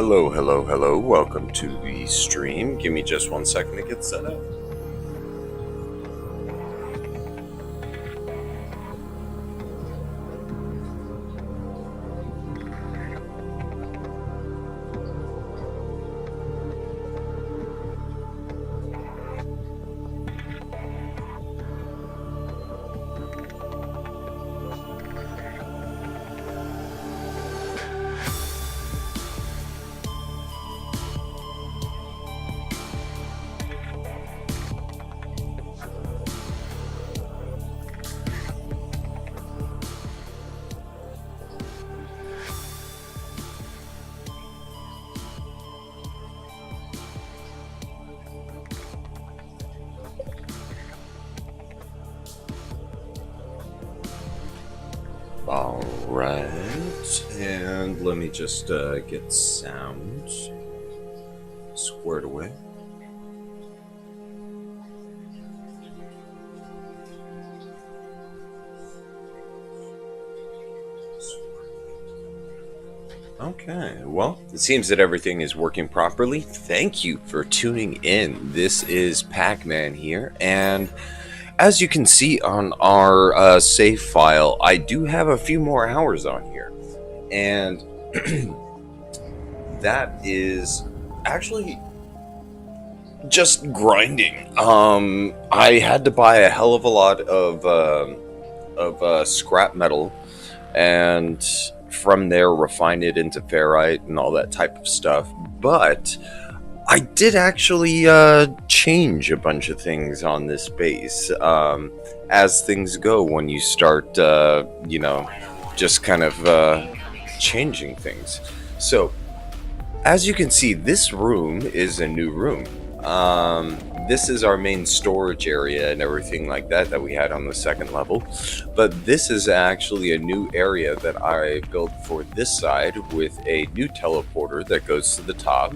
Hello, hello, hello. Welcome to the stream. Give me just 1 second to get set up. All right, and let me just get sound squared away. Okay, well, it seems that everything is working properly. Thank you for tuning in. This is Pac-Man here, and as you can see on our save file, I do have a few more hours on here, and that is actually just grinding. I had to buy a hell of a lot of scrap metal, and from there refine it into ferrite and all that type of stuff. But I did actually change a bunch of things on this base, as things go when you start, just kind of changing things. So, as you can see, this room is a new room. This is our main storage area and everything like that we had on the second level. But this is actually a new area that I built for this side with a new teleporter that goes to the top.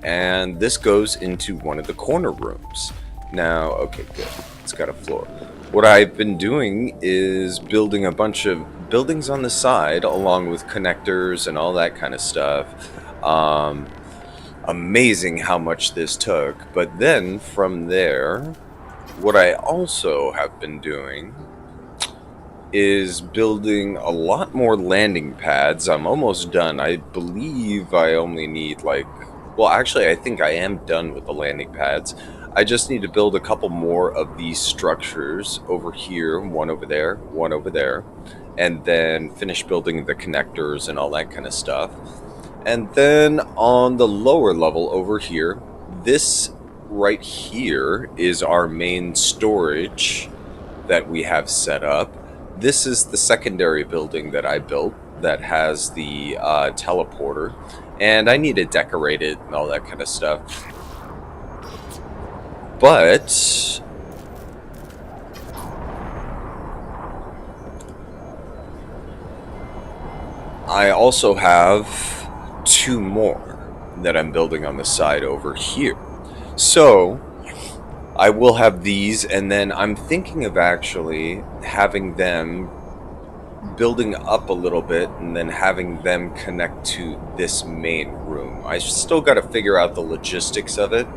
And this goes into one of the corner rooms. Now, okay, good. It's got a floor. What I've been doing is building a bunch of buildings on the side along with connectors and all that kind of stuff. Amazing how much this took. But then from there, what I also have been doing is building a lot more landing pads. I'm almost done. I believe I only need well, actually, I think I am done with the landing pads. I just need to build a couple more of these structures over here, one over there, and then finish building the connectors and all that kind of stuff. And then on the lower level over here, this right here is our main storage that we have set up. This is the secondary building that I built that has the teleporter. And I need to decorate it and all that kind of stuff. But I also have 2 more that I'm building on the side over here. So I will have these, and then I'm thinking of actually having them building up a little bit and then having them connect to this main room. I still got to figure out the logistics of it.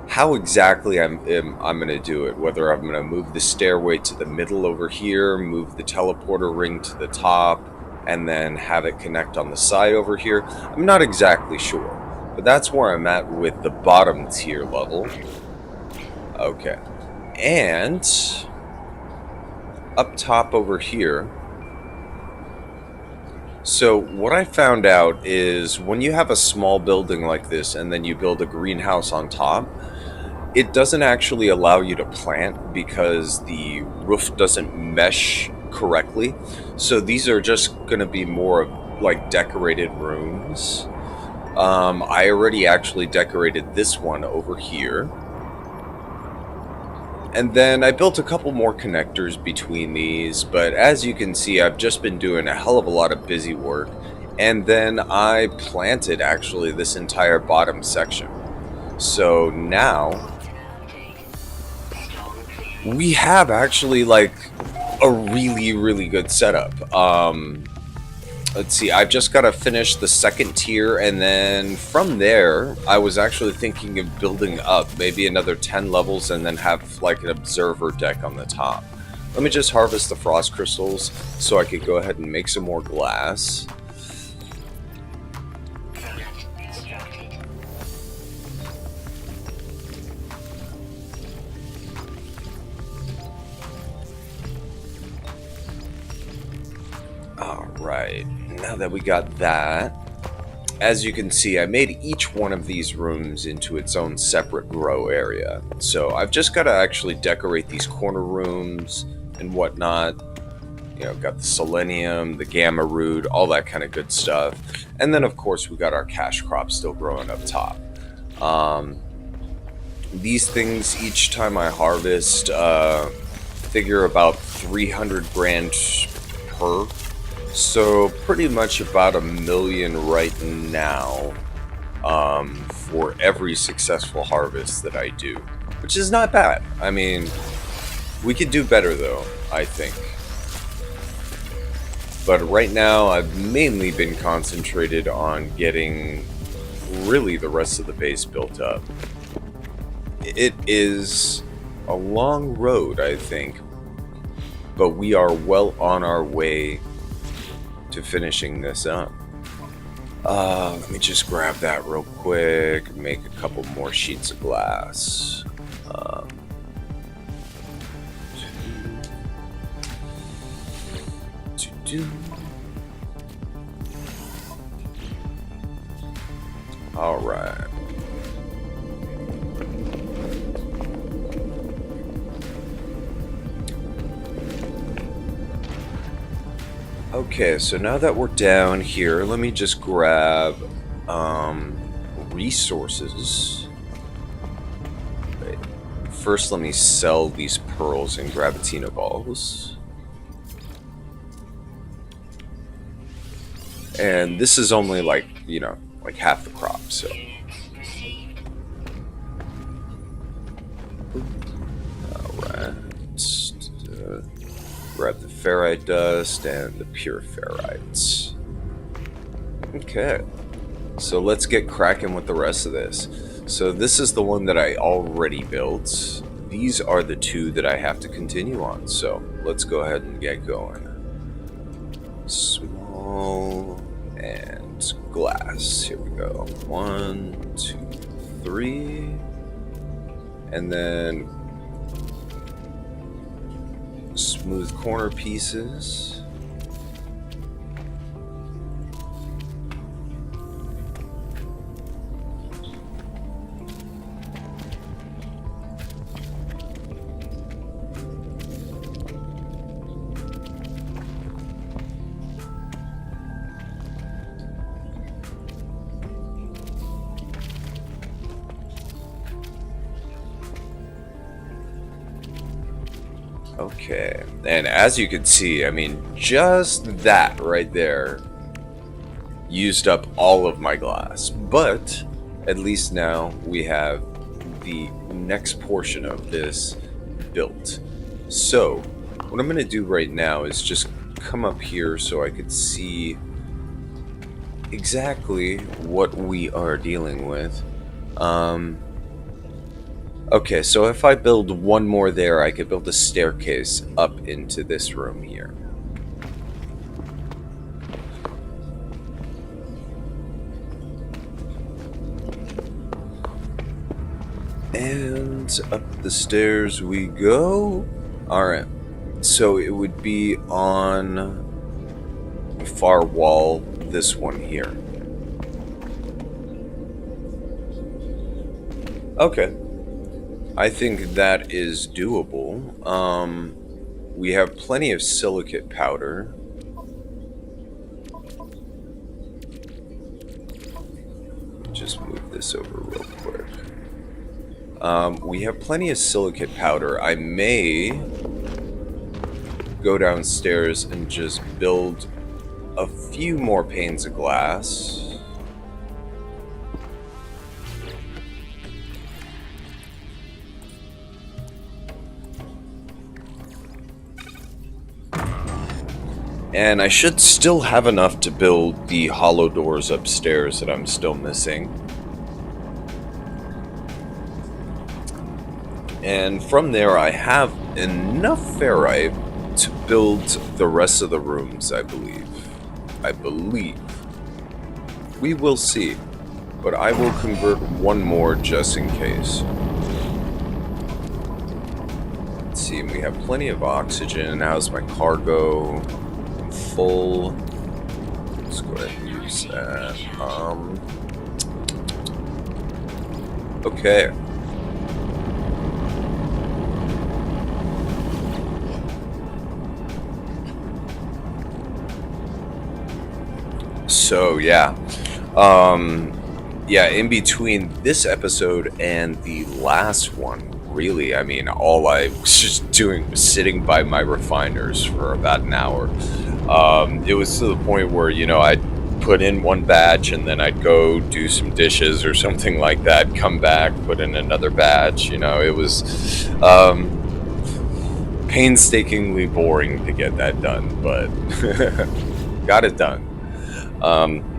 How exactly I'm going to do it, whether I'm going to move the stairway to the middle over here, move the teleporter ring to the top, and then have it connect on the side over here. I'm not exactly sure, but that's where I'm at with the bottom tier level. Okay. And up top over here, so what I found out is when you have a small building like this and then you build a greenhouse on top, it doesn't actually allow you to plant because the roof doesn't mesh correctly. So these are just going to be more of like decorated rooms. I already actually decorated this one over here. And then I built a couple more connectors between these, but as you can see, I've just been doing a hell of a lot of busy work. And then I planted actually this entire bottom section. So now we have actually like a really, really good setup. Let's see, I've just got to finish the second tier, and then from there, I was actually thinking of building up maybe another 10 levels and then have like an observer deck on the top. Let me just harvest the frost crystals so I could go ahead and make some more glass. Alright, now that we got that, as you can see, I made each one of these rooms into its own separate grow area. So I've just got to actually decorate these corner rooms and whatnot. You know, got the selenium, the gamma root, all that kind of good stuff. And then, of course, we got our cash crop still growing up top. These things, each time I harvest, figure about 300 grand per. So pretty much about $1 million right now for every successful harvest that I do, which is not bad. I mean, we could do better though, I think. But right now, I've mainly been concentrated on getting really the rest of the base built up. It is a long road, I think, but we are well on our way to finishing this up. Let me just grab that real quick, make a couple more sheets of glass. All right. Okay, so now that we're down here, let me just grab resources. Wait. First, let me sell these pearls and Gravitino balls. And this is only like, you know, like half the crop, so. Alright. Grab the ferrite dust and the pure ferrites. Okay, so let's get cracking with the rest of this. So this is the one that I already built. These are the two that I have to continue on, so let's go ahead and get going. Small and glass. Here we go. 1, 2, 3. And then smooth corner pieces. Okay, and as you can see, I mean, just that right there used up all of my glass. But at least now we have the next portion of this built. So what I'm going to do right now is just come up here so I could see exactly what we are dealing with. Okay, so if I build one more there, I could build a staircase up into this room here. And up the stairs we go. Alright, so it would be on the far wall, this one here. Okay. I think that is doable. We have plenty of silicate powder. Just move this over real quick. We have plenty of silicate powder. I may go downstairs and just build a few more panes of glass. And I should still have enough to build the hollow doors upstairs that I'm still missing. And from there, I have enough ferrite to build the rest of the rooms, I believe. We will see. But I will convert one more just in case. Let's see, we have plenty of oxygen. How's my cargo? Full. Let's go ahead and use that. Okay. So yeah, in between this episode and the last one, really, I mean, all I was just doing was sitting by my refiners for about an hour. It was to the point where, you know, I'd put in one batch and then I'd go do some dishes or something like that, come back, put in another batch. You know, it was painstakingly boring to get that done, but got it done.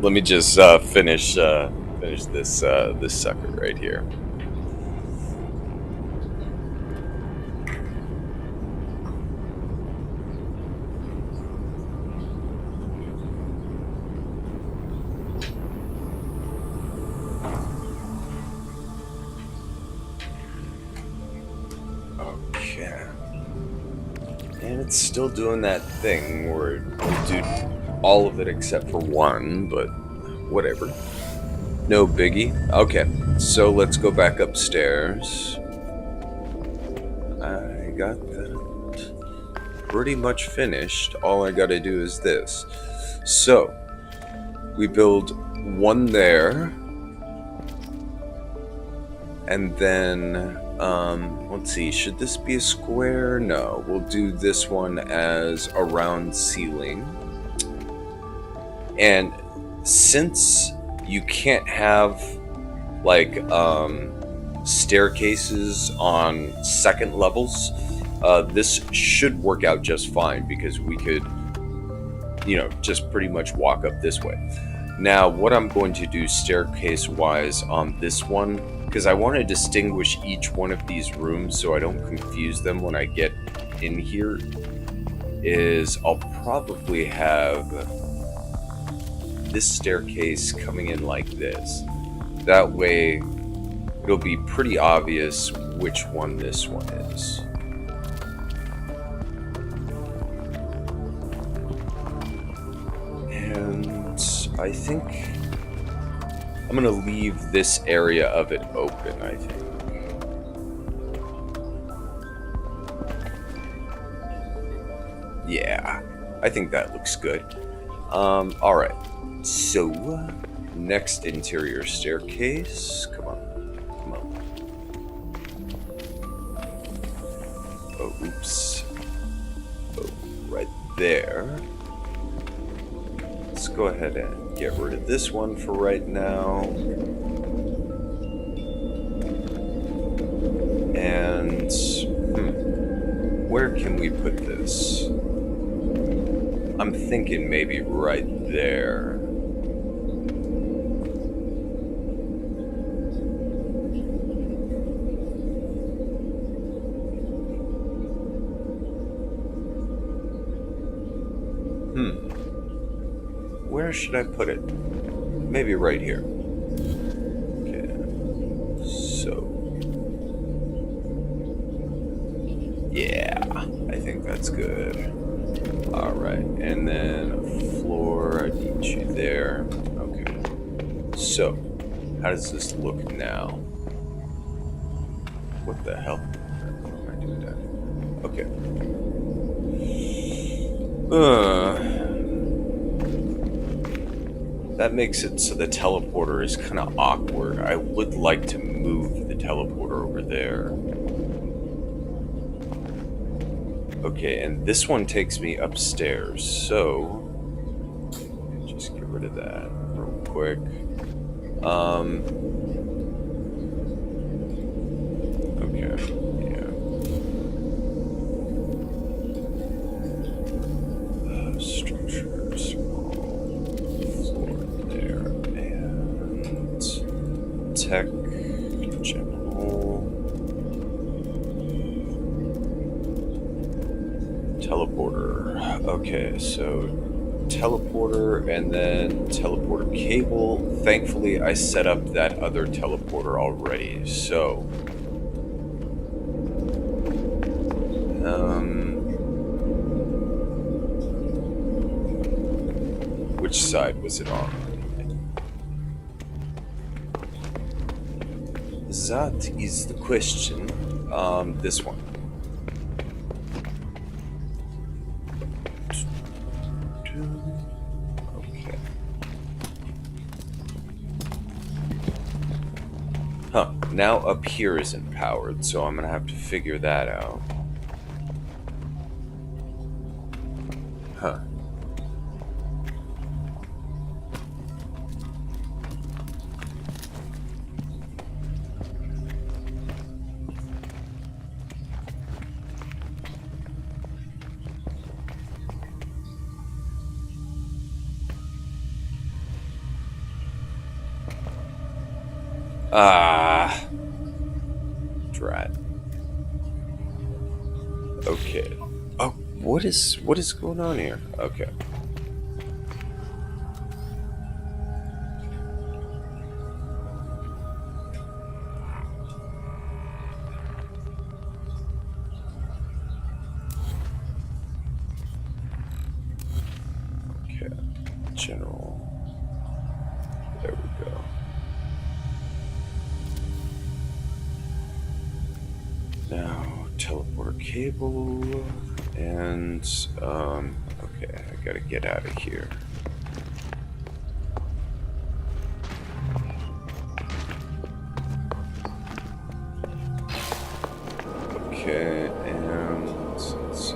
Let me just finish this sucker right here. Okay. And it's still doing that thing where it'll do all of it except for one, but whatever. No biggie. Okay, so let's go back upstairs. I got that pretty much finished. All I gotta do is this. So, we build one there. And then, let's see, should this be a square? No, we'll do this one as a round ceiling. And since you can't have like staircases on second levels, this should work out just fine because we could, you know, just pretty much walk up this way. Now, what I'm going to do staircase wise on this one, because I want to distinguish each one of these rooms so I don't confuse them when I get in here, is I'll probably have this staircase coming in like this. That way it'll be pretty obvious which one this one is. And I think I'm gonna leave this area of it open, I think. Yeah, I think that looks good. Alright. So, next interior staircase. Come on. Oh, oops. Oh, right there. Let's go ahead and get rid of this one for right now. And, where can we put this? I'm thinking maybe right there. Where should I put it? Maybe right here. Okay. So. Yeah, I think that's good. Alright, and then a floor, I need you there. Okay. So, how does this look now? What the hell? What am I doing that? That makes it so the teleporter is kind of awkward. I would like to move the teleporter over there. Okay, and this one takes me upstairs, so just get rid of that real quick. Okay, yeah. Structure. tech, general, teleporter. Okay, so teleporter and then teleporter cable. Thankfully, I set up that other teleporter already, so which side was it on? That is the question. This one. Okay. Huh. Now up here isn't powered, so I'm gonna have to figure that out. Huh. Ah. Drat. Okay. Oh, what is going on here? Okay. Okay. General. There we go. Now, teleporter cable, and, okay, I gotta get out of here. Okay, and let's see.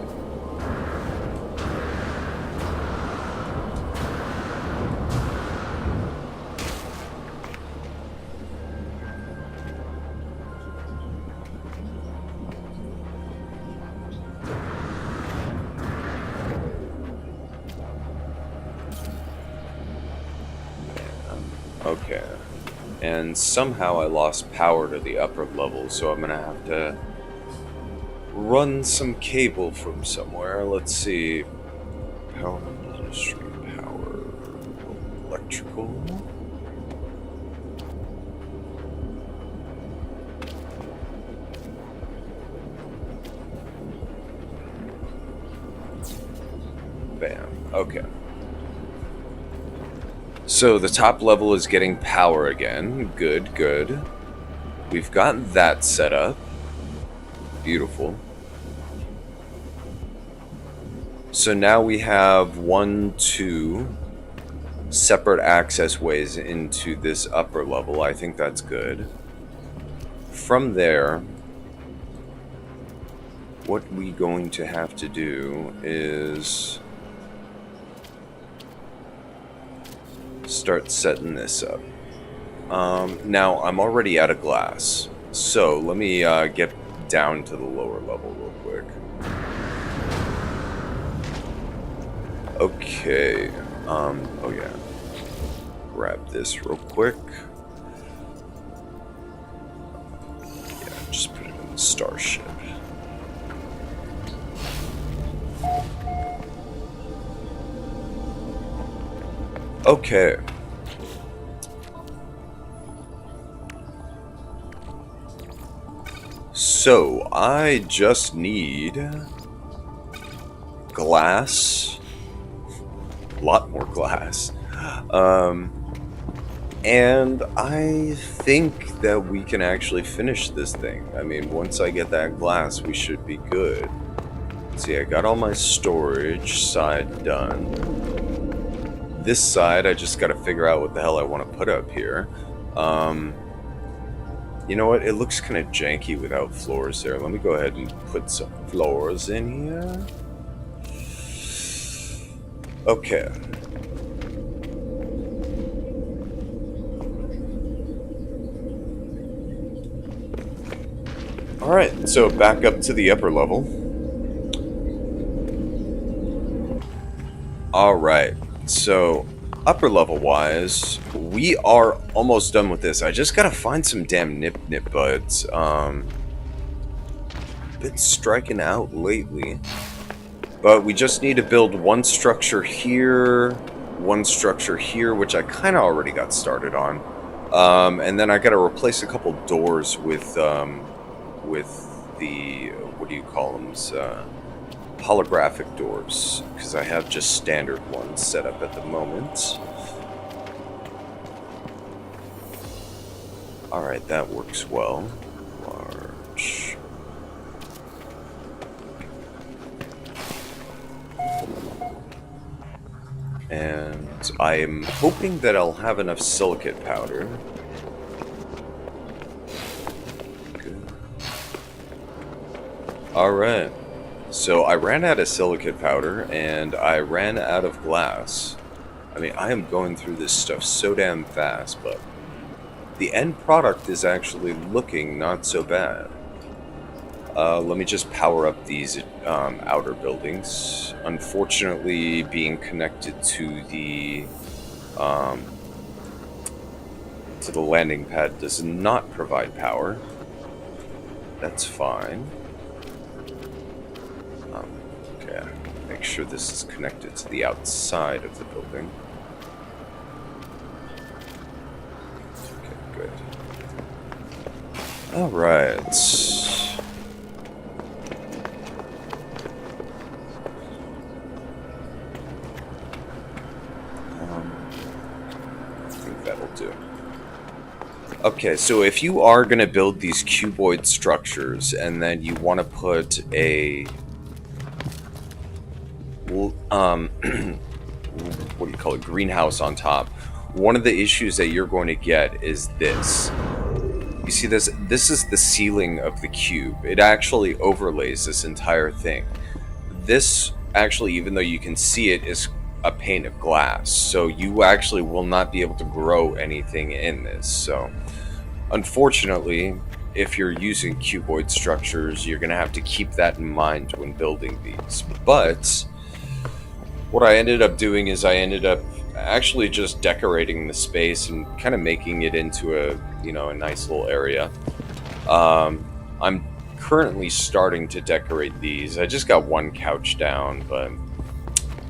Okay. And somehow I lost power to the upper level, so I'm gonna have to run some cable from somewhere. Let's see. Power industry, power electrical. Bam. Okay. So the top level is getting power again. Good, good. We've got that set up. Beautiful. So now we have 1, 2 separate access ways into this upper level. I think that's good. From there, what we're going to have to do is start setting this up. Now, I'm already out of glass, so let me get down to the lower level real quick. Okay, oh yeah. Grab this real quick. Yeah, just put it in the starship. Okay. So, I just need glass. A lot more glass. And I think that we can actually finish this thing. I mean, once I get that glass, we should be good. See, I got all my storage side done. This side, I just gotta figure out what the hell I want to put up here. You know what? It looks kind of janky without floors there. Let me go ahead and put some floors in here. Okay. Alright, so back up to the upper level. Alright, so upper level wise, we are almost done with this. I just gotta find some damn nip buds. Been striking out lately. But we just need to build one structure here, one structure here, which I kind of already got started on. And then I got to replace a couple doors with the, what do you call them? Holographic doors, because I have just standard ones set up at the moment. Alright, that works well. Large. And I am hoping that I'll have enough silicate powder. Good. Alright. So I ran out of silicate powder, and I ran out of glass. I mean, I am going through this stuff so damn fast, but the end product is actually looking not so bad. Let me just power up these outer buildings. Unfortunately, being connected to the landing pad does not provide power. That's fine. Okay, make sure this is connected to the outside of the building. Okay, good. All right. Okay, so if you are going to build these cuboid structures and then you want to put a what do you call it, greenhouse on top, one of the issues that you're going to get is this. You see this? This is the ceiling of the cube. It actually overlays this entire thing. This actually, even though you can see it, is a pane of glass, so you actually will not be able to grow anything in this. So unfortunately, if you're using cuboid structures, you're gonna have to keep that in mind when building these. But what I ended up doing is I ended up actually just decorating the space and kind of making it into a, you know, a nice little area. I'm currently starting to decorate these. I just got one couch down, but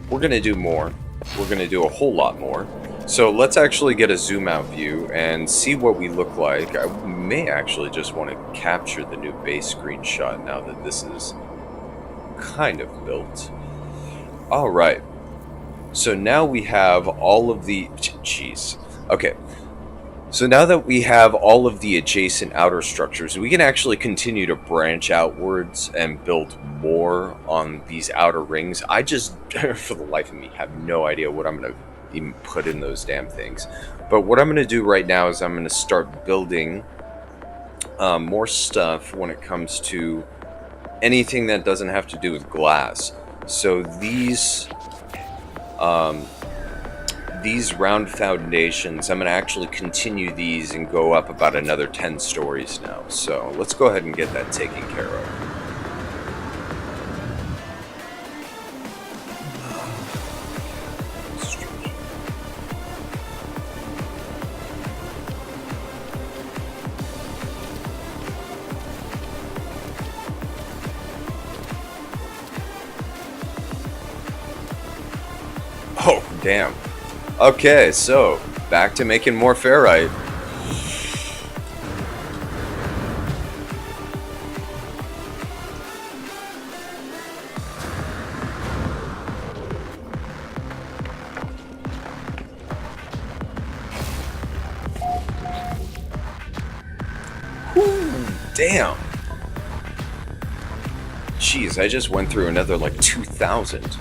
we're going to do more. We're going to do a whole lot more. So let's actually get a zoom out view and see what we look like. I may actually just want to capture the new base screenshot now that this is kind of built. All right. So now we have all of the... Jeez. Okay. So now that we have all of the adjacent outer structures, we can actually continue to branch outwards and build more on these outer rings. I just, for the life of me, have no idea what I'm going to even put in those damn things. But what I'm going to do right now is I'm going to start building more stuff when it comes to anything that doesn't have to do with glass. So these round foundations, I'm going to actually continue these and go up about another 10 stories now. So let's go ahead and get that taken care of. Oh, damn. Okay, so back to making more ferrite. Whew, damn. Jeez, I just went through another like 2,000.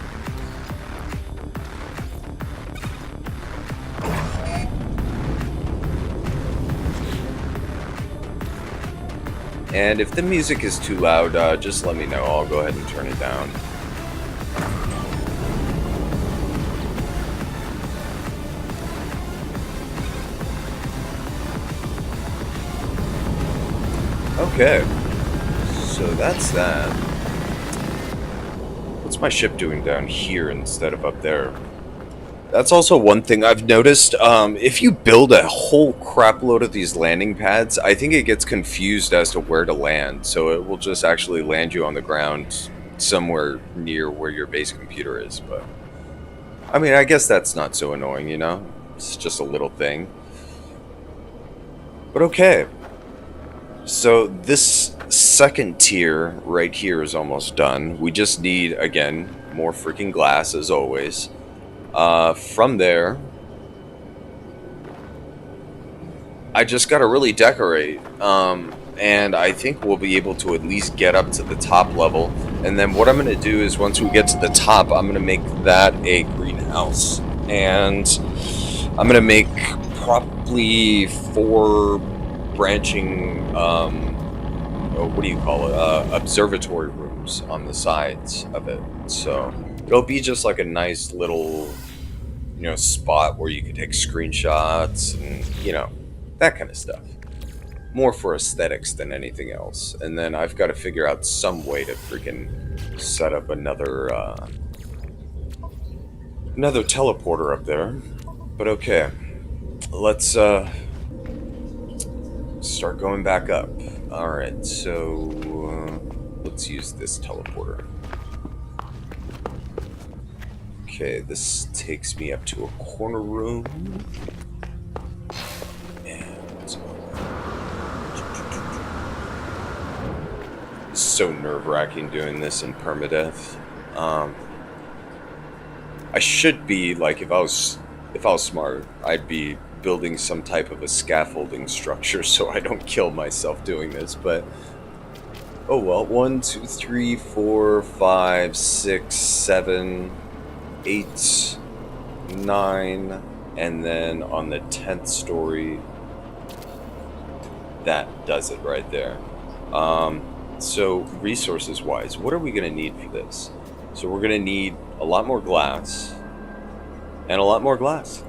And if the music is too loud, just let me know. I'll go ahead and turn it down. Okay. So that's that. What's my ship doing down here instead of up there? That's also one thing I've noticed. If you build a whole crap load of these landing pads, I think it gets confused as to where to land. So it will just actually land you on the ground somewhere near where your base computer is. But I mean, I guess that's not so annoying, you know? It's just a little thing. But okay. So this second tier right here is almost done. We just need, again, more freaking glass as always. From there, I just gotta really decorate. And I think we'll be able to at least get up to the top level. And then what I'm gonna do is once we get to the top, I'm gonna make that a greenhouse. And I'm gonna make probably 4 branching, what do you call it? Observatory rooms on the sides of it. So it'll be just like a nice little, spot where you can take screenshots and, that kind of stuff. More for aesthetics than anything else. And then I've got to figure out some way to freaking set up another teleporter up there. But okay, let's start going back up. Alright, so let's use this teleporter. Okay, this takes me up to a corner room. So nerve-wracking doing this in permadeath. I should be like, if I was smart, I'd be building some type of a scaffolding structure so I don't kill myself doing this. But oh well. 1, 2, 3, 4, 5, 6, 7, 8, 9, and then on the 10th story, that does it right there. So resources wise, what are we going to need for this? So we're going to need a lot more glass and a lot more glass.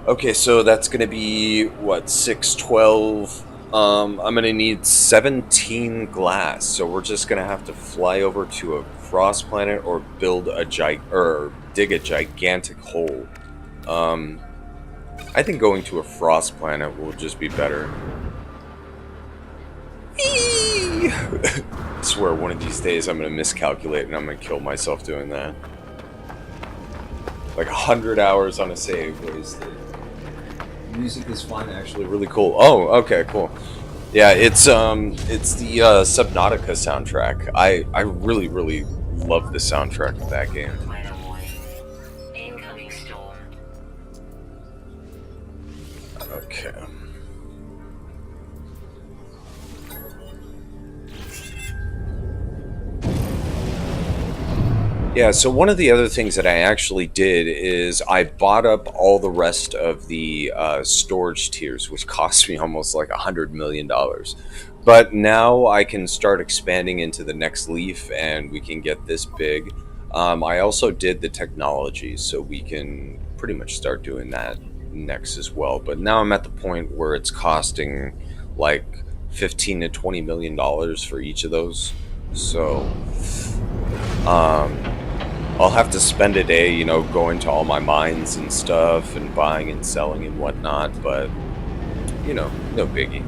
Okay, so that's going to be what, 6, 12. I'm going to need 17 glass. So we're just going to have to fly over to a frost planet or dig a gigantic hole. I think going to a frost planet will just be better. I swear one of these days I'm going to miscalculate and I'm going to kill myself doing that. Like 100 hours on a save wasted. Music is fine, actually really cool. Oh, okay, cool. Yeah, it's the Subnautica soundtrack. I really, really love the soundtrack of that game. Okay. Yeah, so one of the other things that I actually did is I bought up all the rest of the storage tiers, which cost me almost like $100 million. But now I can start expanding into the next leaf and we can get this big. I also did the technology, so we can pretty much start doing that next as well. But now I'm at the point where it's costing like $15 to $20 million for each of those. So I'll have to spend a day, going to all my mines and stuff and buying and selling and whatnot, but, no biggie.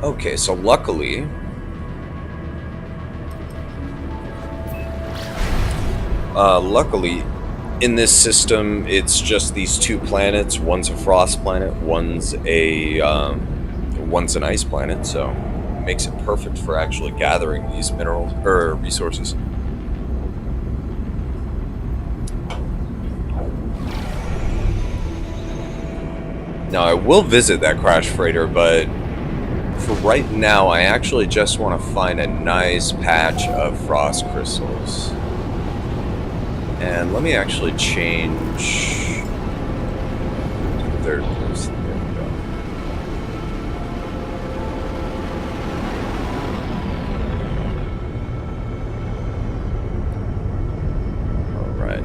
Okay, so luckily, in this system, it's just these 2 planets. One's a frost planet, one's an ice planet, so makes it perfect for actually gathering these minerals or resources. Now I will visit that crash freighter, but for right now I actually just want to find a nice patch of frost crystals. And let me actually change to third person.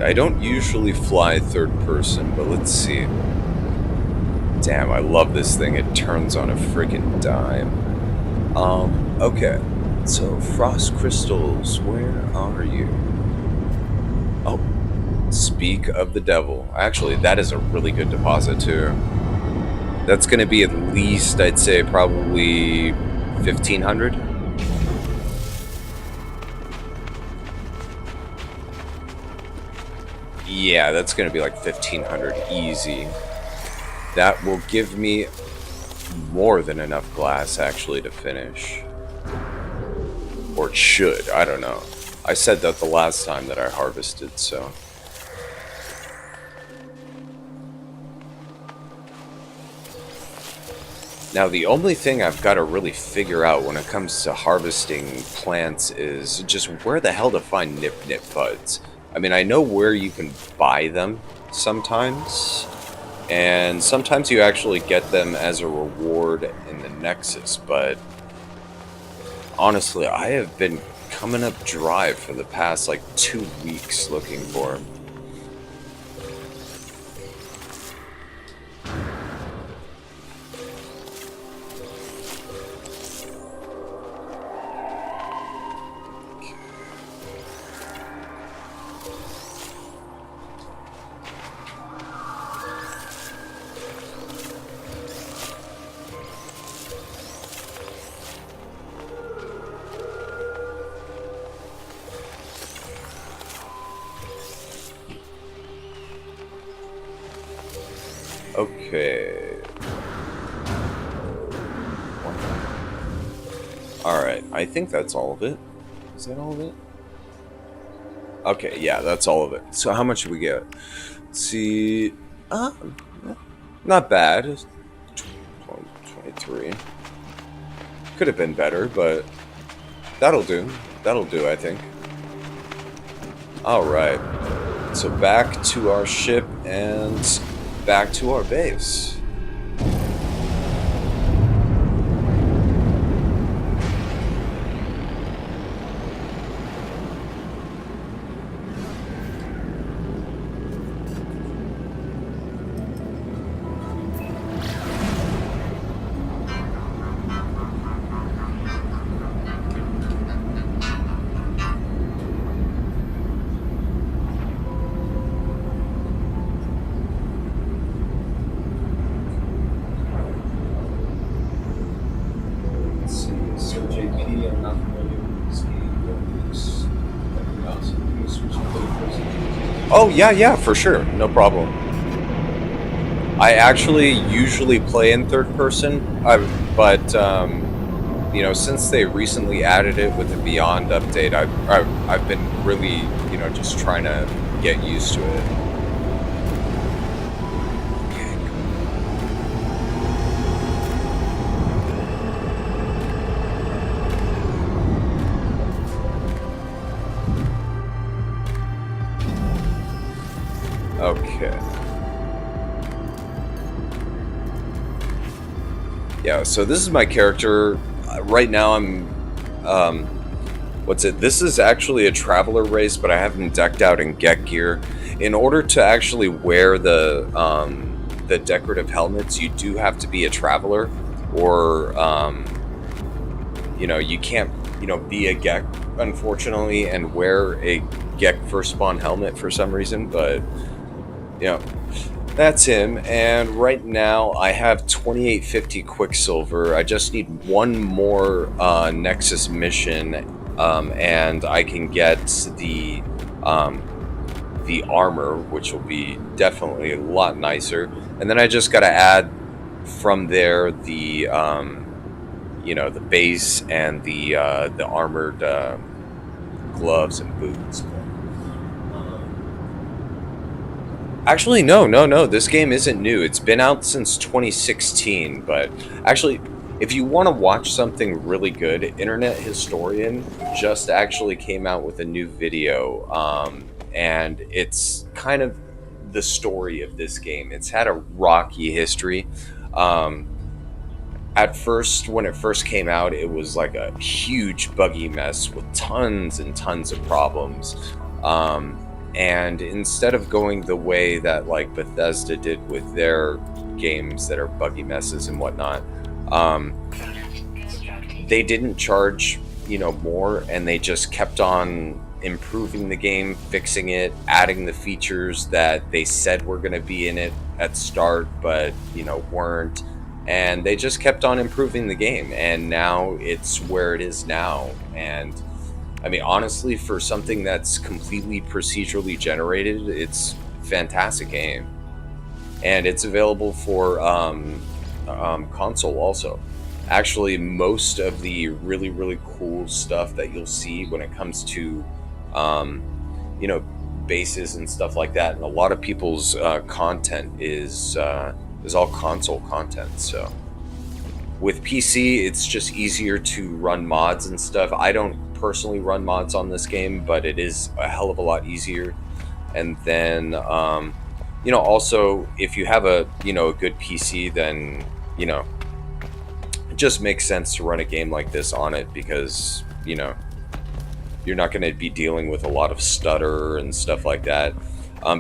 I don't usually fly third person, but let's see. Damn, I love this thing. It turns on a freaking dime. Okay. So, frost crystals, where are you? Oh, speak of the devil. Actually, that is a really good deposit too. That's going to be at least, I'd say, probably 1,500. Yeah, that's going to be like 1,500 easy. That will give me more than enough glass actually to finish. Or it should, I don't know. I said that the last time that I harvested, so. Now, the only thing I've got to really figure out when it comes to harvesting plants is just where the hell to find Nip Nip buds. I mean, I know where you can buy them sometimes, and sometimes you actually get them as a reward in the Nexus, but honestly, I have been coming up dry for the past like 2 weeks looking for them. Okay. Alright, I think that's all of it. Is that all of it? Okay, yeah, that's all of it. So how much did we get? Let's see. Not bad. 23. Could have been better, but that'll do. That'll do, I think. Alright. So back to our ship and back to our base. Oh, yeah, for sure. No problem. I actually usually play in third person, but, you know, since they recently added it with the Beyond update, I've been really, you know, just trying to get used to it. Okay. Yeah, so this is my character. Right now I'm, what's it? This is actually a traveler race, but I have him decked out in Get gear. In order to actually wear the decorative helmets, you do have to be a traveler, or, you know, you can't, you know, be a Gek, unfortunately, and wear a Gek first spawn helmet for some reason, but, you know, that's him. And right now I have 2850 Quicksilver. I just need one more Nexus mission, and I can get the armor, which will be definitely a lot nicer. And then I just got to add from there the you know, the base and the armored gloves and boots. Actually, no. This game isn't new. It's been out since 2016. But actually, if you want to watch something really good, Internet Historian just actually came out with a new video, and it's kind of the story of this game. It's had a rocky history. At first, when it first came out, it was like a huge buggy mess with tons and tons of problems. And instead of going the way that like Bethesda did with their games that are buggy messes and whatnot, they didn't charge, you know, more, and they just kept on improving the game, fixing it, adding the features that they said were going to be in it at start, but weren't. And they just kept on improving the game, and now it's where it is now. And I mean, honestly, for something that's completely procedurally generated, it's a fantastic game, and it's available for console also. Actually, most of the really, really cool stuff that you'll see when it comes to, um, you know, bases and stuff like that, and a lot of people's content is all console content. So with PC, it's just easier to run mods and stuff. I don't personally run mods on this game, but it is a hell of a lot easier. And then, also, if you have a good PC, then, it just makes sense to run a game like this on it because, you're not going to be dealing with a lot of stutter and stuff like that.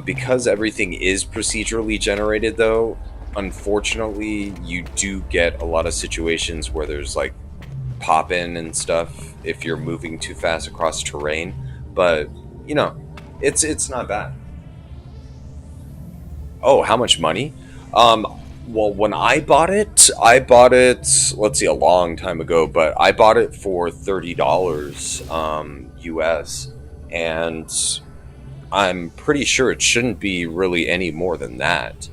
Because everything is procedurally generated, though, unfortunately, you do get a lot of situations where there's like pop-in and stuff if you're moving too fast across terrain. But, it's not bad. Oh, how much money? Well, when I bought it, let's see, a long time ago, but I bought it for $30 US, and I'm pretty sure it shouldn't be really any more than that.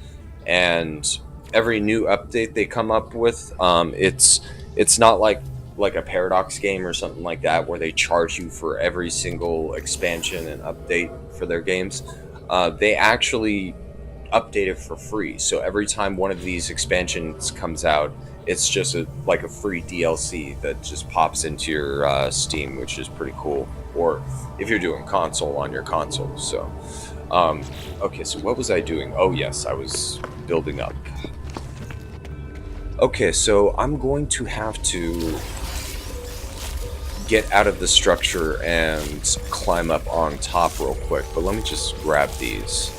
And every new update they come up with, it's not like a Paradox game or something like that where they charge you for every single expansion and update for their games. They actually update it for free. So every time one of these expansions comes out, it's just like a free DLC that just pops into your Steam, which is pretty cool. Or if you're doing console, on your console. So, okay, so what was I doing? Oh yes, I was building up. Okay, so I'm going to have to get out of the structure and climb up on top real quick, but let me just grab these.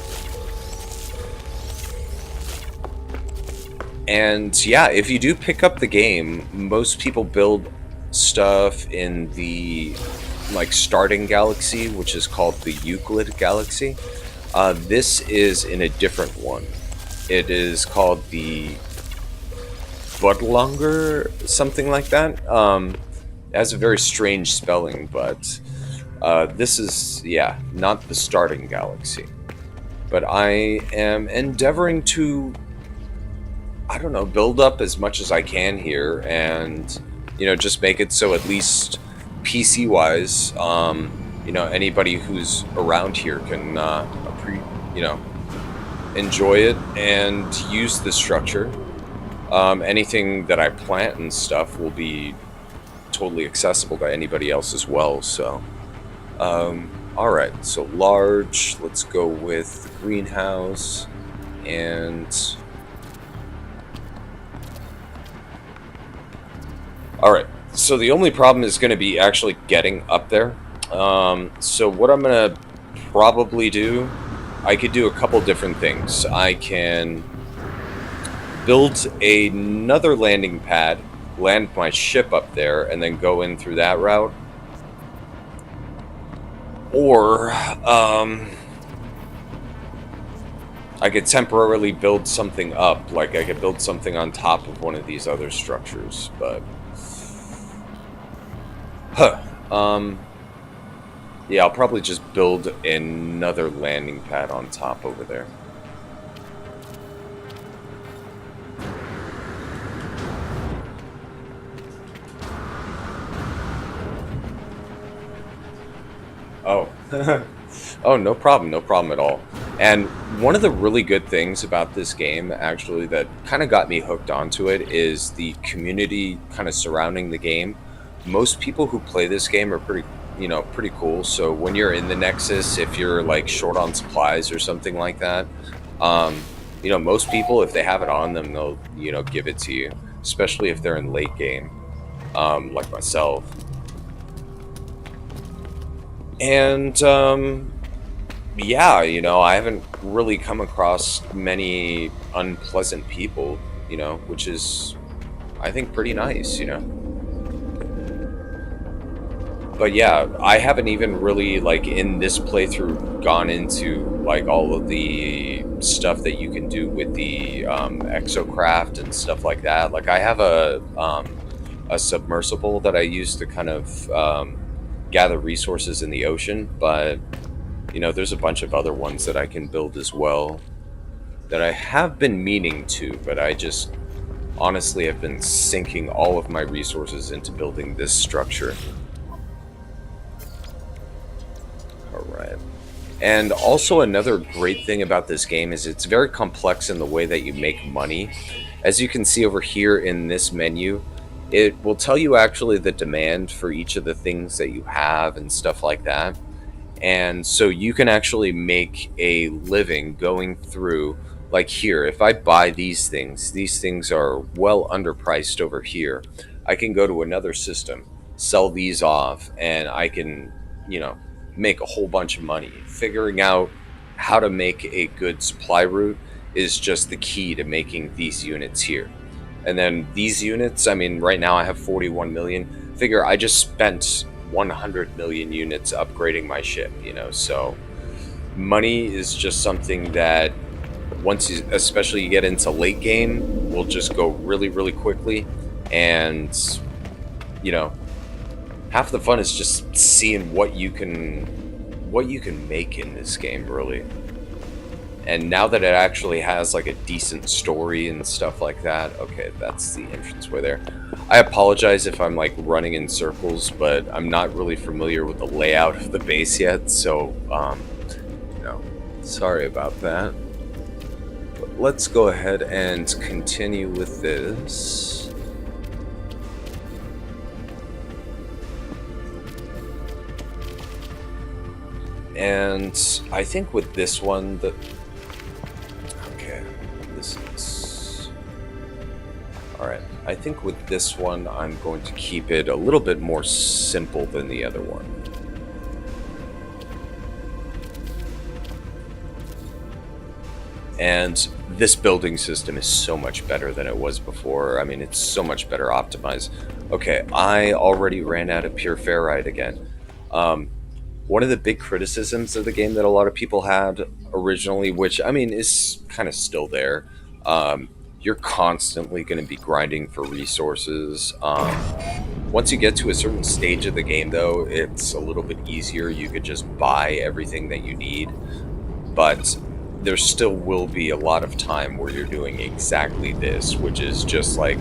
And yeah, if you do pick up the game, most people build stuff in the starting galaxy, which is called the Euclid Galaxy. This is in a different one. It is called the Budlunger, something like that. It has a very strange spelling, but this is, yeah, not the starting galaxy. But I am endeavoring to, I don't know, build up as much as I can here, and just make it so at least PC wise, anybody who's around here can enjoy it and use the structure. Anything that I plant and stuff will be totally accessible to anybody else as well. So all right, so large, let's go with the greenhouse. And alright, so the only problem is going to be actually getting up there. So what I'm going to probably do, I could do a couple different things. I can build another landing pad, land my ship up there, and then go in through that route. Or, I could temporarily build something up, like I could build something on top of one of these other structures, but yeah, I'll probably just build another landing pad on top over there. Oh. Oh, no problem at all. And one of the really good things about this game, actually, that kind of got me hooked onto it is the community kind of surrounding the game. Most people who play this game are pretty cool. So when you're in the Nexus, if you're like short on supplies or something like that, most people, if they have it on them, they'll give it to you, especially if they're in late game, like myself. And yeah, I haven't really come across many unpleasant people, which is, I think, pretty nice, But But yeah, I haven't even really like in this playthrough gone into like all of the stuff that you can do with the exocraft and stuff like that. Like I have a submersible that I use to kind of gather resources in the ocean, but you know, there's a bunch of other ones that I can build as well that I have been meaning to, but I just honestly have been sinking all of my resources into building this structure. Alright. And also another great thing about this game is it's very complex in the way that you make money. As you can see over here in this menu, it will tell you actually the demand for each of the things that you have and stuff like that. And so you can actually make a living going through, like here, if I buy these things are well underpriced over here. I can go to another system, sell these off, and I can, you know, make a whole bunch of money. Figuring out how to make a good supply route is just the key to making these units here. And then these units, I mean, right now I have 41 million. Figure I just spent 100 million units upgrading my ship, you know, so money is just something that once you, especially you get into late game, will just go really, really quickly. And, you know, half the fun is just seeing what you can make in this game, really. And now that it actually has like a decent story and stuff like that, okay, that's the entranceway there. I apologize if I'm like running in circles, but I'm not really familiar with the layout of the base yet, so you know, sorry about that. But let's go ahead and continue with this. And I think with this one, that this is alright. I think with this one, I'm going to keep it a little bit more simple than the other one. And this building system is so much better than it was before. I mean, it's so much better optimized. Okay, I already ran out of pure ferrite again. One of the big criticisms of the game that a lot of people had originally, which I mean is kind of still there, you're constantly going to be grinding for resources. Once you get to a certain stage of the game, though, it's a little bit easier. You could just buy everything that you need, but there still will be a lot of time where you're doing exactly this, which is just like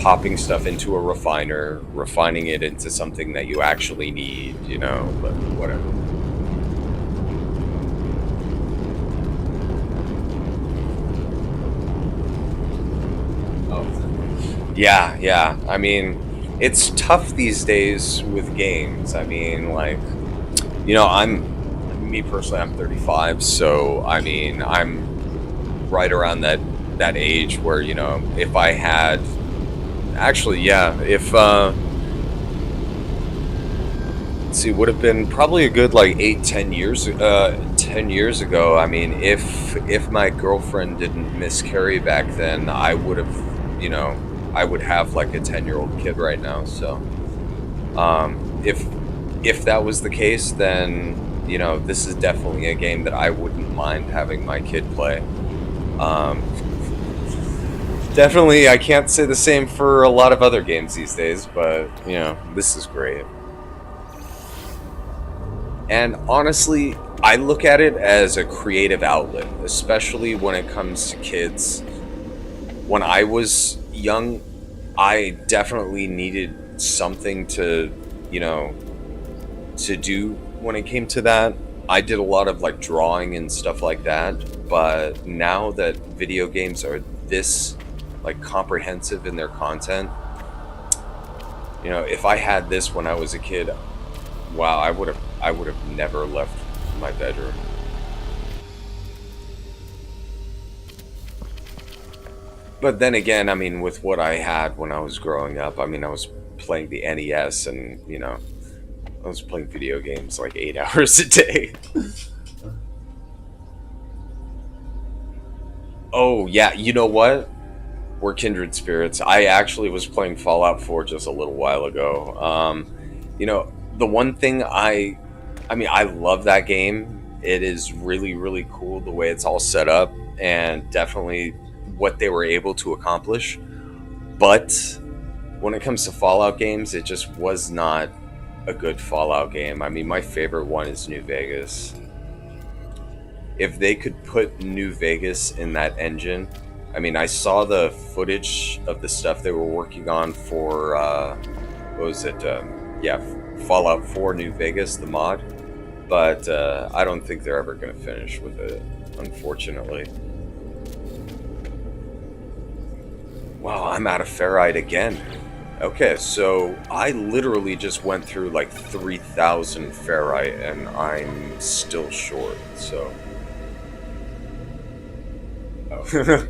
popping stuff into a refiner, refining it into something that you actually need, you know, but whatever. Oh. Yeah. I mean, it's tough these days with games. I mean, like, you know, me personally, I'm 35, so I mean, I'm right around that age where, you know, if I had actually, yeah, if let's see, would have been probably a good like 10 years ago. I mean, if my girlfriend didn't miscarry back then, I would have, you know, I would have like a 10-year-old kid right now. So if that was the case, then, you know, this is definitely a game that I wouldn't mind having my kid play. Definitely, I can't say the same for a lot of other games these days, but, you know, this is great. And honestly, I look at it as a creative outlet, especially when it comes to kids. When I was young, I definitely needed something to, you know, to do when it came to that. I did a lot of like drawing and stuff like that, but now that video games are this like comprehensive in their content, you know, if I had this when I was a kid, wow, I would have never left my bedroom. But then again, I mean, with what I had when I was growing up, I mean, I was playing the NES, and, you know, I was playing video games like 8 hours a day. Oh, yeah, you know what? We're kindred spirits. I actually was playing Fallout 4 just a little while ago. You know, the one thing I mean, I love that game. It is really, really cool the way it's all set up, and definitely what they were able to accomplish. But when it comes to Fallout games, it just was not a good Fallout game. I mean, my favorite one is New Vegas. If they could put New Vegas in that engine, I mean, I saw the footage of the stuff they were working on for, what was it? Yeah, Fallout 4 New Vegas, the mod. But I don't think they're ever going to finish with it, unfortunately. Wow, I'm out of ferrite again. Okay, so I literally just went through like 3,000 ferrite and I'm still short, so. Oh.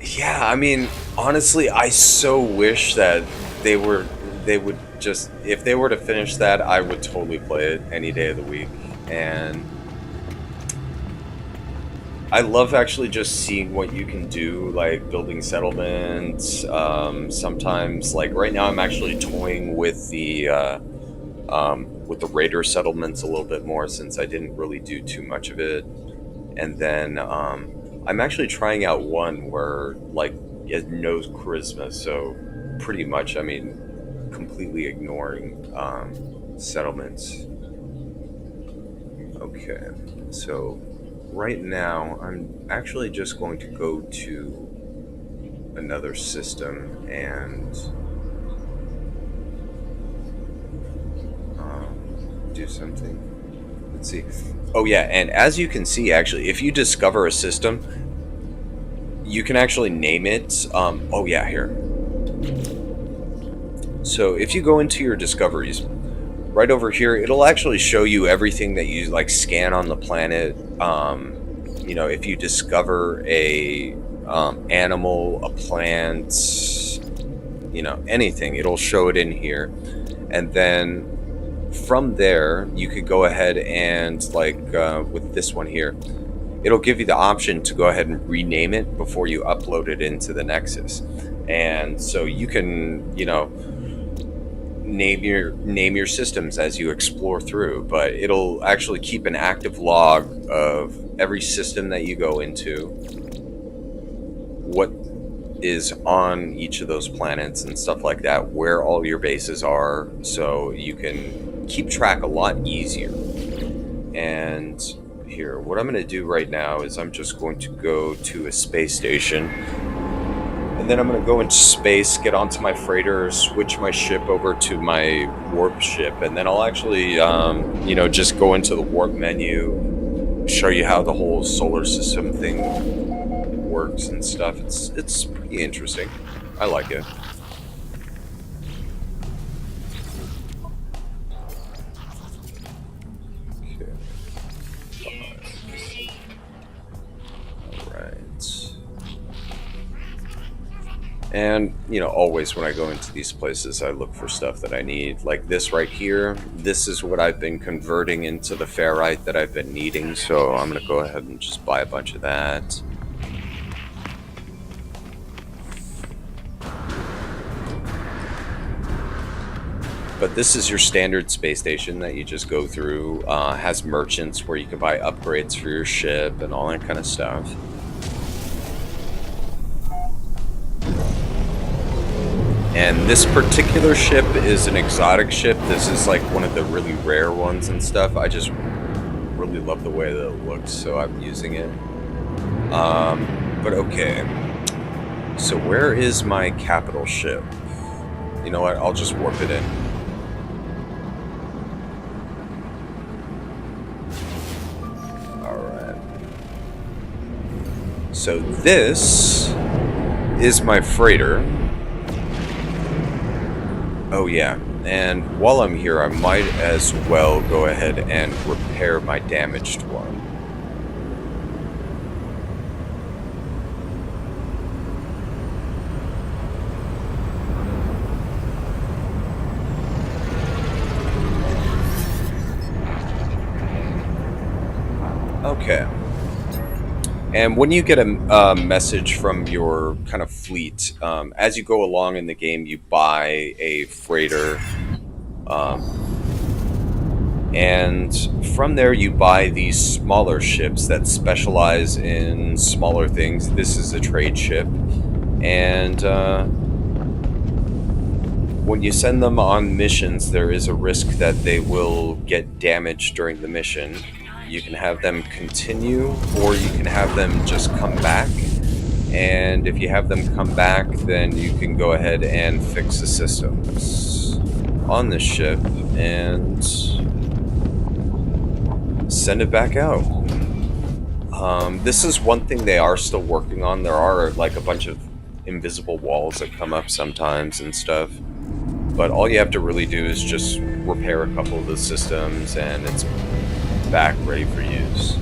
Yeah, I mean, honestly, I so wish that they were they would just if they were to finish that, I would totally play it any day of the week. And I love actually just seeing what you can do, like building settlements. Sometimes, like right now, I'm actually toying with the raider settlements a little bit more since I didn't really do too much of it. And then I'm actually trying out one where like it knows charisma, so pretty much, I mean, completely ignoring settlements. Okay, so right now I'm actually just going to go to another system and do something. Let's see. Oh yeah, and as you can see, actually, if you discover a system, you can actually name it. Oh yeah, here. So if you go into your discoveries, right over here, it'll actually show you everything that you like scan on the planet. You know, if you discover a animal, a plant, you know, anything, it'll show it in here. And then from there, you could go ahead and like with this one here, it'll give you the option to go ahead and rename it before you upload it into the Nexus. And so you can, you know, name your systems as you explore through, but it'll actually keep an active log of every system that you go into, what is on each of those planets and stuff like that, where all your bases are, so you can keep track a lot easier. And here, what I'm going to do right now is I'm just going to go to a space station, and then I'm going to go into space, get onto my freighter, switch my ship over to my warp ship, and then I'll actually, you know, just go into the warp menu, show you how the whole solar system thing works and stuff. It's pretty interesting. I like it. And, you know, always when I go into these places, I look for stuff that I need. Like this right here, this is what I've been converting into the ferrite that I've been needing, so I'm going to go ahead and just buy a bunch of that. But this is your standard space station that you just go through. Has merchants where you can buy upgrades for your ship and all that kind of stuff. And this particular ship is an exotic ship. This is like one of the really rare ones and stuff. I just really love the way that it looks, so I'm using it. But okay. So where is my capital ship? You know what? I'll just warp it in. Alright. So this is my freighter. Oh yeah, and while I'm here, I might as well go ahead and repair my damaged one. Okay. And when you get a message from your kind of fleet, as you go along in the game, you buy a freighter, um, and from there you buy these smaller ships that specialize in smaller things. This is a trade ship, and when you send them on missions, there is a risk that they will get damaged during the mission. You can have them continue, or you can have them just come back. And if you have them come back, then you can go ahead and fix the systems on the ship and send it back out. This is one thing they are still working on. There are like a bunch of invisible walls that come up sometimes and stuff. But all you have to really do is just repair a couple of the systems and it's back ready for use.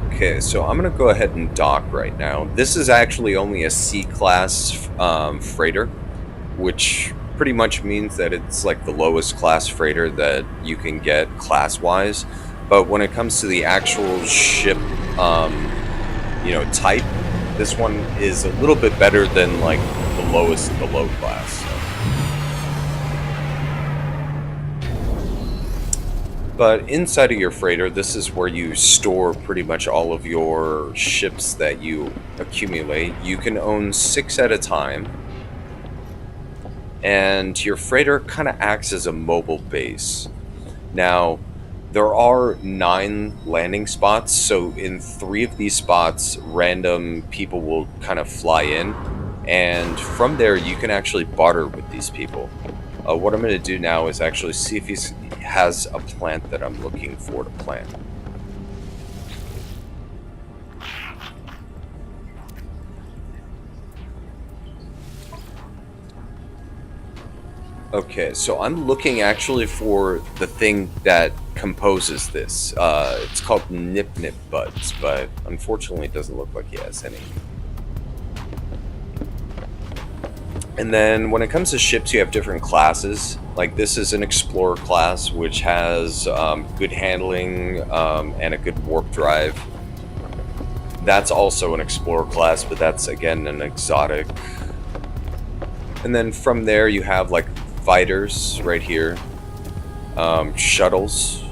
Okay, so I'm going to go ahead and dock right now. This is actually only a C-class freighter, which pretty much means that it's like the lowest class freighter that you can get class-wise. But when it comes to the actual ship, type, this one is a little bit better than like the lowest of the low class. But inside of your freighter, this is where you store pretty much all of your ships that you accumulate. You can own 6 at a time. And your freighter kind of acts as a mobile base. Now, there are 9 landing spots, so in 3 of these spots, random people will kind of fly in. And from there, you can actually barter with these people. What I'm going to do now is actually see if he has a plant that I'm looking for to plant. Okay, so I'm looking actually for the thing that composes this. It's called Nip Nip Buds, but unfortunately it doesn't look like he has any. And then when it comes to ships, you have different classes. Like this is an Explorer class, which has good handling and a good warp drive. That's also an Explorer class, but that's again an exotic. And then from there you have like fighters right here, shuttles,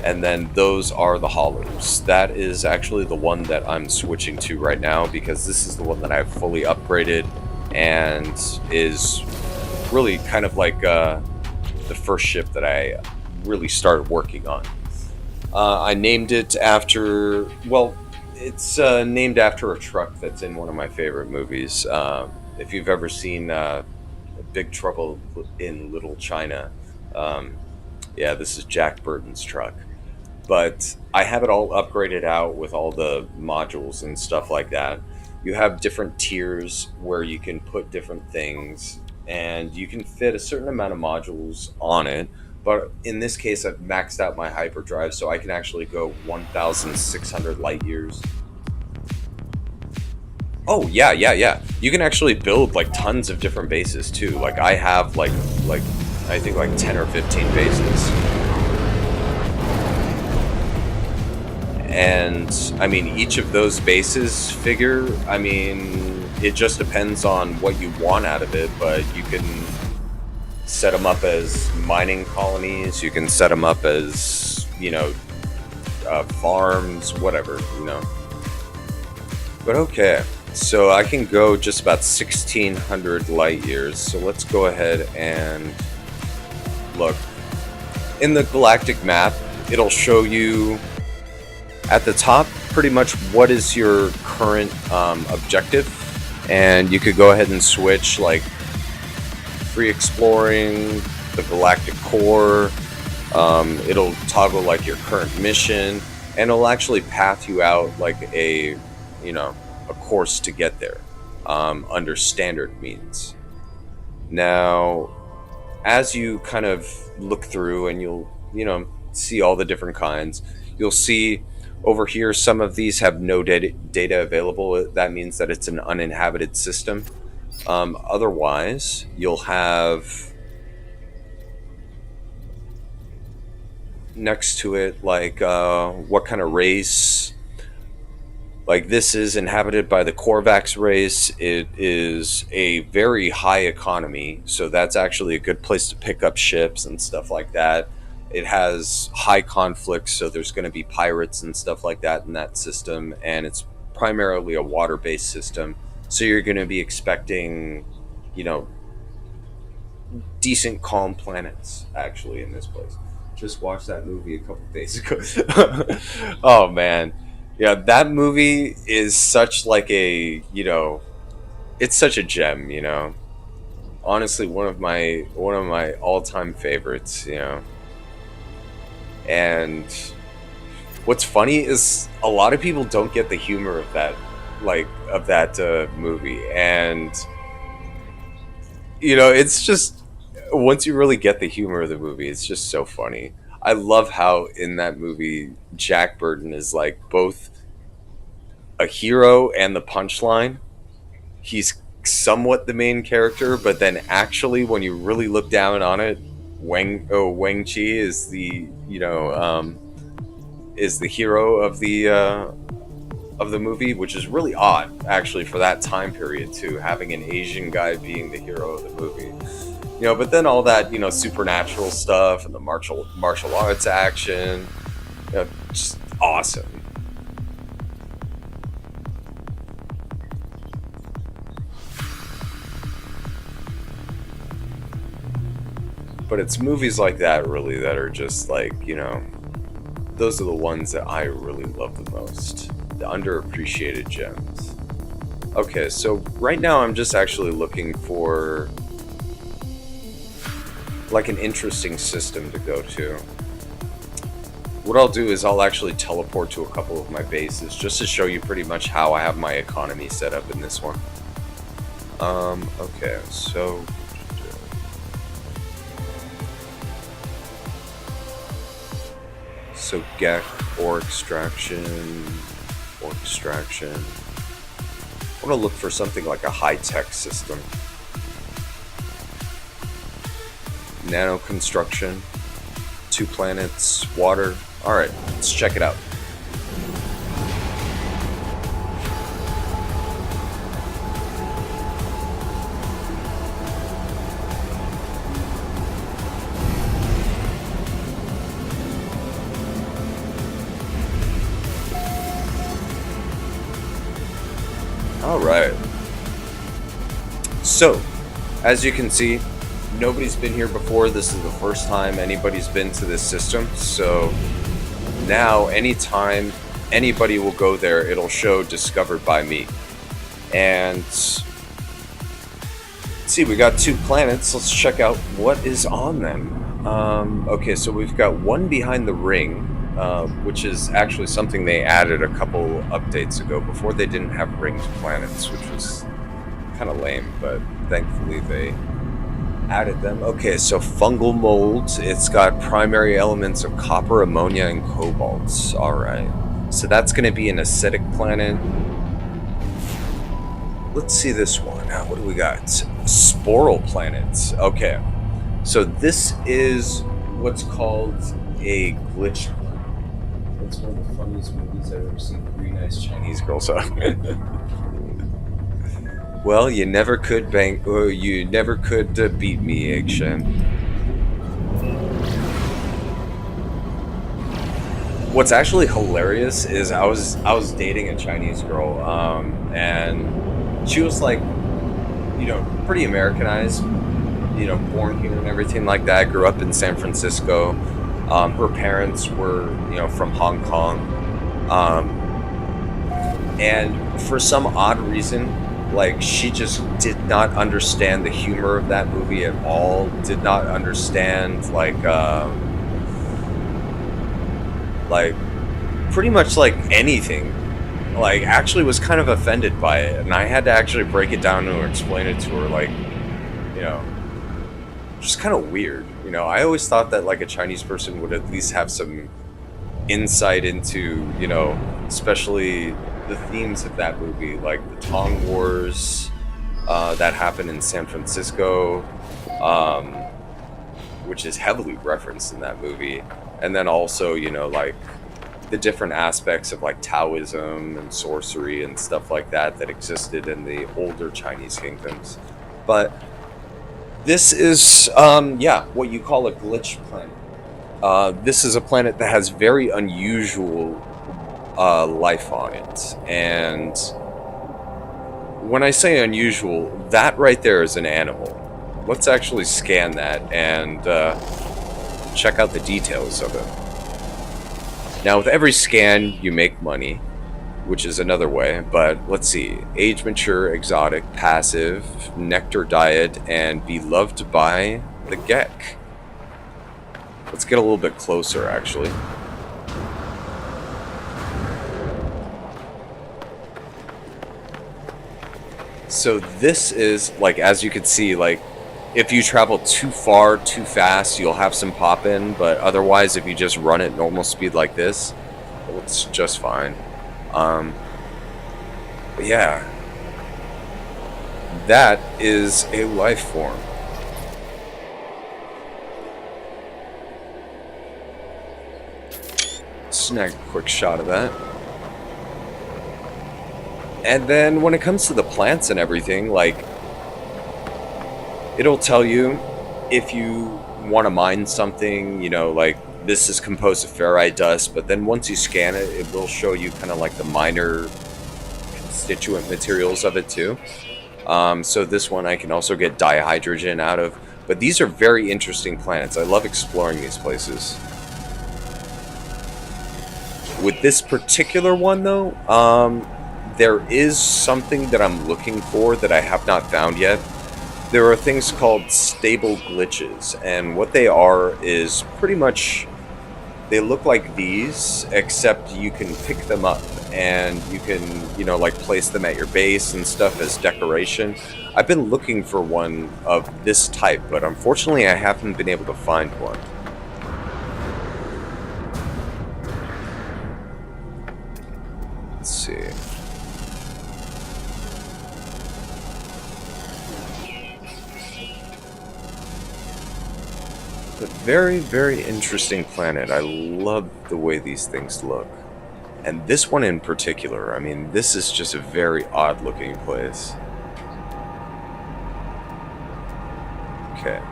and then those are the haulers. That is actually the one that I'm switching to right now because this is the one that I've fully upgraded and is really kind of like the first ship that I really started working on. I named it after, well, it's named after a truck that's in one of my favorite movies. If you've ever seen Big Trouble in Little China, yeah, this is Jack Burton's truck. But I have it all upgraded out with all the modules and stuff like that. You have different tiers where you can put different things, and you can fit a certain amount of modules on it. But in this case, I've maxed out my hyperdrive, so I can actually go 1,600 light years. Oh yeah. You can actually build like tons of different bases too. Like I have like I think like 10 or 15 bases. And I mean, each of those bases figure, I mean, it just depends on what you want out of it, but you can set them up as mining colonies, you can set them up as, farms, whatever, But okay, so I can go just about 1,600 light years, so let's go ahead and look. In the galactic map, it'll show you at the top pretty much what is your current objective, and you could go ahead and switch like free exploring, the galactic core. It'll toggle like your current mission, and it'll actually path you out like a course to get there under standard means. Now, as you kind of look through and you'll see all the different kinds, You'll see over here some of these have no data available. That means that it's an uninhabited system. Otherwise, you'll have next to it like what kind of race. Like this is inhabited by the Korvax race. It is a very high economy, so that's actually a good place to pick up ships and stuff like that. It has high conflicts, so there's going to be pirates and stuff like that in that system, and it's primarily a water-based system. So you're going to be expecting, you know, decent calm planets actually in this place. Just watched that movie a couple days ago. Oh man, yeah, that movie is such like a, it's such a gem. Honestly, one of my all-time favorites. And what's funny is a lot of people don't get the humor of that, movie, and it's just once you really get the humor of the movie, it's just so funny. I love how in that movie Jack Burton is like both a hero and the punchline. He's somewhat the main character, but then actually when you really look down on it, Wang Chi is the hero of the movie, which is really odd actually for that time period too, having an Asian guy being the hero of the movie. But then all that, supernatural stuff and the martial arts action, just awesome. But it's movies like that really that are just like, those are the ones that I really love the most. The underappreciated gems. Okay, so right now I'm just actually looking for like an interesting system to go to. What I'll do is I'll actually teleport to a couple of my bases just to show you pretty much how I have my economy set up in this one. Okay, so Gek, ore extraction. I want to look for something like a high-tech system. Nano construction, 2 planets, water. Alright, let's check it out. Alright. So, as you can see, nobody's been here before. This is the first time anybody's been to this system. So now anytime anybody will go there, it'll show discovered by me. And see, we got 2 planets. Let's check out what is on them. Okay, so we've got one behind the ring, which is actually something they added a couple updates ago. Before they didn't have ringed planets, which was kind of lame, but thankfully they added them. Okay, so fungal mold. It's got primary elements of copper, ammonia, and cobalt. Alright. So that's going to be an acidic planet. Let's see this one. What do we got? Sporal planets. Okay. So this is what's called a glitch planet. It's one of the funniest movies I've ever seen. 3 nice Chinese girls on. Well, you never could beat me, Egg Shen. What's actually hilarious is I was dating a Chinese girl, and she was like, pretty Americanized, born here and everything like that. Grew up in San Francisco. Her parents were, from Hong Kong, and for some odd reason, like, she just did not understand the humor of that movie at all. Did not understand, like pretty much, like, anything. Like, actually was kind of offended by it. And I had to actually break it down to her, explain it to her, like, just kind of weird. I always thought that, like, a Chinese person would at least have some, insight into, especially the themes of that movie, like the Tong Wars that happened in San Francisco, um, which is heavily referenced in that movie. And then also, like the different aspects of like Taoism and sorcery and stuff like that that existed in the older Chinese kingdoms. But this is, yeah, what you call a glitch planet. This is a planet that has very unusual life on it. And when I say unusual, that right there is an animal. Let's actually scan that and check out the details of it. Now, with every scan, you make money, which is another way, but let's see. Age mature, exotic, passive, nectar diet, and beloved by the Gek. Let's get a little bit closer, actually. So this is, like, as you can see, like, if you travel too far, too fast, you'll have some pop in, but otherwise, if you just run at normal speed like this, it looks just fine. But yeah, that is a life form. Snag a quick shot of that. And then when it comes to the plants and everything, like, it'll tell you if you want to mine something, like this is composed of ferrite dust, but then once you scan it, it will show you kind of like the minor constituent materials of it too. So this one I can also get dihydrogen out of, but these are very interesting planets. I love exploring these places. With this particular one though, there is something that I'm looking for that I have not found yet. There are things called stable glitches, and what they are is pretty much, they look like these, except you can pick them up and you can, like place them at your base and stuff as decoration. I've been looking for one of this type, but unfortunately I haven't been able to find one. Let's see. But very, very interesting planet. I love the way these things look. And this one in particular, I mean, this is just a very odd looking place. Okay.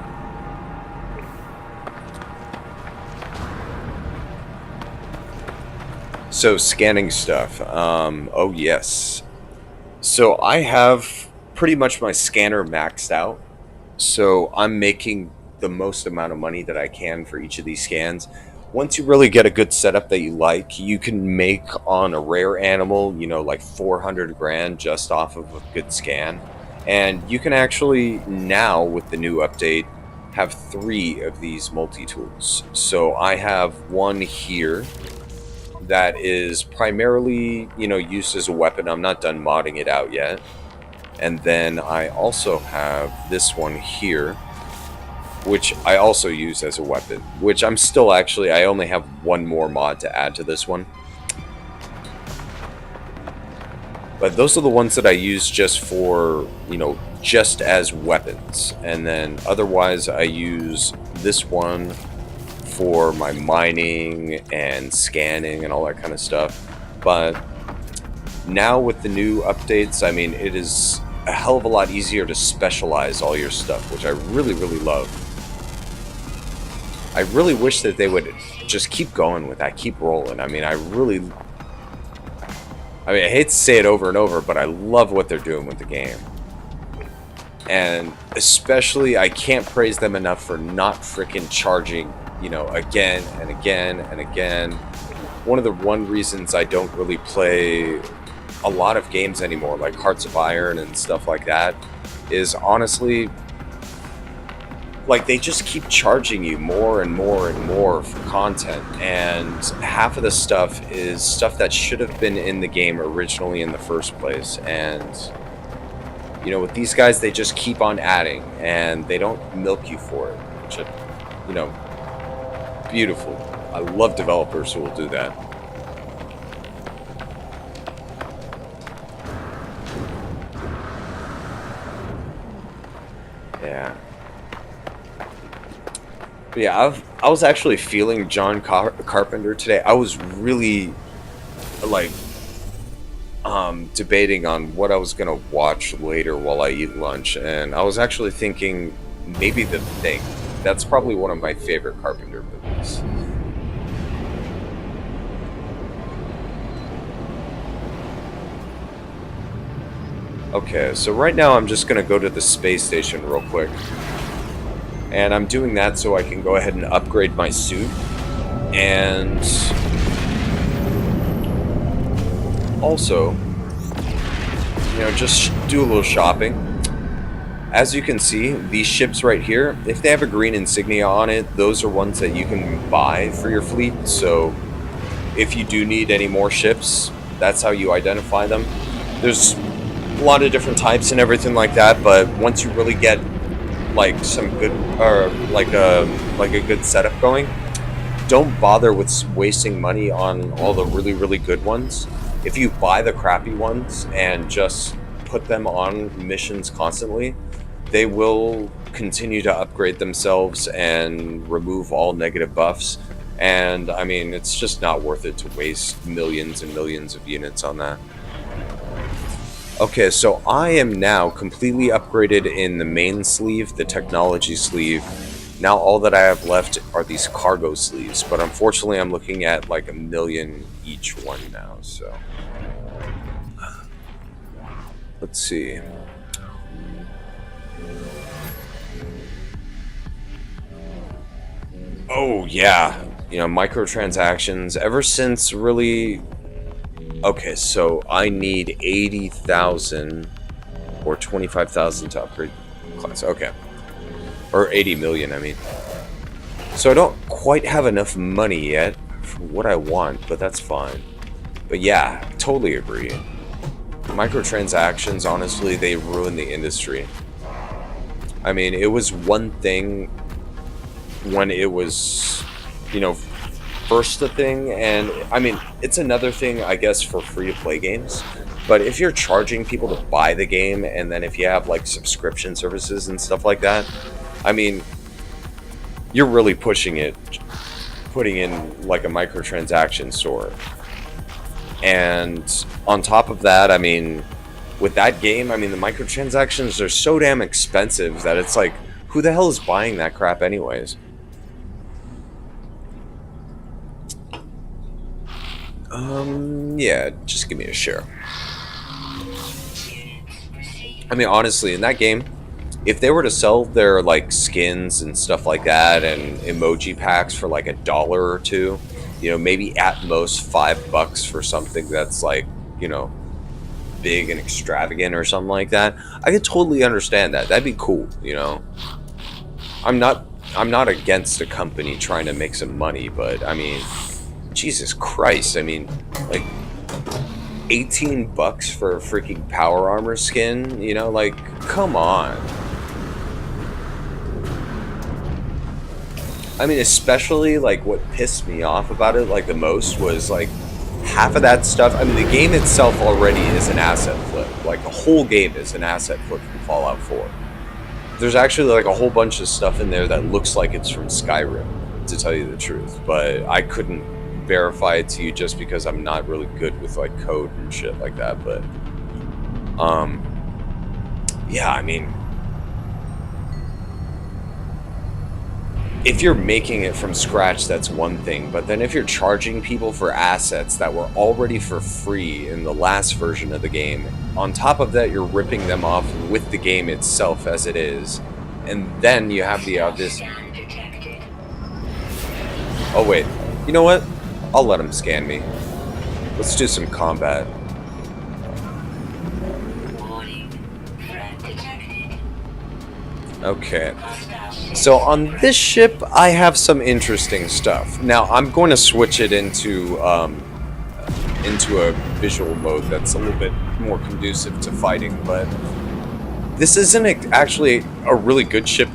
So, scanning stuff. Oh, yes. So, I have pretty much my scanner maxed out. So, I'm making the most amount of money that I can for each of these scans. Once you really get a good setup that you like, you can make on a rare animal, like 400 grand just off of a good scan. And you can actually now, with the new update, have 3 of these multi-tools. So I have one here that is primarily, used as a weapon. I'm not done modding it out yet. And then I also have this one here, which I also use as a weapon, which I'm still actually, I only have one more mod to add to this one. But those are the ones that I use just for, just as weapons. And then otherwise I use this one for my mining and scanning and all that kind of stuff. But now with the new updates, I mean, it is a hell of a lot easier to specialize all your stuff, which I really, really love. I really wish that they would just keep going with that, keep rolling. I mean, I hate to say it over and over, but I love what they're doing with the game. And especially, I can't praise them enough for not freaking charging, again and again and again. One of the reasons I don't really play a lot of games anymore, like Hearts of Iron and stuff like that, is honestly, like, they just keep charging you more and more and more for content, and half of the stuff is stuff that should have been in the game originally in the first place. And with these guys, they just keep on adding and they don't milk you for it, which, beautiful. I love developers who will do that. Yeah. But yeah, I was actually feeling John Carpenter today. I was really like debating on what I was gonna watch later while I eat lunch, and I was actually thinking maybe The Thing. That's probably one of my favorite Carpenter movies. Okay, so right now I'm just gonna go to the space station real quick. And I'm doing that so I can go ahead and upgrade my suit. And also, just do a little shopping. As you can see, these ships right here, if they have a green insignia on it, those are ones that you can buy for your fleet. So if you do need any more ships, that's how you identify them. There's a lot of different types and everything like that, but once you really get like some good, or like a good setup going, don't bother with wasting money on all the really, really good ones. If you buy the crappy ones and just put them on missions constantly, they will continue to upgrade themselves and remove all negative buffs. And I mean, it's just not worth it to waste millions and millions of units on that. Okay, so I am now completely upgraded in the main sleeve, the technology sleeve. Now all that I have left are these cargo sleeves, but unfortunately I'm looking at like 1 million each one now, so. Let's see. Oh yeah, microtransactions, ever since really. Okay, so I need 80,000 or 25,000 to upgrade class. Okay. Or 80 million, I mean. So I don't quite have enough money yet for what I want, but that's fine. But yeah, totally agree. Microtransactions, honestly, they ruin the industry. I mean, it was one thing when it was, first a thing, and I mean, it's another thing, I guess, for free-to-play games. But if you're charging people to buy the game, and then if you have like subscription services and stuff like that, I mean, you're really pushing it, putting in like a microtransaction store. And on top of that, I mean, with that game, I mean, the microtransactions are so damn expensive that it's like, who the hell is buying that crap anyways? Yeah, just give me a share. I mean, honestly, in that game, if they were to sell their, like, skins and stuff like that and emoji packs for, like, $1 or two, maybe at most $5 for something that's, like, big and extravagant or something like that, I could totally understand that. That'd be cool, I'm not against a company trying to make some money, but, I mean, Jesus Christ, I mean, like, $18 for a freaking power armor skin, like, come on. I mean, especially, like, what pissed me off about it, like, the most was, like, half of that stuff. I mean, the game itself already is an asset flip. Like, the whole game is an asset flip from Fallout 4. There's actually, like, a whole bunch of stuff in there that looks like it's from Skyrim, to tell you the truth. But I couldn't verify it to you just because I'm not really good with, like, code and shit like that. But, yeah, I mean, if you're making it from scratch, that's one thing, but then if you're charging people for assets that were already for free in the last version of the game, on top of that, you're ripping them off with the game itself as it is, and then you have the this. Oh wait, you know what? I'll let him scan me. Let's do some combat. Okay. So on this ship, I have some interesting stuff. Now, I'm going to switch it into a visual mode that's a little bit more conducive to fighting, but this isn't actually a really good ship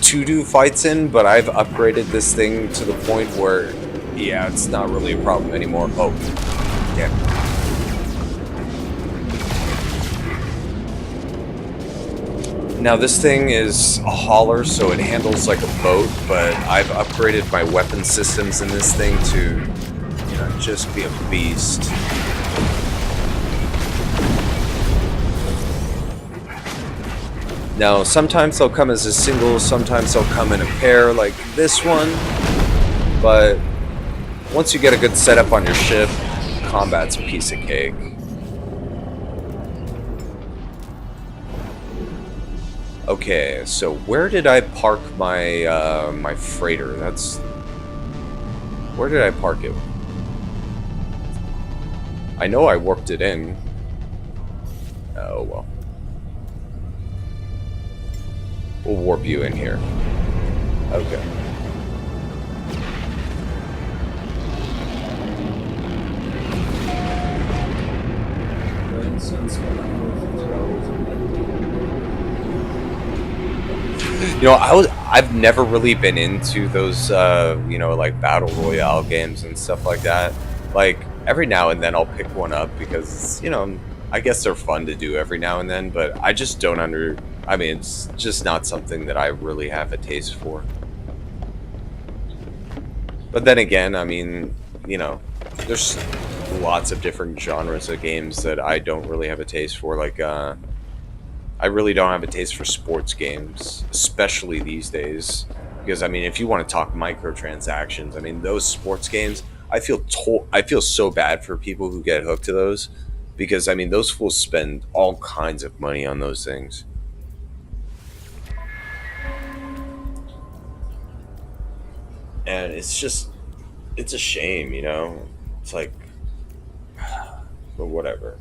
to do fights in, but I've upgraded this thing to the point where Yeah, it's not really a problem anymore. Oh, yeah. Now this thing is a hauler, so it handles like a boat, but I've upgraded my weapon systems in this thing to, just be a beast. Now, sometimes they'll come as a single, sometimes they'll come in a pair like this one, but once you get a good setup on your ship, combat's a piece of cake. Okay, so where did I park my my freighter? Where did I park it? I know I warped it in. Oh well. We'll warp you in here. Okay. I've never really been into those like battle royale games and stuff like that. Like every now and then I'll pick one up because, I guess they're fun to do every now and then, but I just don't I mean, it's just not something that I really have a taste for. But then again, I mean, there's lots of different genres of games that I don't really have a taste for. Like, I really don't have a taste for sports games, especially these days. Because, I mean, if you want to talk microtransactions, I mean, those sports games, I feel so bad for people who get hooked to those. Because, I mean, those fools spend all kinds of money on those things. And it's a shame, It's like, but whatever.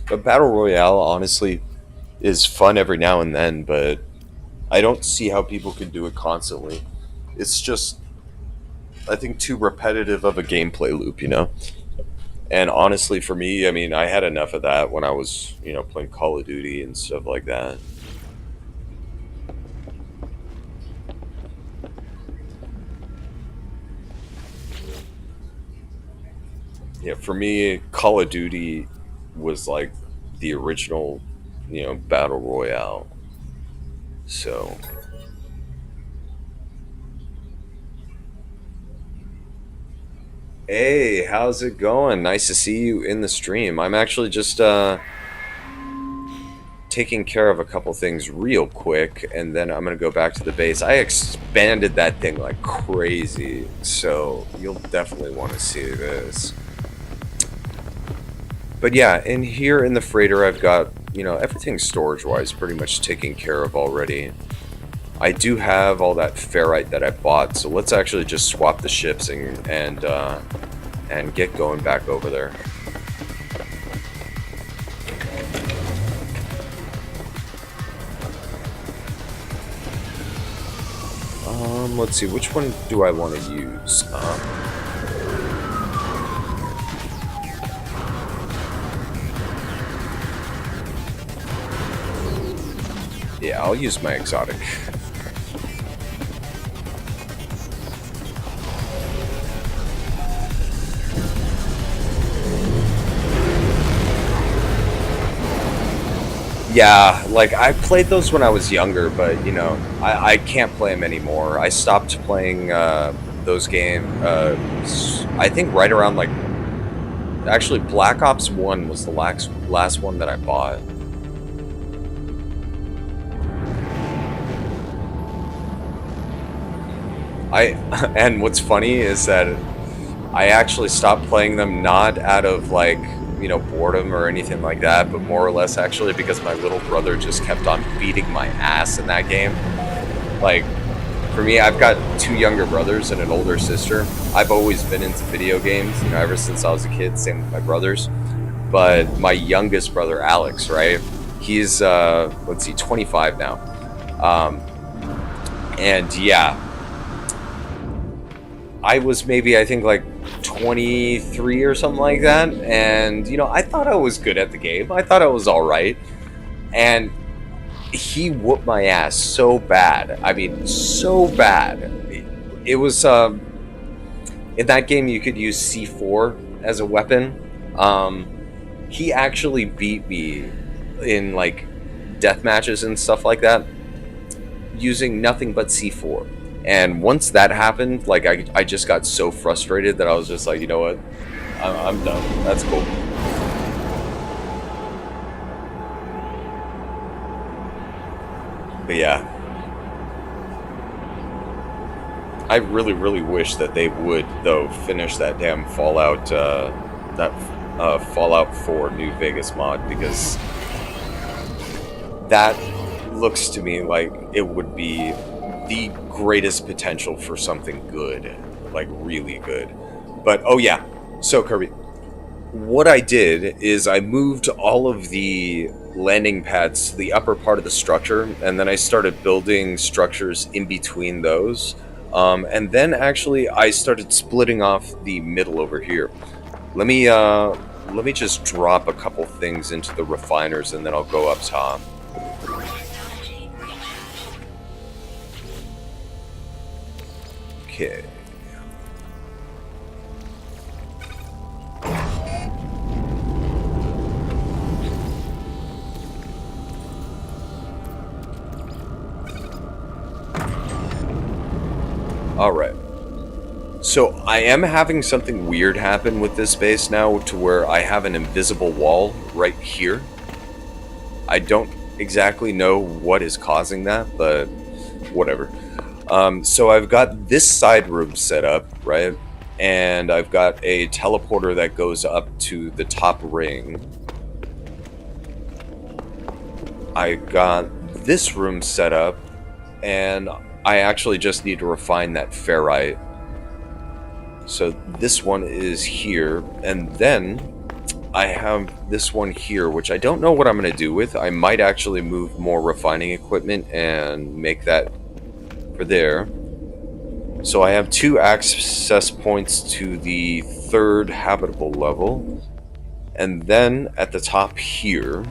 But Battle Royale, honestly, is fun every now and then, but I don't see how people can do it constantly. It's just, I think, too repetitive of a gameplay loop, And honestly, for me, I mean, I had enough of that when I was, playing Call of Duty and stuff like that. Yeah, for me, Call of Duty was like the original, battle royale. So, hey, how's it going? Nice to see you in the stream. I'm actually just taking care of a couple things real quick, and then I'm gonna go back to the base. I expanded that thing like crazy, so you'll definitely want to see this. But yeah, in here in the freighter, I've got, everything storage-wise pretty much taken care of already. I do have all that ferrite that I bought, so let's actually just swap the ships and get going back over there. Let's see, which one do I want to use? Yeah, I'll use my exotic. Yeah, like I played those when I was younger, but I can't play them anymore. I stopped playing those games. I think right around actually Black Ops 1 was the last one that I bought. And what's funny is that I actually stopped playing them not out of boredom or anything like that, but more or less actually because my little brother just kept on beating my ass in that game. Like, for me, I've got 2 younger brothers and an older sister. I've always been into video games, ever since I was a kid, same with my brothers. But my youngest brother, Alex, right? He's, 25 now. And yeah, I was maybe, I think, 23 or something like that, and I thought I was good at the game. I thought I was all right, and he whooped my ass so bad. I mean, so bad. It was in that game you could use C4 as a weapon. He actually beat me in like death matches and stuff like that using nothing but C4. And once that happened, like I just got so frustrated that I was just like, you know what, I'm done. That's cool. But yeah, I really, really wish that they would, though, finish that damn Fallout, Fallout 4 New Vegas mod, because that looks to me like it would be the greatest potential for something good, like really good. But oh yeah, so Kirby, what I did is I moved all of the landing pads to the upper part of the structure, and then I started building structures in between those. And then actually I started splitting off the middle over here. Let me just drop a couple things into the refiners, and then I'll go up top. Okay. Alright. So I am having something weird happen with this base now, to where I have an invisible wall right here. I don't exactly know what is causing that, but whatever. So I've got this side room set up, right? And I've got a teleporter that goes up to the top ring. I got this room set up, and I actually just need to refine that ferrite. So this one is here, and then I have this one here, which I don't know what I'm going to do with. I might actually move more refining equipment and make that for there. So I have 2 access points to the 3rd habitable level. And then at the top here,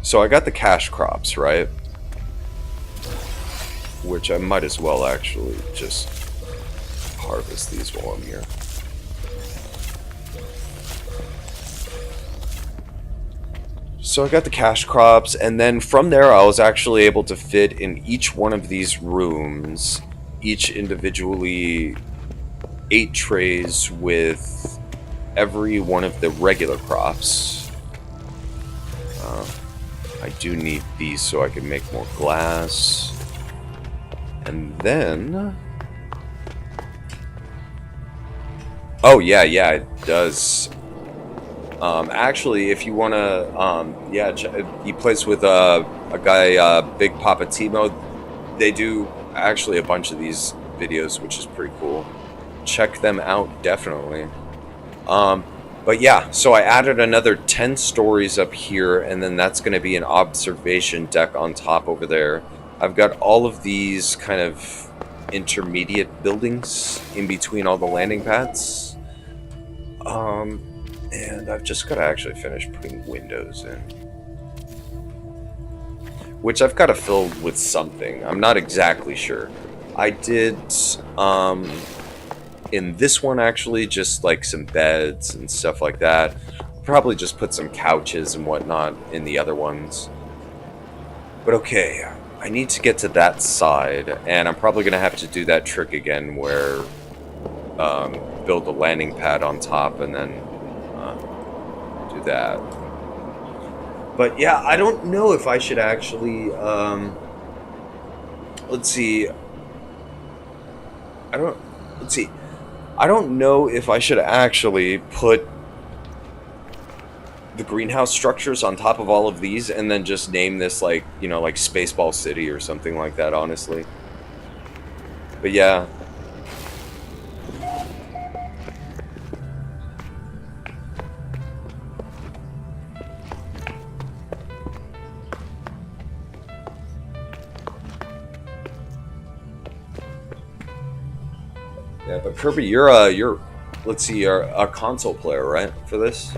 so I got the cash crops, right? Which I might as well actually just harvest these while I'm here. So I got the cash crops, and then from there I was actually able to fit in each one of these rooms, each individually 8 trays with every one of the regular crops. I do need these so I can make more glass. And then... oh, yeah, it does. Actually, if you want to, he plays with a guy, Big Papa Timo. They do actually a bunch of these videos, which is pretty cool. Check them out, definitely. But yeah, so I added another 10 stories up here, and then that's going to be an observation deck on top over there. I've got all of these kind of intermediate buildings in between all the landing pads. And I've just got to actually finish putting windows in. Which I've got to fill with something. I'm not exactly sure. I did, in this one actually, just like some beds and stuff like that. I'll probably just put some couches and whatnot in the other ones. But okay, I need to get to that side, and I'm probably going to have to do that trick again where build a landing pad on top and then do that. But yeah, I don't know if I should actually, let's see. I don't know if I should actually put the greenhouse structures on top of all of these and then just name this like, you know, like Spaceball City or something like that, honestly. But yeah. Yeah, but Kirby, let's see, you're a console player, right, for this?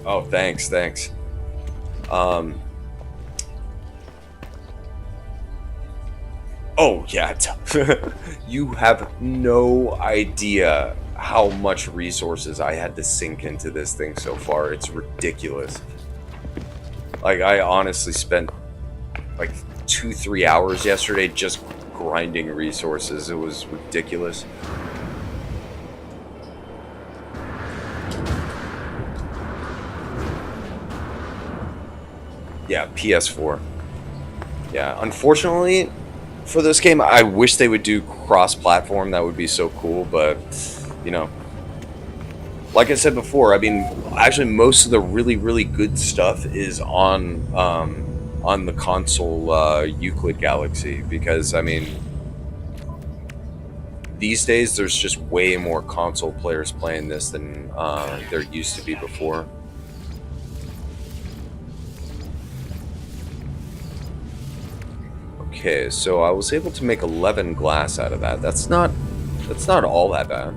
Oh, thanks, thanks. Um, oh yeah, you have no idea how much resources I had to sink into this thing so far. It's ridiculous. Like, I honestly spent like 2-3 hours yesterday just grinding resources. It was ridiculous. Yeah, PS4. Yeah, unfortunately for this game, I wish they would do cross-platform. That would be so cool, but you know, like I said before, I mean, actually, most of the really, really good stuff is on the console Euclid Galaxy because I mean, these days there's just way more console players playing this than there used to be before. Okay, so I was able to make 11 glass out of that. That's not all that bad.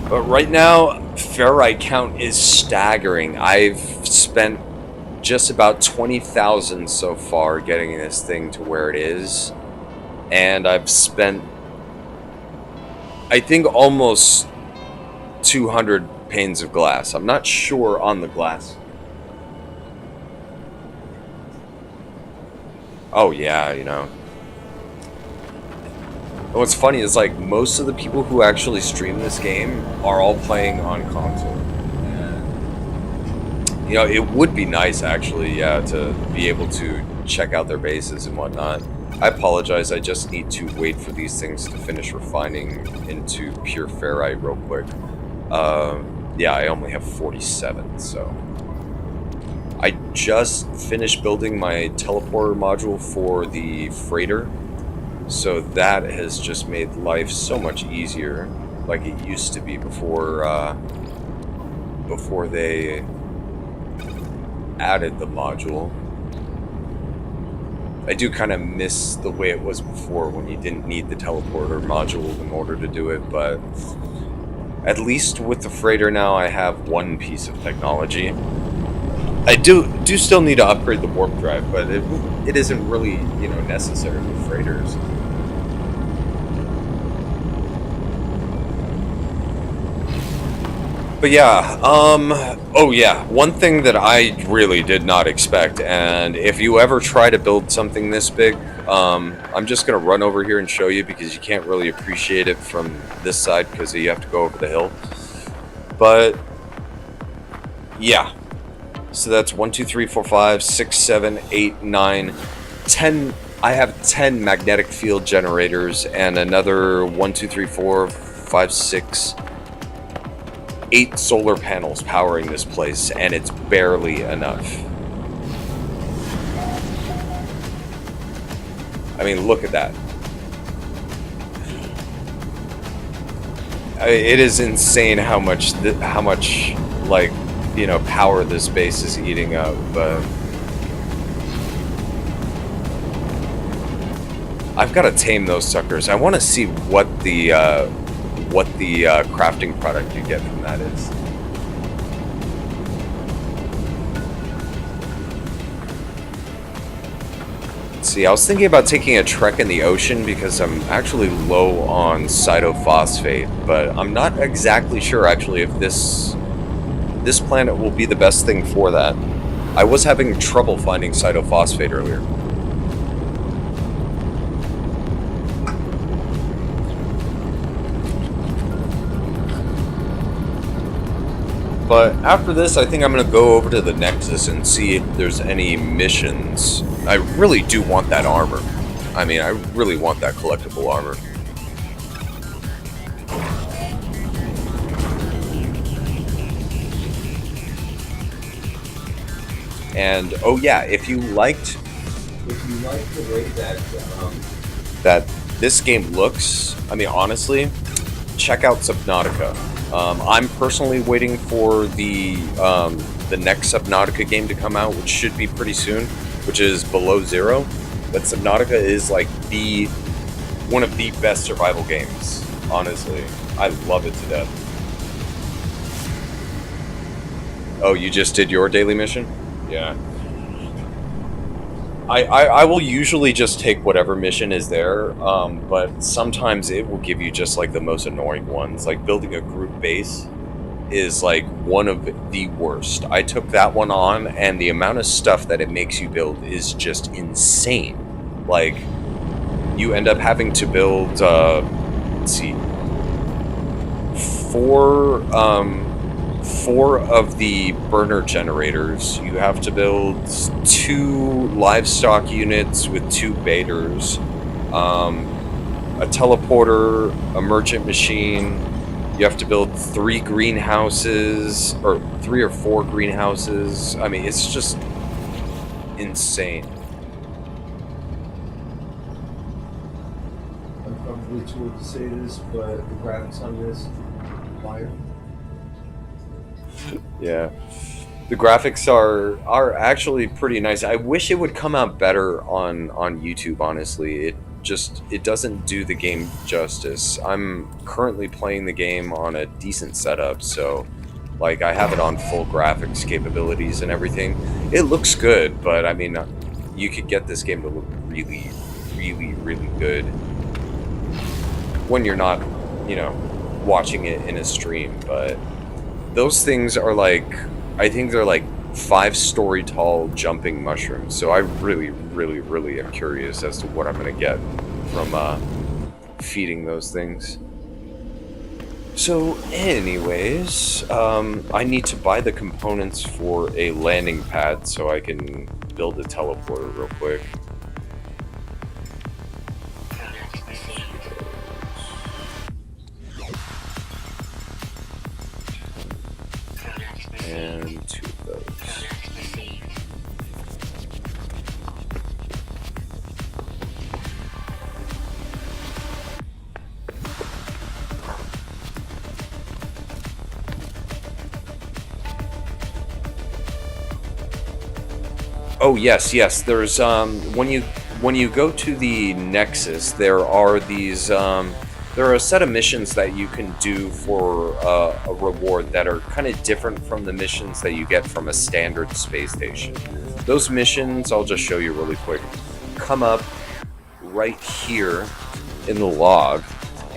But right now, ferrite count is staggering. I've spent just about 20,000 so far getting this thing to where it is. And I've spent, I think, almost 200 panes of glass. I'm not sure on the glass. Oh yeah, you know. And what's funny is like most of the people who actually stream this game are all playing on console. You know, it would be nice actually, yeah, to be able to check out their bases and whatnot. I apologize, I just need to wait for these things to finish refining into pure ferrite real quick. Yeah, I only have 47, so... I just finished building my teleporter module for the freighter, so that has just made life so much easier, like it used to be before they added the module. I do kind of miss the way it was before when you didn't need the teleporter module in order to do it, but at least with the freighter now I have one piece of technology. I do still need to upgrade the warp drive, but it isn't really, you know, necessary with freighters. But yeah, oh yeah, one thing that I really did not expect, and if you ever try to build something this big, I'm just gonna run over here and show you because you can't really appreciate it from this side because you have to go over the hill. But yeah, so that's 1, 2, 3, 4, 5, 6, 7, 8, 9, 10. I have 10 magnetic field generators and another 1, 2, 3, 4, 5, 6, 8 solar panels powering this place, and it's barely enough. I mean, look at that. It is insane how much like, you know, power this base is eating up, but I've got to tame those suckers. I want to see what the crafting product you get from that is. See, I was thinking about taking a trek in the ocean because I'm actually low on cytophosphate, but I'm not exactly sure actually if this planet will be the best thing for that. I was having trouble finding cytophosphate earlier. But after this, I think I'm going to go over to the Nexus and see if there's any missions. I really do want that armor. I mean, I really want that collectible armor. And oh yeah, if you liked the way that this game looks, I mean honestly, check out Subnautica. I'm personally waiting for the next Subnautica game to come out, which should be pretty soon, which is Below Zero. But Subnautica is like the one of the best survival games. Honestly, I love it to death. Oh, you just did your daily mission? Yeah. I will usually just take whatever mission is there, but sometimes it will give you just like the most annoying ones. Like building a group base is like one of the worst. I took that one on, and the amount of stuff that it makes you build is just insane. Like, you end up having to build, let's see, four, four of the burner generators. You have to build 2 livestock units with 2 baiters, a teleporter, a merchant machine. You have to build 3 greenhouses, or 3 or 4 greenhouses. I mean, it's just insane. I'm probably too old to say this, but the graphics on this, fire. Yeah. The graphics are actually pretty nice. I wish it would come out better on YouTube, honestly. It doesn't do the game justice. I'm currently playing the game on a decent setup, so like I have it on full graphics capabilities and everything. It looks good, but I mean, you could get this game to look really, really, really good when you're not, you know, watching it in a stream. But those things are like, I think they're like 5-story tall jumping mushrooms. So I really, really, really am curious as to what I'm gonna get from feeding those things. So anyways, I need to buy the components for a landing pad so I can build a teleporter real quick. And 2 of those. Oh yes, yes. There's when you go to the Nexus, there are these there are a set of missions that you can do for a reward that are kind of different from the missions that you get from a standard space station. Those missions, I'll just show you really quick, come up right here in the log,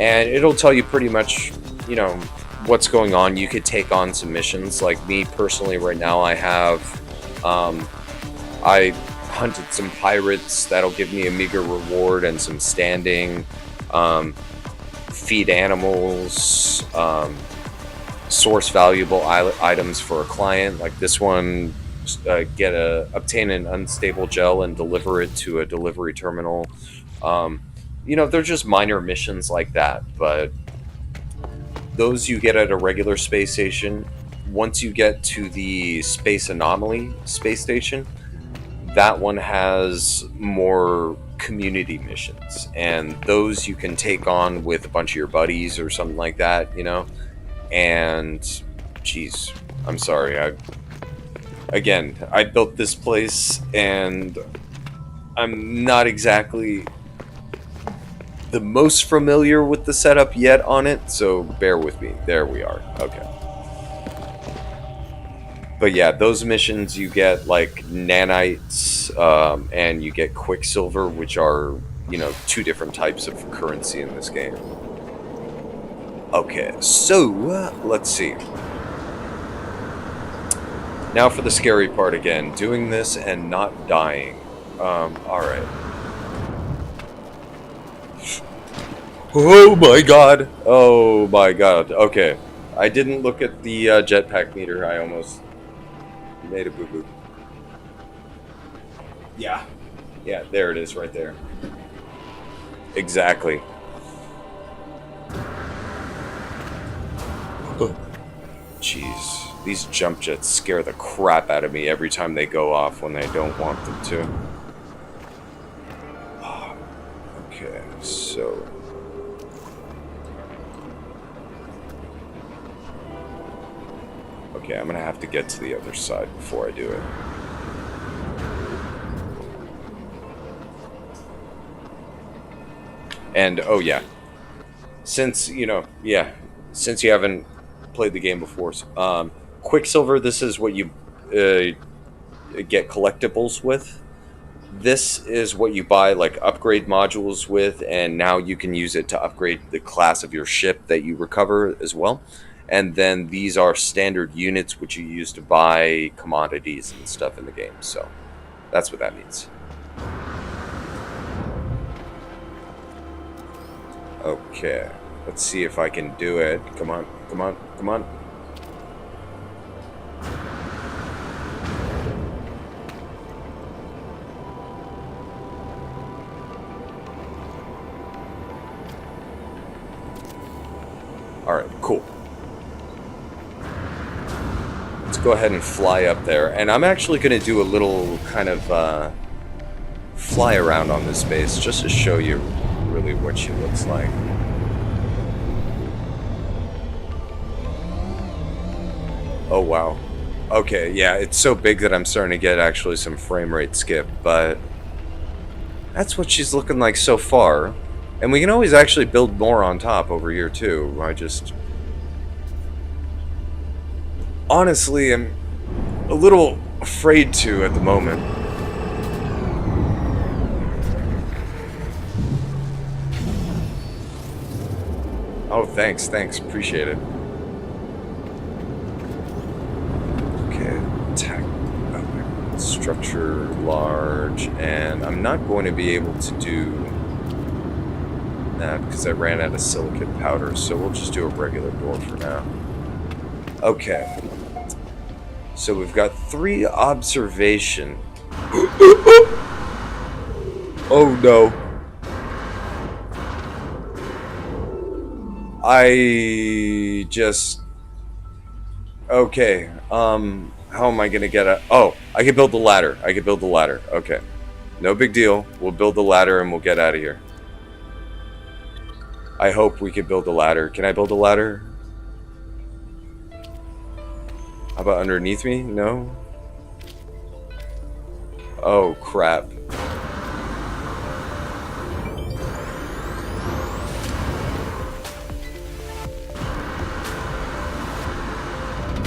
and it'll tell you pretty much, you know, what's going on. You could take on some missions. Like me personally, right now, I hunted some pirates. That'll give me a meager reward and some standing. Feed animals, source valuable items for a client. Like this one, obtain an unstable gel and deliver it to a delivery terminal. You know, they're just minor missions like that, but those you get at a regular space station. Once you get to the Space Anomaly space station, that one has more community missions, and those you can take on with a bunch of your buddies or something like that, you know. And geez, I'm sorry, I built this place and I'm not exactly the most familiar with the setup yet on it, so bear with me. There we are. Okay. But yeah, those missions you get like nanites, and you get quicksilver, which are, you know, 2 different types of currency in this game. Okay, so let's see. Now for the scary part again, doing this and not dying. Alright. Oh my god! Oh my god, okay. I didn't look at the jetpack meter, I almost made a boo-boo. Yeah. Yeah, there it is right there. Exactly. Jeez. These jump jets scare the crap out of me every time they go off when I don't want them to. Okay, so... Okay, I'm gonna have to get to the other side before I do it. And, oh yeah, since, since you haven't played the game before, Quicksilver, this is what you get collectibles with. This is what you buy, like, upgrade modules with, and now you can use it to upgrade the class of your ship that you recover as well. And then these are standard units which you use to buy commodities and stuff in the game. So that's what that means. Okay, let's see if I can do it. Come on, come on, come on. Alright, cool. Let's go ahead and fly up there. And I'm actually going to do a little kind of fly around on this base just to show you really what she looks like. Oh, wow. Okay, yeah, it's so big that I'm starting to get actually some frame rate skip, but that's what she's looking like so far. And we can always actually build more on top over here, too. I just... honestly, I'm a little afraid to at the moment. Oh, thanks, appreciate it. Okay, attack, structure, large, and I'm not going to be able to do that because I ran out of silicate powder, so we'll just do a regular door for now. Okay. So we've got 3 observation. Oh no. I just... okay. How am I gonna get a... oh, I can build the ladder. Okay. No big deal. We'll build the ladder and we'll get out of here. I hope we can build a ladder. Can I build a ladder? How about underneath me? No? Oh, crap.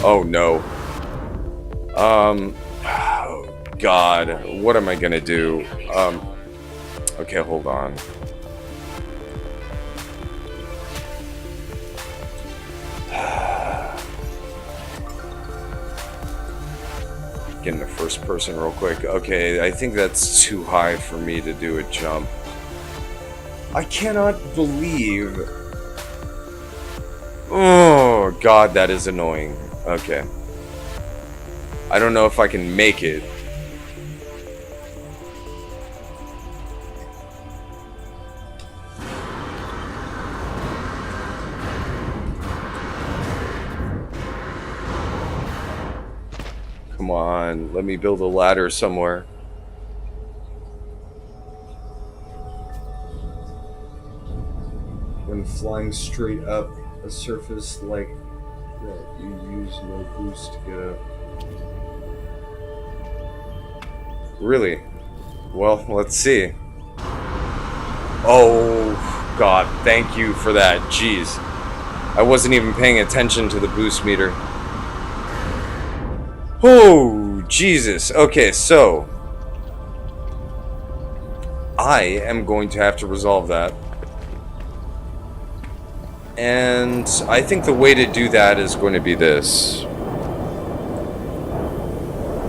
Oh, no. Oh, God. What am I gonna do? Okay, hold on. Get into first person real quick. Okay, I think that's too high for me to do a jump. I cannot believe... oh, God, that is annoying. Okay. I don't know if I can make it. Come on, let me build a ladder somewhere. When flying straight up a surface like that, you use no boost to get up. Really? Well, let's see. Oh, God, thank you for that. Jeez. I wasn't even paying attention to the boost meter. Oh, Jesus. Okay, so I am going to have to resolve that. And I think the way to do that is going to be this.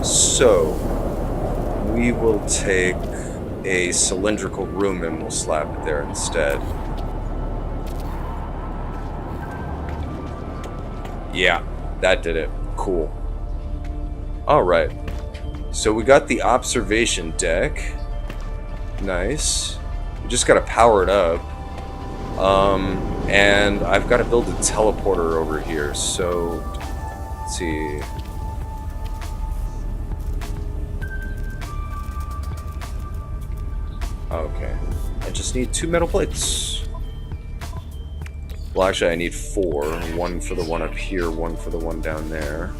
So, we will take a cylindrical room and we'll slap it there instead. Yeah, that did it. Cool. Alright, so we got the observation deck. Nice. We just gotta power it up. And I've got to build a teleporter over here, so... let's see... okay. I just need 2 metal plates. Well, actually, I need 4. 1 for the one up here, 1 for the one down there.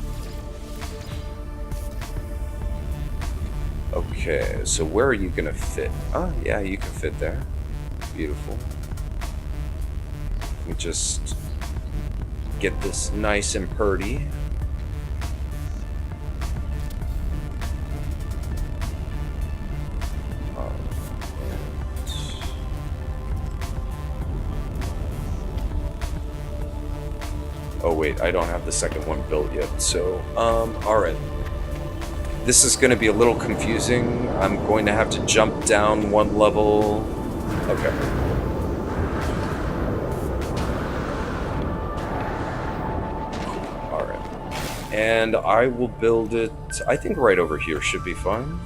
Okay, so where are you gonna fit? Oh, yeah, you can fit there. Beautiful. Let me just get this nice and purty. Oh wait, I don't have the second one built yet, so, alright. This is going to be a little confusing. I'm going to have to jump down 1 level. Okay. Alright. And I will build it, I think right over here should be fine.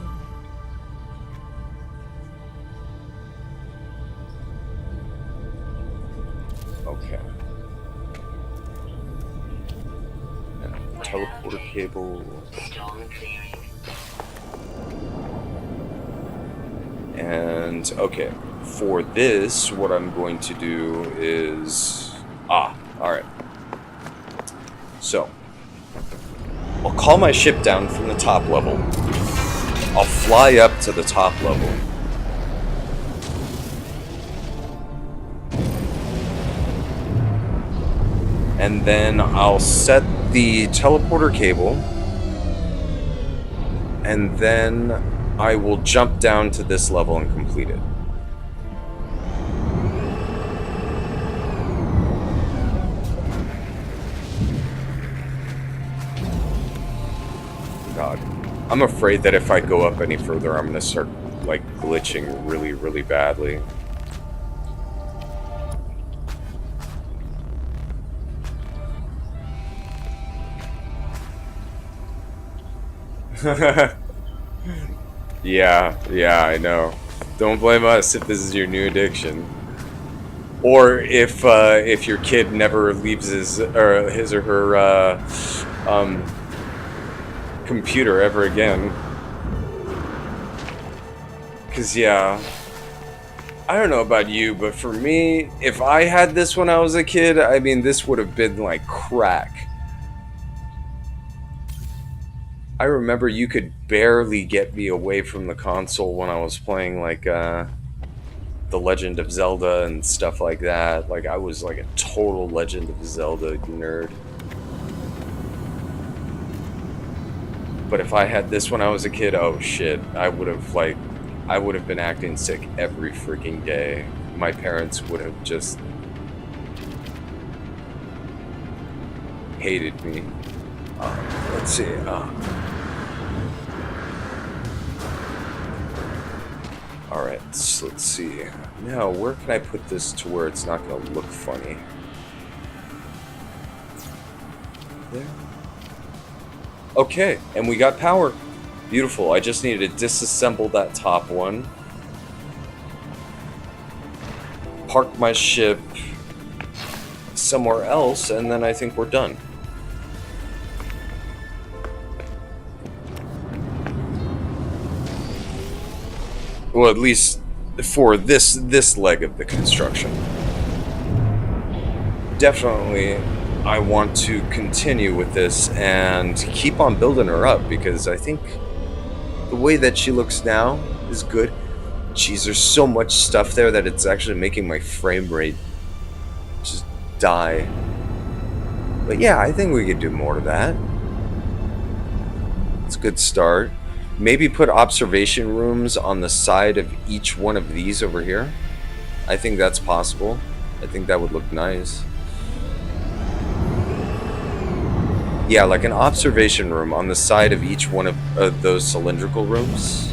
Okay. Teleporter cable. And okay, for this, what I'm going to do is alright. So I'll call my ship down from the top level. I'll fly up to the top level. And then I'll set the teleporter cable, and then I will jump down to this level and complete it. God, I'm afraid that if I go up any further, I'm gonna start, like, glitching really, really badly. Yeah, I know. Don't blame us if this is your new addiction, or if your kid never leaves his or her computer ever again. Cause yeah, I don't know about you, but for me, if I had this when I was a kid, I mean, this would have been like crack. I remember you could barely get me away from the console when I was playing, like, The Legend of Zelda and stuff like that. Like, I was like a total Legend of Zelda nerd. But if I had this when I was a kid, oh shit, I would have been acting sick every freaking day. My parents would have just hated me. Let's see. Alright, so let's see. Now, where can I put this to where it's not going to look funny? There. Okay, and we got power. Beautiful. I just needed to disassemble that top one. Park my ship somewhere else, and then I think we're done. Well, at least for this leg of the construction. Definitely, I want to continue with this and keep on building her up, because I think the way that she looks now is good. Jeez, there's so much stuff there that it's actually making my frame rate just die. But yeah, I think we could do more to that. It's a good start. Maybe put observation rooms on the side of each one of these over here. I think that's possible. I think that would look nice. Yeah, like an observation room on the side of each one of those cylindrical rooms.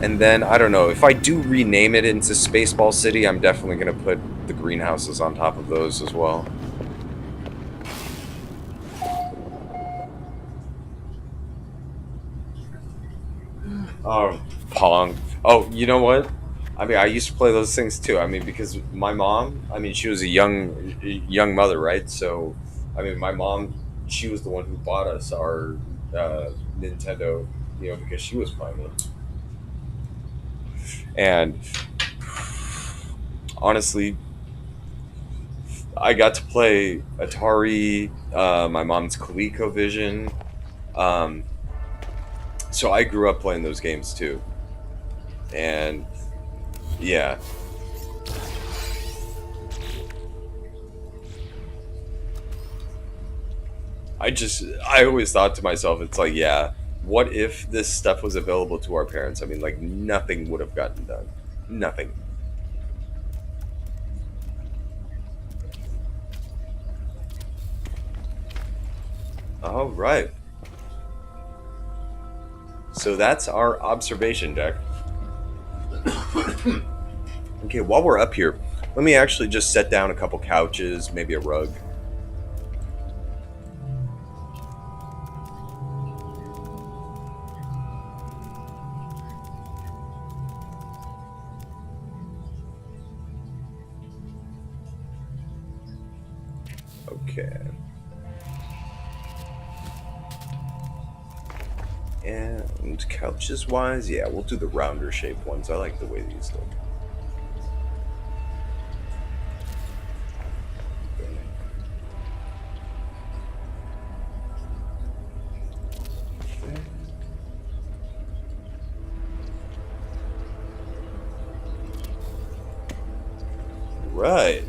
And then, I don't know, if I do rename it into Spaceball City, I'm definitely going to put the greenhouses on top of those as well. Oh, Pong. Oh, you know what? I mean, I used to play those things too. I mean, because my mom, I mean, she was a young mother, right? So, I mean, my mom, she was the one who bought us our Nintendo, you know, because she was playing it. And honestly, I got to play Atari, my mom's ColecoVision. Um, so I grew up playing those games too. And yeah, I always thought to myself, it's like, yeah, what if this stuff was available to our parents? I mean, like, nothing would have gotten done. Nothing. All right. So that's our observation deck. Okay, while we're up here, let me actually just set down a couple couches, maybe a rug. Okay. And couches wise, yeah, we'll do the rounder shaped ones. I like the way these look. Right.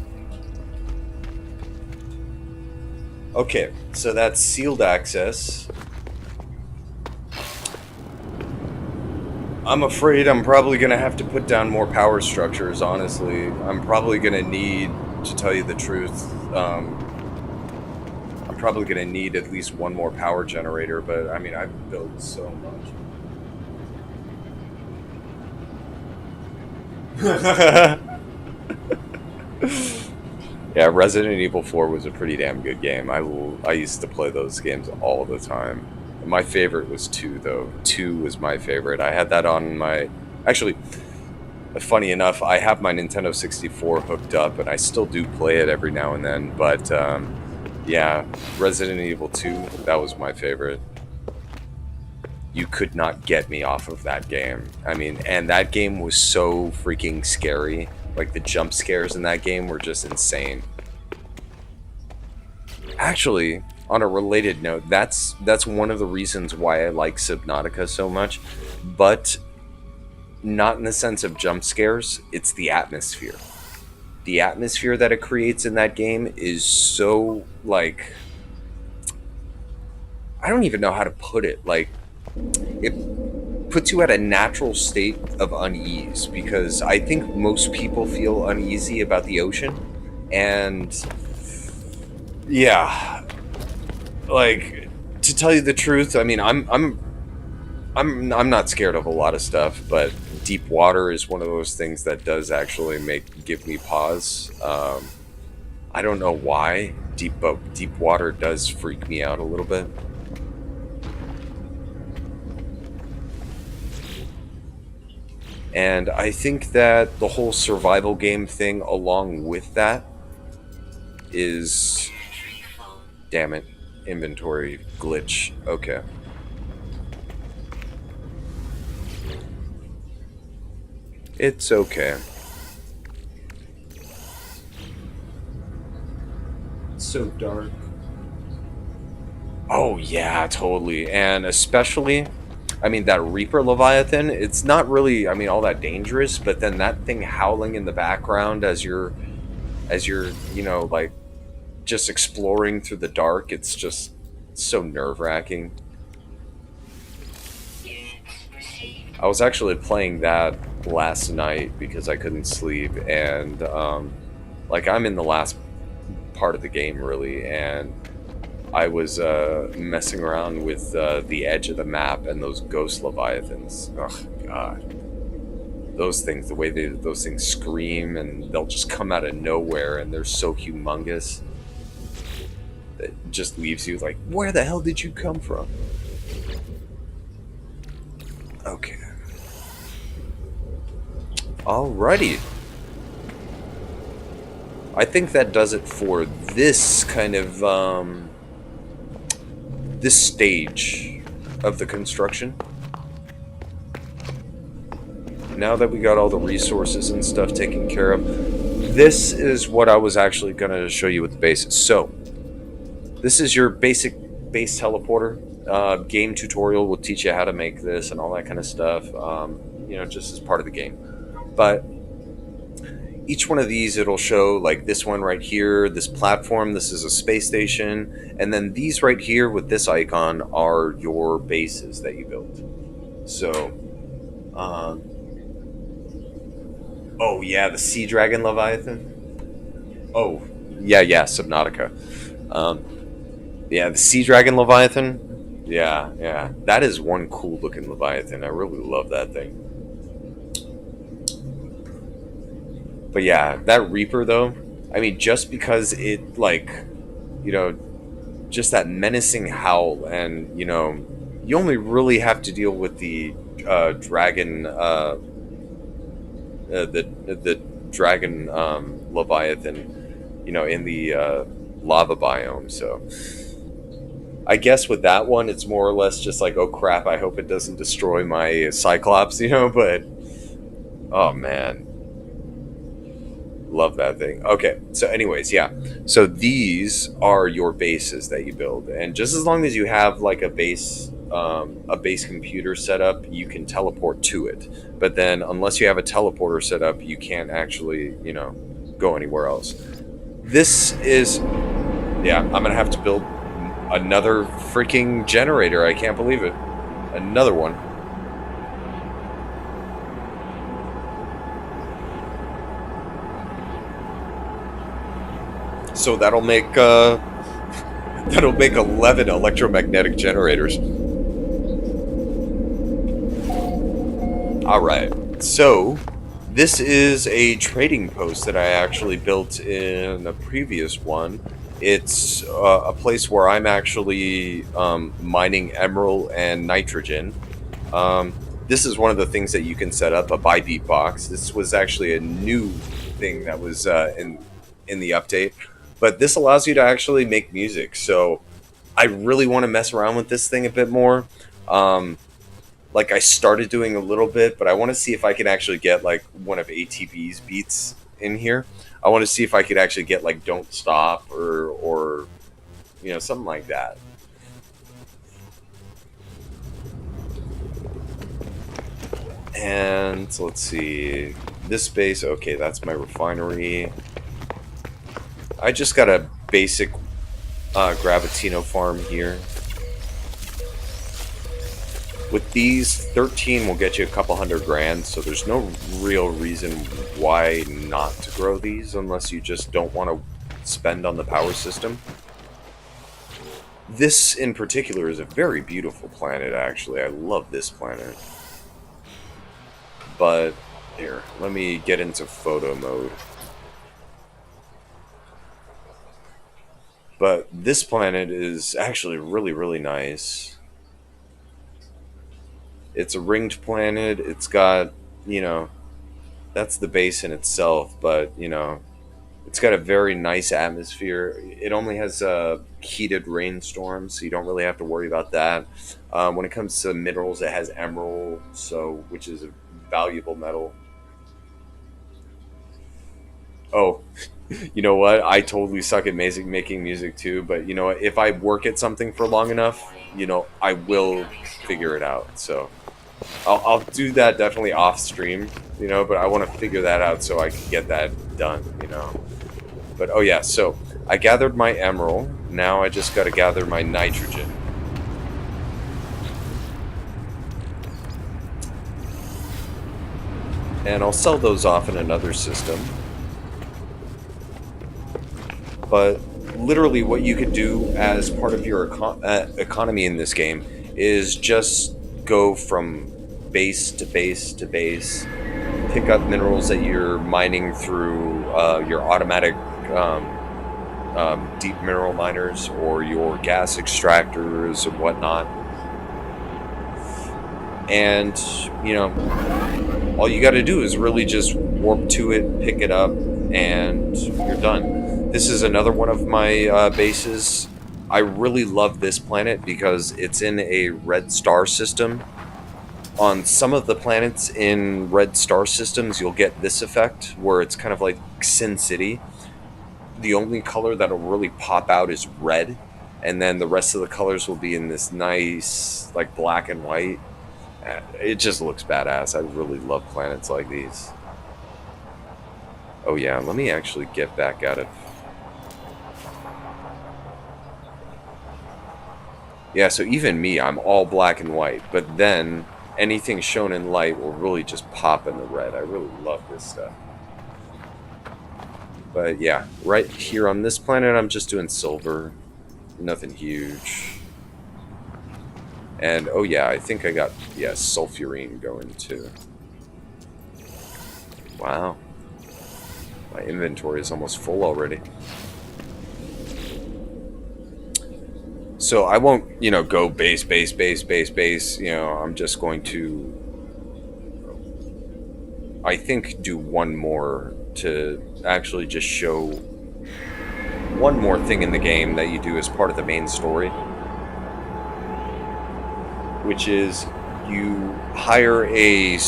Okay, so that's sealed access. I'm afraid I'm probably going to have to put down more power structures, honestly. I'm probably going to need, to tell you the truth, I'm probably going to need at least one more power generator, but I mean, I've built so much. Yeah, Resident Evil 4 was a pretty damn good game. I used to play those games all the time. My favorite was 2 though. 2 was my favorite. I had that on my actually funny enough, I have my Nintendo 64 hooked up and I still do play it every now and then, but yeah, Resident Evil 2, that was my favorite. You could not get me off of that game. I mean, and that game was so freaking scary. Like, the jump scares in that game were just insane. Actually, on a related note, that's one of the reasons why I like Subnautica so much, but not in the sense of jump scares, it's the atmosphere. The atmosphere that it creates in that game is so, like, I don't even know how to put it. Like, it puts you at a natural state of unease because I think most people feel uneasy about the ocean, and yeah, like, to tell you the truth, I mean, I'm not scared of a lot of stuff, but deep water is one of those things that does actually give me pause. I don't know why deep water does freak me out a little bit. And I think that the whole survival game thing along with that is... Damn it. Inventory glitch. Okay. It's okay. It's so dark. Oh yeah, totally. And especially, I mean, that Reaper Leviathan, it's not really, I mean, all that dangerous, but then that thing howling in the background as you're, you know, like, just exploring through the dark, it's just so nerve-wracking. I was actually playing that last night because I couldn't sleep, and like, I'm in the last part of the game really, and I was messing around with the edge of the map and those ghost leviathans. Oh god, those things, the way those things scream, and they'll just come out of nowhere, and they're so humongous. It just leaves you like, where the hell did you come from? Okay. Alrighty. I think that does it for this kind of, this stage of the construction. Now that we got all the resources and stuff taken care of, this is what I was actually going to show you with the bases. So this is your basic base teleporter. Game tutorial will teach you how to make this and all that kind of stuff, just as part of the game. But each one of these, it'll show, like this one right here, this platform, this is a space station, and then these right here with this icon are your bases that you built. So, oh yeah, the Sea Dragon Leviathan. Oh, yeah, Subnautica. Yeah, the Sea Dragon Leviathan. Yeah, that is one cool looking Leviathan. I really love that thing. But yeah, that Reaper though, I mean, just because it, like, just that menacing howl, and you only really have to deal with the dragon, the dragon Leviathan, in the lava biome. So I guess with that one, it's more or less just like, oh crap, I hope it doesn't destroy my Cyclops, but oh man. Love that thing. Okay, so anyways, yeah. So these are your bases that you build, and just as long as you have like a base computer set up, you can teleport to it. But then, unless you have a teleporter set up, you can't actually, go anywhere else. This is, yeah. I'm gonna have to build another freaking generator. I can't believe it. Another one. So that'll make 11 electromagnetic generators. All right. So this is a trading post that I actually built in a previous one. It's a place where I'm actually mining emerald and nitrogen. This is one of the things that you can set up, a buy beat box. This was actually a new thing that was in the update. But this allows you to actually make music. So I really want to mess around with this thing a bit more. Like I started doing a little bit, but I want to see if I can actually get like one of ATB's beats in here. I want to see if I could actually get like Don't Stop or something like that. And let's see. This base, okay, that's my refinery. I just got a basic Gravitino farm here. With these, 13 will get you a couple $100,000, so there's no real reason why not to grow these unless you just don't want to spend on the power system. This in particular is a very beautiful planet, actually. I love this planet. But here, let me get into photo mode. But this planet is actually really, really nice. It's a ringed planet. It's got, that's the base in itself, but, it's got a very nice atmosphere. It only has heated rainstorms, so you don't really have to worry about that. When it comes to minerals, it has emerald, which is a valuable metal. Oh, you know what? I totally suck at making music too, but you know what? If I work at something for long enough, I will figure it out. So I'll do that definitely off stream, but I want to figure that out so I can get that done, But oh yeah, so I gathered my emerald. Now I just got to gather my nitrogen. And I'll sell those off in another system. But literally what you could do as part of your economy in this game is just go from base to base to base, pick up minerals that you're mining through your automatic deep mineral miners or your gas extractors and whatnot. And, all you got to do is really just warp to it, pick it up, and you're done. This is another one of my bases. I really love this planet because it's in a red star system. On some of the planets in red star systems, you'll get this effect where it's kind of like Sin City. The only color that'll really pop out is red, and then the rest of the colors will be in this nice, like, black and white. It just looks badass. I really love planets like these. Oh yeah, let me actually get back out of... Yeah, so even me, I'm all black and white, but then anything shown in light will really just pop in the red. I really love this stuff. But yeah, right here on this planet, I'm just doing silver. Nothing huge. And, oh yeah, I think I got, yeah, sulfurine going too. Wow. My inventory is almost full already. So I won't, you know, go base. You know, I'm just going to, I think, do one more to actually just show one more thing in the game that you do as part of the main story, which is you hire a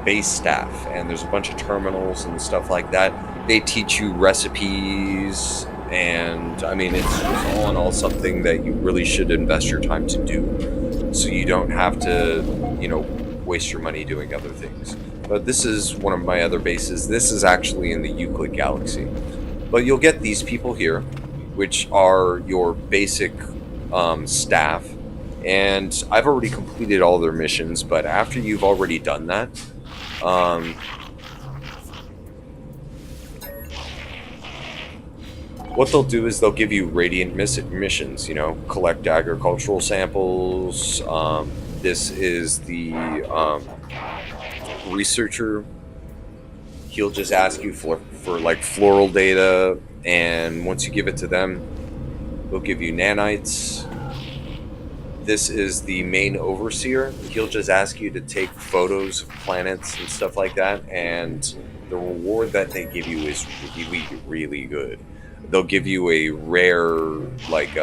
base staff, and there's a bunch of terminals and stuff like that. They teach you recipes, and I mean, it's all in all something that you really should invest your time to do, so you don't have to, you know, waste your money doing other things. But this is one of my other bases. This is actually in the Euclid Galaxy. But you'll get these people here, which are your basic staff. And I've already completed all their missions, but after you've already done that, what they'll do is they'll give you radiant missions, you know, collect agricultural samples. This is the researcher. He'll just ask you for like floral data, and once you give it to them, they'll give you nanites. This is the main overseer. He'll just ask you to take photos of planets and stuff like that, and the reward that they give you is really, really good. They'll give you a rare, like,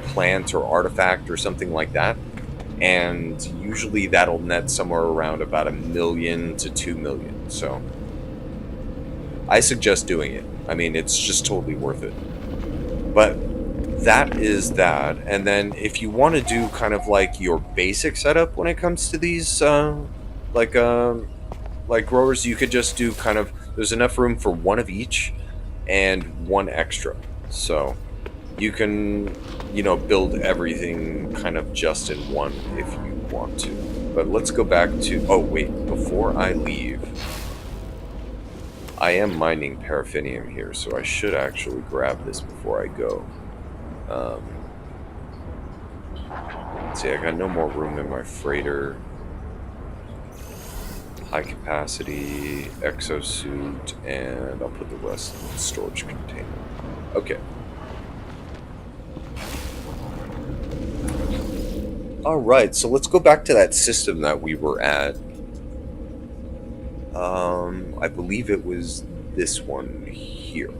plant or artifact or something like that, and usually that'll net somewhere around about $1 million to $2 million. So I suggest doing it. I mean, it's just totally worth it. But that is that. And then if you want to do kind of like your basic setup when it comes to these like growers, you could just do kind of, there's enough room for one of each and one extra, so you can, you know, build everything kind of just in one if you want to. But let's go back to, oh wait, before I leave, I am mining paraffinium here, so I should actually grab this before I go. Let's see, I got no more room in my freighter. High capacity, exosuit, and I'll put the rest in the storage container. Okay. Alright, so let's go back to that system that we were at. I believe it was this one here.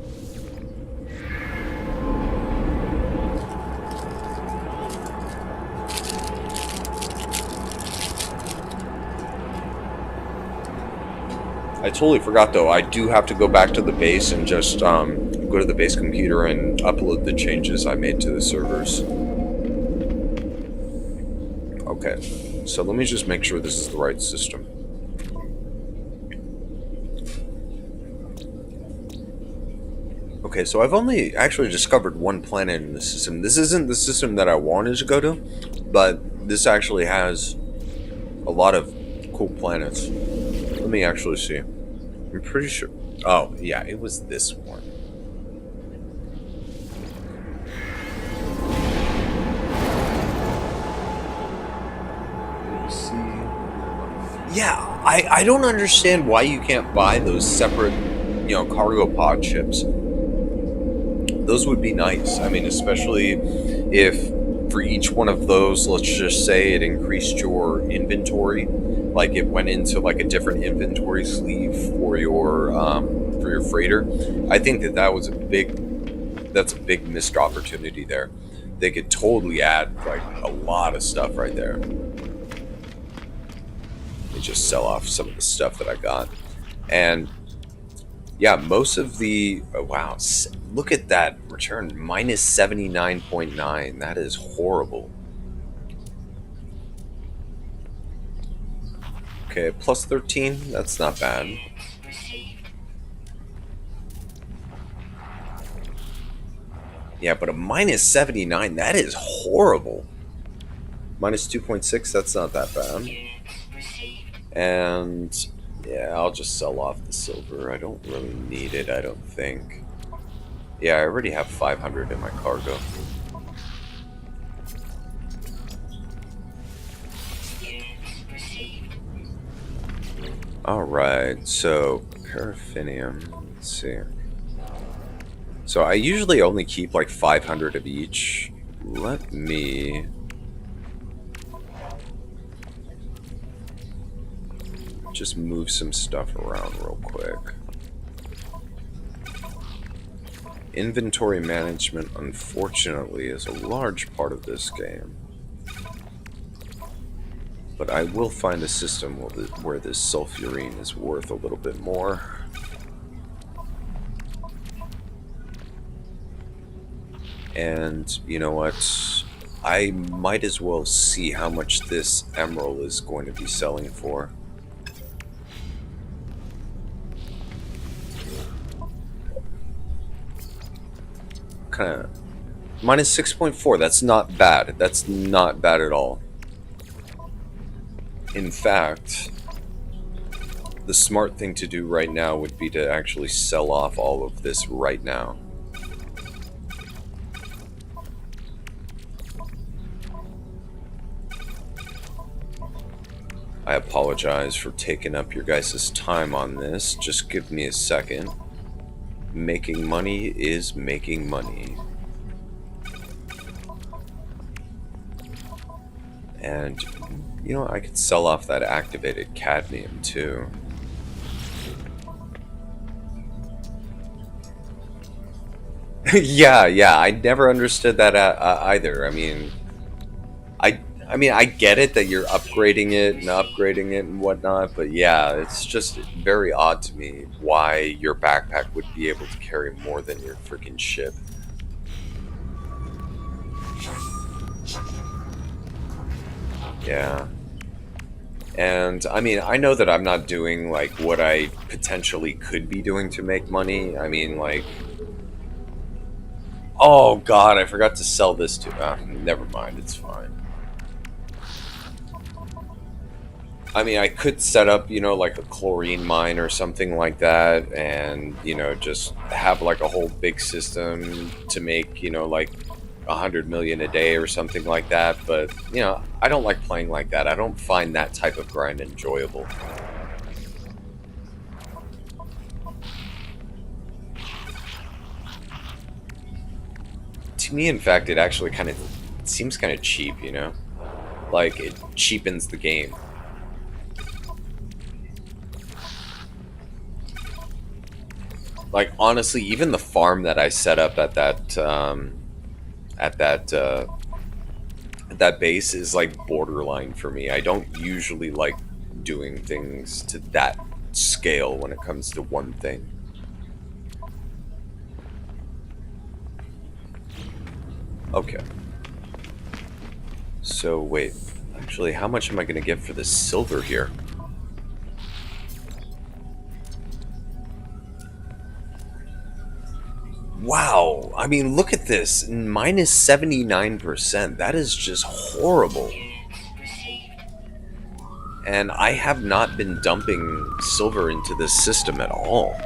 I totally forgot, though. I do have to go back to the base and just go to the base computer and upload the changes I made to the servers. Okay, so let me just make sure this is the right system. Okay, so I've only actually discovered one planet in the system. This isn't the system that I wanted to go to, but this actually has a lot of cool planets. Let me actually see. I'm pretty sure. Oh, yeah, it was this one. Let's see. Yeah, I don't understand why you can't buy those separate, you know, cargo pod ships. Those would be nice. I mean, especially if for each one of those, let's just say it increased your inventory. Like it went into like a different inventory sleeve for your freighter. I think that was that's a big missed opportunity there. They could totally add like a lot of stuff right there. me just sell off some of the stuff that I got. And yeah, most of the wow, look at that return, minus 79.9. That is horrible. Okay, plus 13. That's not bad. Yeah, but a minus 79, that is horrible. Minus 2.6, that's not that bad. And yeah, I'll just sell off the silver. I don't really need it, I don't think. Yeah, I already have 500 in my cargo. Alright, so paraffinium, let's see. So I usually only keep like 500 of each. Let me just move some stuff around real quick. Inventory management, unfortunately, is a large part of this game. But I will find a system where this sulfurine is worth a little bit more. And you know what? I might as well see how much this emerald is going to be selling for. Kind of minus 6.4. That's not bad. That's not bad at all. In fact, the smart thing to do right now would be to actually sell off all of this right now. I apologize for taking up your guys' time on this. Just give me a second. Making money is making money. And, you know, I could sell off that activated cadmium, too. yeah, I never understood that either. I mean, I get it that you're upgrading it and whatnot, but yeah, it's just very odd to me why your backpack would be able to carry more than your freaking ship. Yeah. And, I mean, I know that I'm not doing, like, what I potentially could be doing to make money. I mean, like... Oh, God, I forgot to sell this to... never mind, it's fine. I mean, I could set up, you know, like a chlorine mine or something like that, and, you know, just have, like, a whole big system to make, you know, like, 100 million a day or something like that, but, you know, I don't like playing like that. I don't find that type of grind enjoyable. To me, in fact, it actually kind of seems kind of cheap, you know? Like, it cheapens the game. Like, honestly, even the farm that I set up at that base is like borderline for me. I don't usually like doing things to that scale when it comes to one thing. Okay. So wait, actually, how much am I gonna get for this silver here? Wow, I mean, look at this. Minus 79%. That is just horrible. And I have not been dumping silver into this system at all.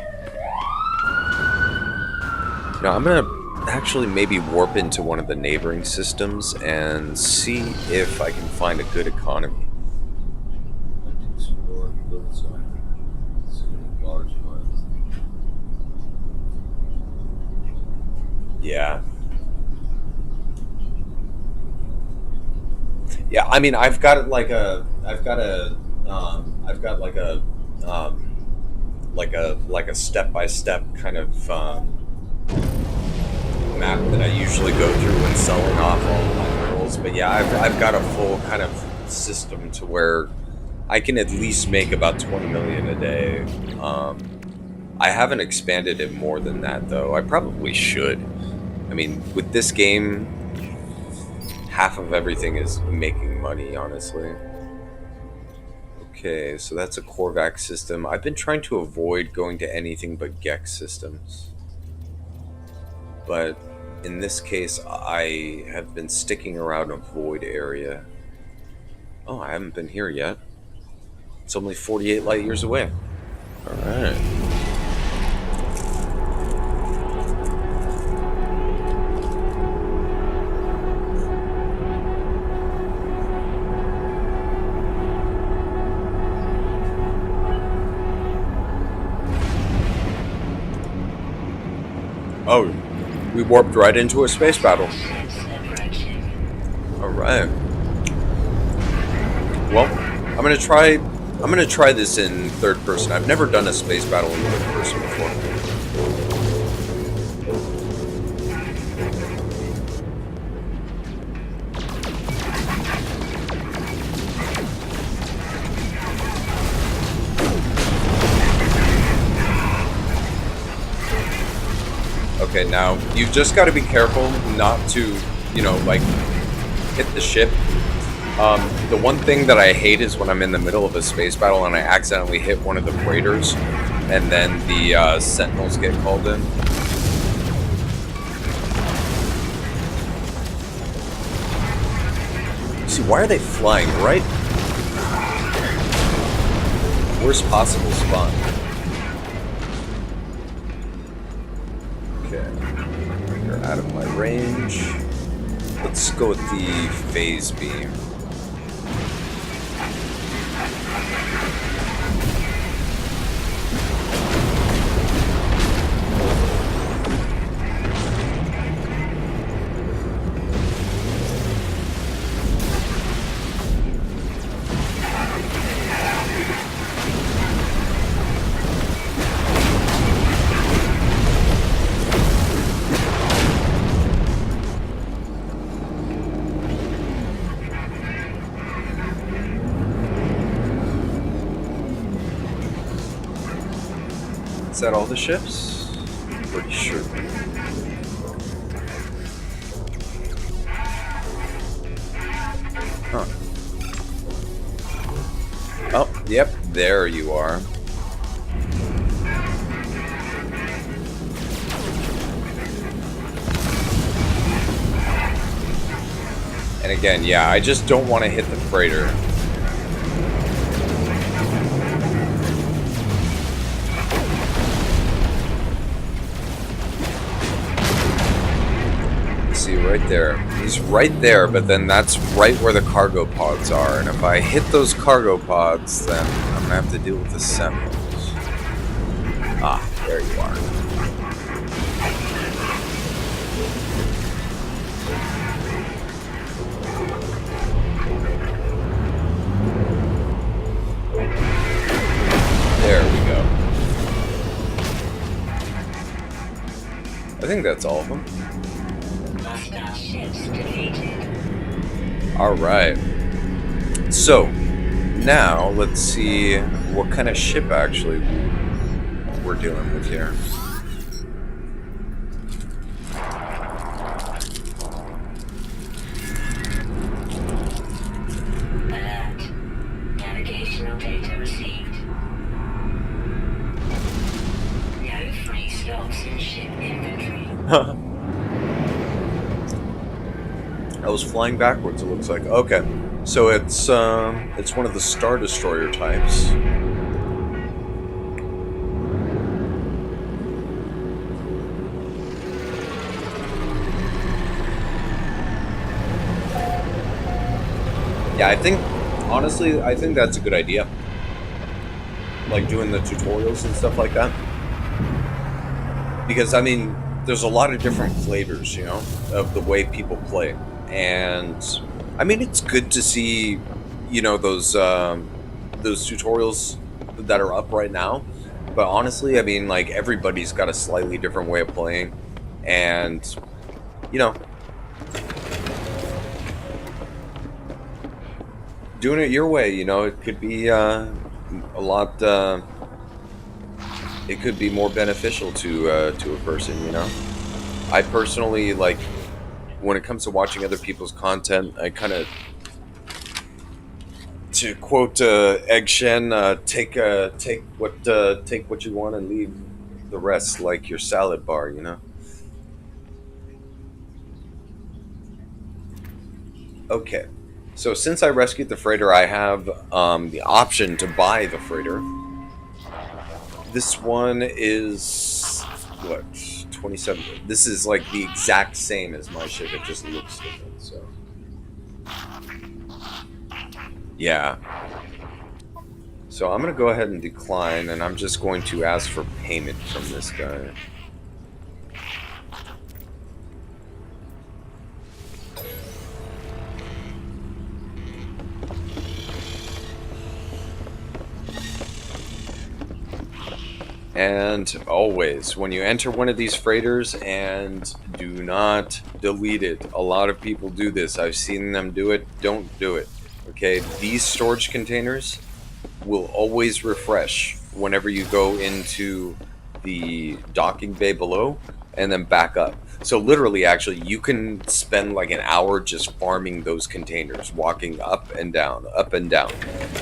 Now, I'm going to actually maybe warp into one of the neighboring systems and see if I can find a good economy. Yeah. Yeah, I mean, I've got like a step-by-step kind of map that I usually go through when selling off all of my minerals. But yeah, I've got a full kind of system to where I can at least make about 20 million a day. I haven't expanded it more than that, though. I probably should. I mean, with this game, half of everything is making money, honestly. Okay, so that's a Korvax system. I've been trying to avoid going to anything but Gex systems. But in this case, I have been sticking around a void area. Oh, I haven't been here yet. It's only 48 light years away. Alright. Oh, we warped right into a space battle. Alright. Well, I'm gonna try this in third person. I've never done a space battle in third person before. Okay, now you've just got to be careful not to, like hit the ship. The one thing that I hate is when I'm in the middle of a space battle and I accidentally hit one of the freighters, and then the sentinels get called in. See, why are they flying right? Worst possible spot. Okay, you're out of my range. Let's go with the phase beam. Is that all the ships? Pretty sure. Huh. Oh, yep, there you are. And again, yeah, I just don't want to hit the freighter. See, right there. He's right there, but then that's right where the cargo pods are. And if I hit those cargo pods, then I'm gonna have to deal with the sentinels. Ah, there you are. There we go. I think that's all of them. Alright. So, now let's see what kind of ship actually we're dealing with here. Alert. Navigational data received. No free slots in ship inventory. I was flying backwards, it looks like. Okay. So it's one of the Star Destroyer types. Yeah, honestly, I think that's a good idea. Like doing the tutorials and stuff like that. Because, I mean, there's a lot of different flavors, of the way people play. And, I mean, it's good to see, those tutorials that are up right now. But honestly, I mean, like, everybody's got a slightly different way of playing. And, doing it your way, you know, it could be a lot. It could be more beneficial to a person, you know. I personally like when it comes to watching other people's content. I kind of, to quote Egg Shen, take what you want and leave the rest, like your salad bar, you know. Okay, so since I rescued the freighter, I have the option to buy the freighter. This one is what, 27. This is like the exact same as my ship. It just looks different. So yeah. So I'm gonna go ahead and decline, and I'm just going to ask for payment from this guy. And always, when you enter one of these freighters, and do not delete it. A lot of people do this. I've seen them do it. Don't do it. Okay, these storage containers will always refresh whenever you go into the docking bay below and then back up. So literally, actually, you can spend like an hour just farming those containers, walking up and down, up and down.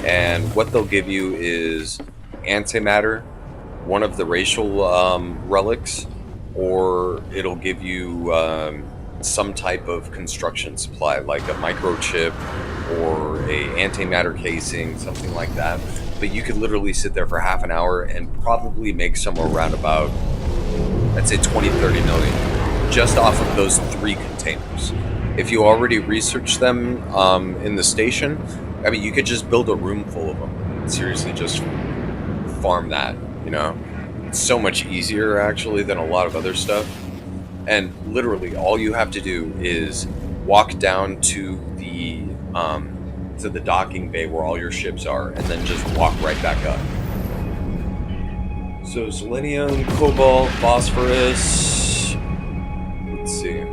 And what they'll give you is antimatter, one of the racial relics, or it'll give you some type of construction supply, like a microchip or a antimatter casing, something like that. But you could literally sit there for half an hour and probably make somewhere around about, I'd say 20-30 million, just off of those 3 containers. If you already researched them in the station, I mean, you could just build a room full of them. Seriously, just farm that. You know, it's so much easier actually than a lot of other stuff. And literally, all you have to do is walk down to the docking bay where all your ships are, and then just walk right back up. So selenium, cobalt, phosphorus. Let's see.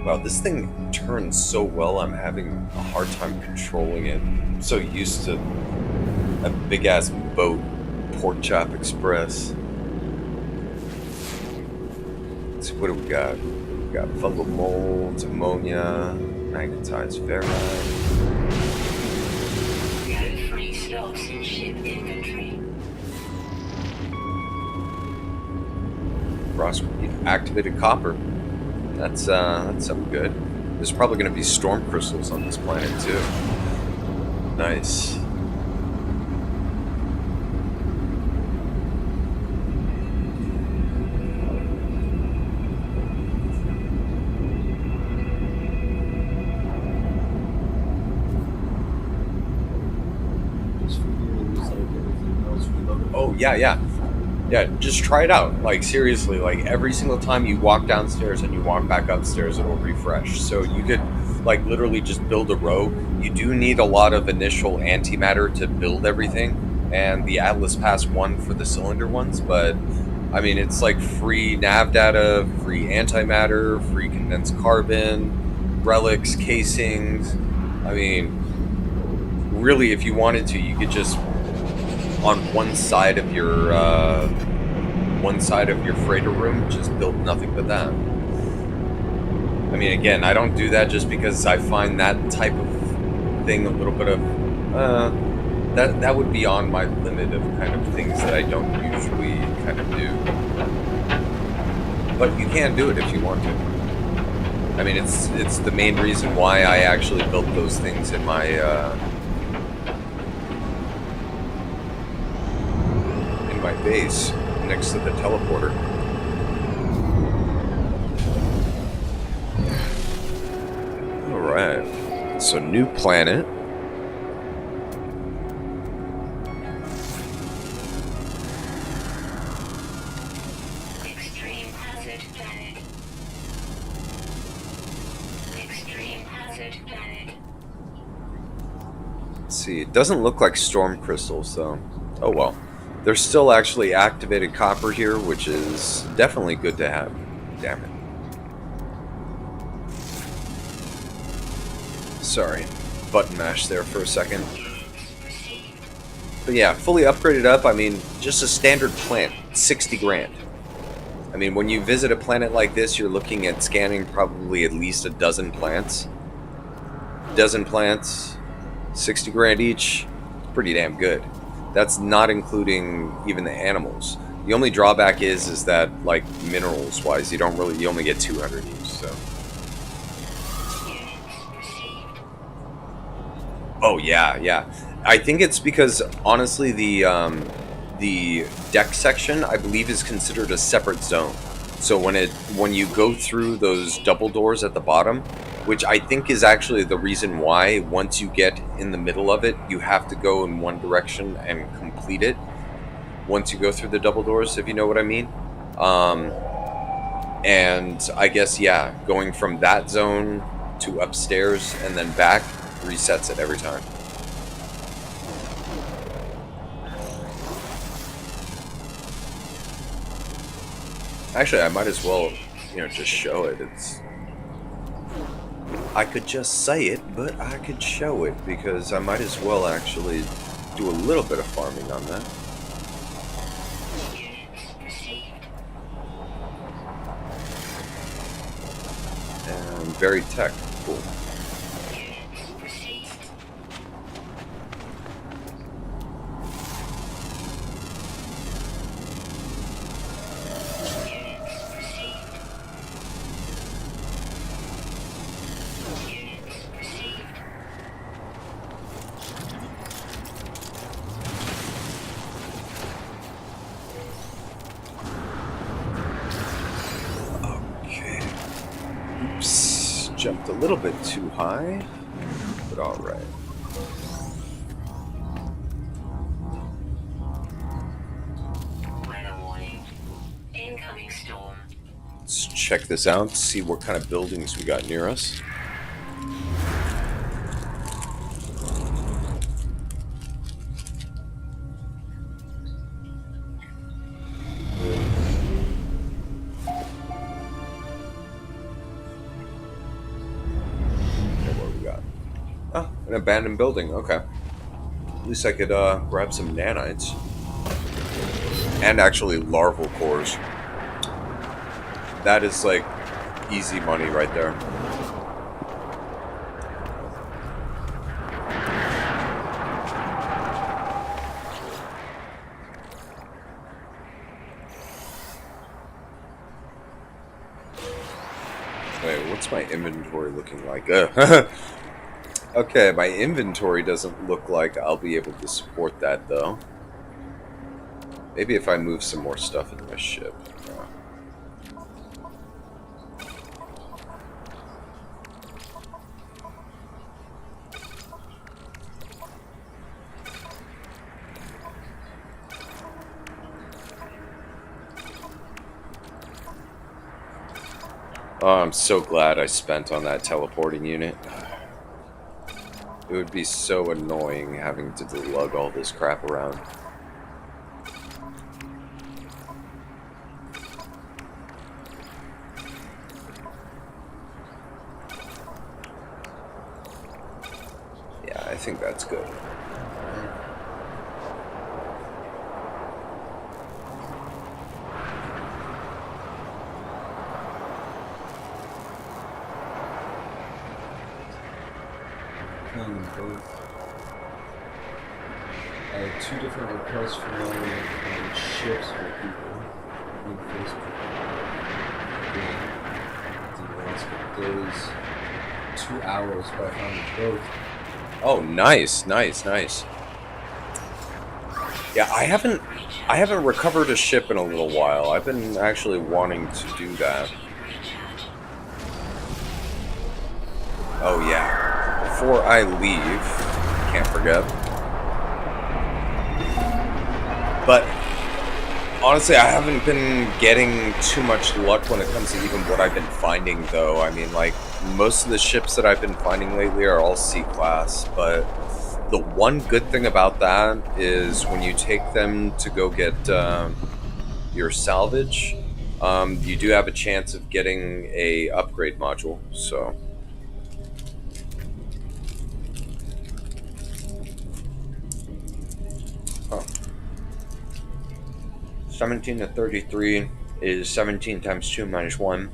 Wow, this thing turns so well. I'm having a hard time controlling it. I'm so used to a big ass boat. Pork Chop Express. Let's see, what do we got? We got fungal molds, ammonia, magnetized ferrite. No free slots in ship inventory. Frost activated copper. That's something good. There's probably going to be storm crystals on this planet too. Nice. Oh, yeah, just try it out. Like, seriously, like, every single time you walk downstairs and you walk back upstairs, it'll refresh. So you could, like, literally just build a row. You do need a lot of initial antimatter to build everything, and the Atlas Pass 1 for the cylinder ones, but, I mean, it's, like, free nav data, free antimatter, free condensed carbon, relics, casings. I mean, really, if you wanted to, you could just, on one side of your freighter room, just build nothing but that. I mean, again, I don't do that just because I find that type of thing a little bit of that would be on my limit of kind of things that I don't usually kind of do. But you can do it if you want to. I mean, it's the main reason why I actually built those things in my base next to the teleporter. Alright, so new planet. Extreme hazard planet. Extreme hazard planet. Let's see, it doesn't look like storm crystals though. Oh well. There's still actually activated copper here, which is definitely good to have. Damn it. Sorry. button mash there for a second. But yeah, fully upgraded up. I mean, just a standard plant, 60 grand. I mean, when you visit a planet like this, you're looking at scanning probably at least a dozen plants. Dozen plants, 60 grand each. Pretty damn good. That's not including even the animals. The only drawback is that, like, minerals wise, you only get 200 each. So. Oh yeah. I think it's because honestly the deck section I believe is considered a separate zone. So when you go through those double doors at the bottom, which I think is actually the reason why once you get in the middle of it, you have to go in one direction and complete it. Once you go through the double doors, if you know what I mean. And I guess yeah, going from that zone to upstairs and then back resets it every time. Actually, I might as well, just show it. I could just say it, but I could show it because I might as well actually do a little bit of farming on that. And very tech, cool. Jumped a little bit too high, but all right. Weather warning. Incoming storm. Let's check this out, see what kind of buildings we got near us. An abandoned building, okay. At least I could grab some nanites. And actually larval cores. That is like easy money right there. Wait, what's my inventory looking like? Okay, my inventory doesn't look like I'll be able to support that, though. Maybe if I move some more stuff into my ship. Oh, I'm so glad I spent on that teleporting unit. It would be so annoying having to lug all this crap around. Yeah, I think that's good. Both. I had 2 different requests from ships for people on Facebook. The last couple days, 2 hours, but I found both. Oh, nice. Yeah, I haven't recovered a ship in a little while. I've been actually wanting to do that. Oh yeah. Before I leave, can't forget. But honestly, I haven't been getting too much luck when it comes to even what I've been finding, though. I mean, like, most of the ships that I've been finding lately are all C-class, but the one good thing about that is when you take them to go get your salvage, you do have a chance of getting a upgrade module, so... 17 to 33 is 17 times 2 minus 1.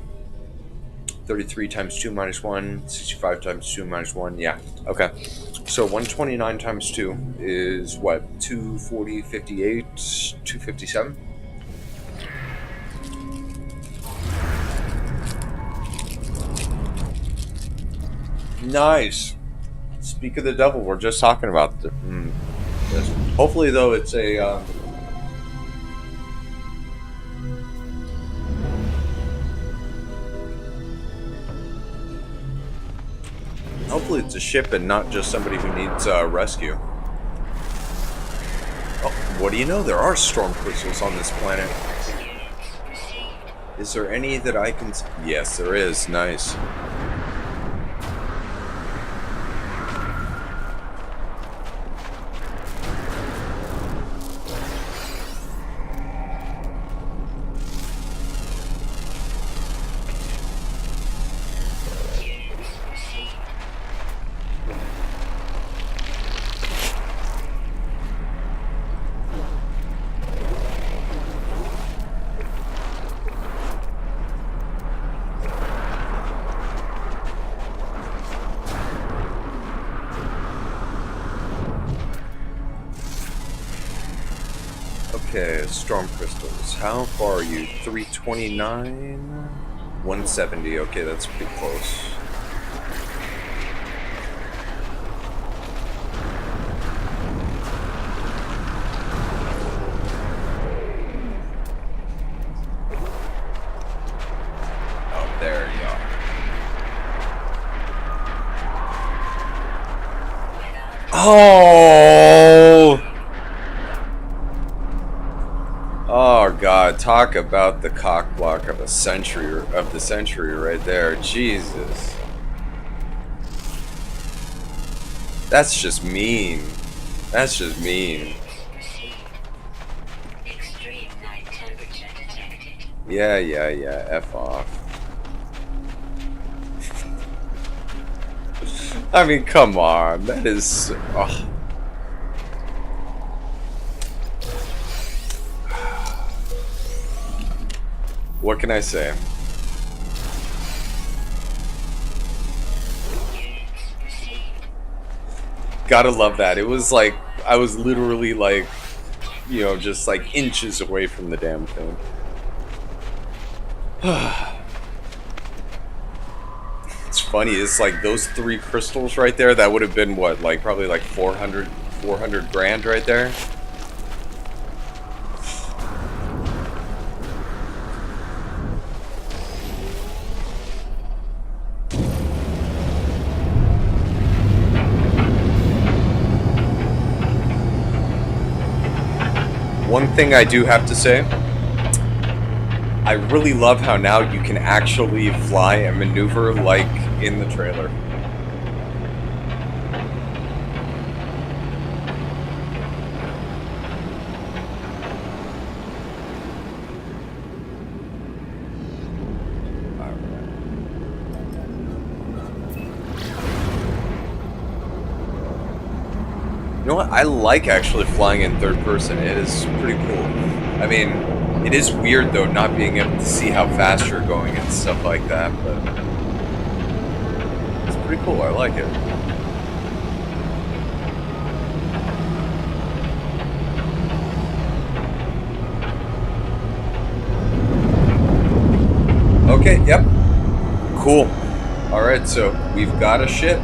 33 times 2 minus 1. 65 times 2 minus 1. Yeah. Okay. So 129 times 2 is what? 240, 58, 257? Nice. Speak of the devil, we're just talking about this. Hopefully, though, it's a... hopefully it's a ship and not just somebody who needs rescue. Oh, what do you know? There are storm crystals on this planet. Is there any that I can... Yes, there is. Nice. Okay, storm crystals. How far are you? 329? 170. Okay, that's pretty close. Oh, there you are. Oh! Oh God! Talk about the cock block of the century right there. Jesus, that's just mean. That's just mean. Extreme night temperature detected. Yeah. F off. I mean, come on. That is. Oh. What can I say? Gotta love that. It was like, I was literally like, you know, just like inches away from the damn thing. It's funny, it's like those 3 crystals right there, that would have been what, like probably like 400 grand right there. One thing I do have to say, I really love how now you can actually fly and maneuver like in the trailer. You know what? I like actually flying in third person. It is pretty cool. I mean, it is weird though not being able to see how fast you're going and stuff like that, but it's pretty cool. I like it. Okay, yep. Cool. Alright, so we've got a ship.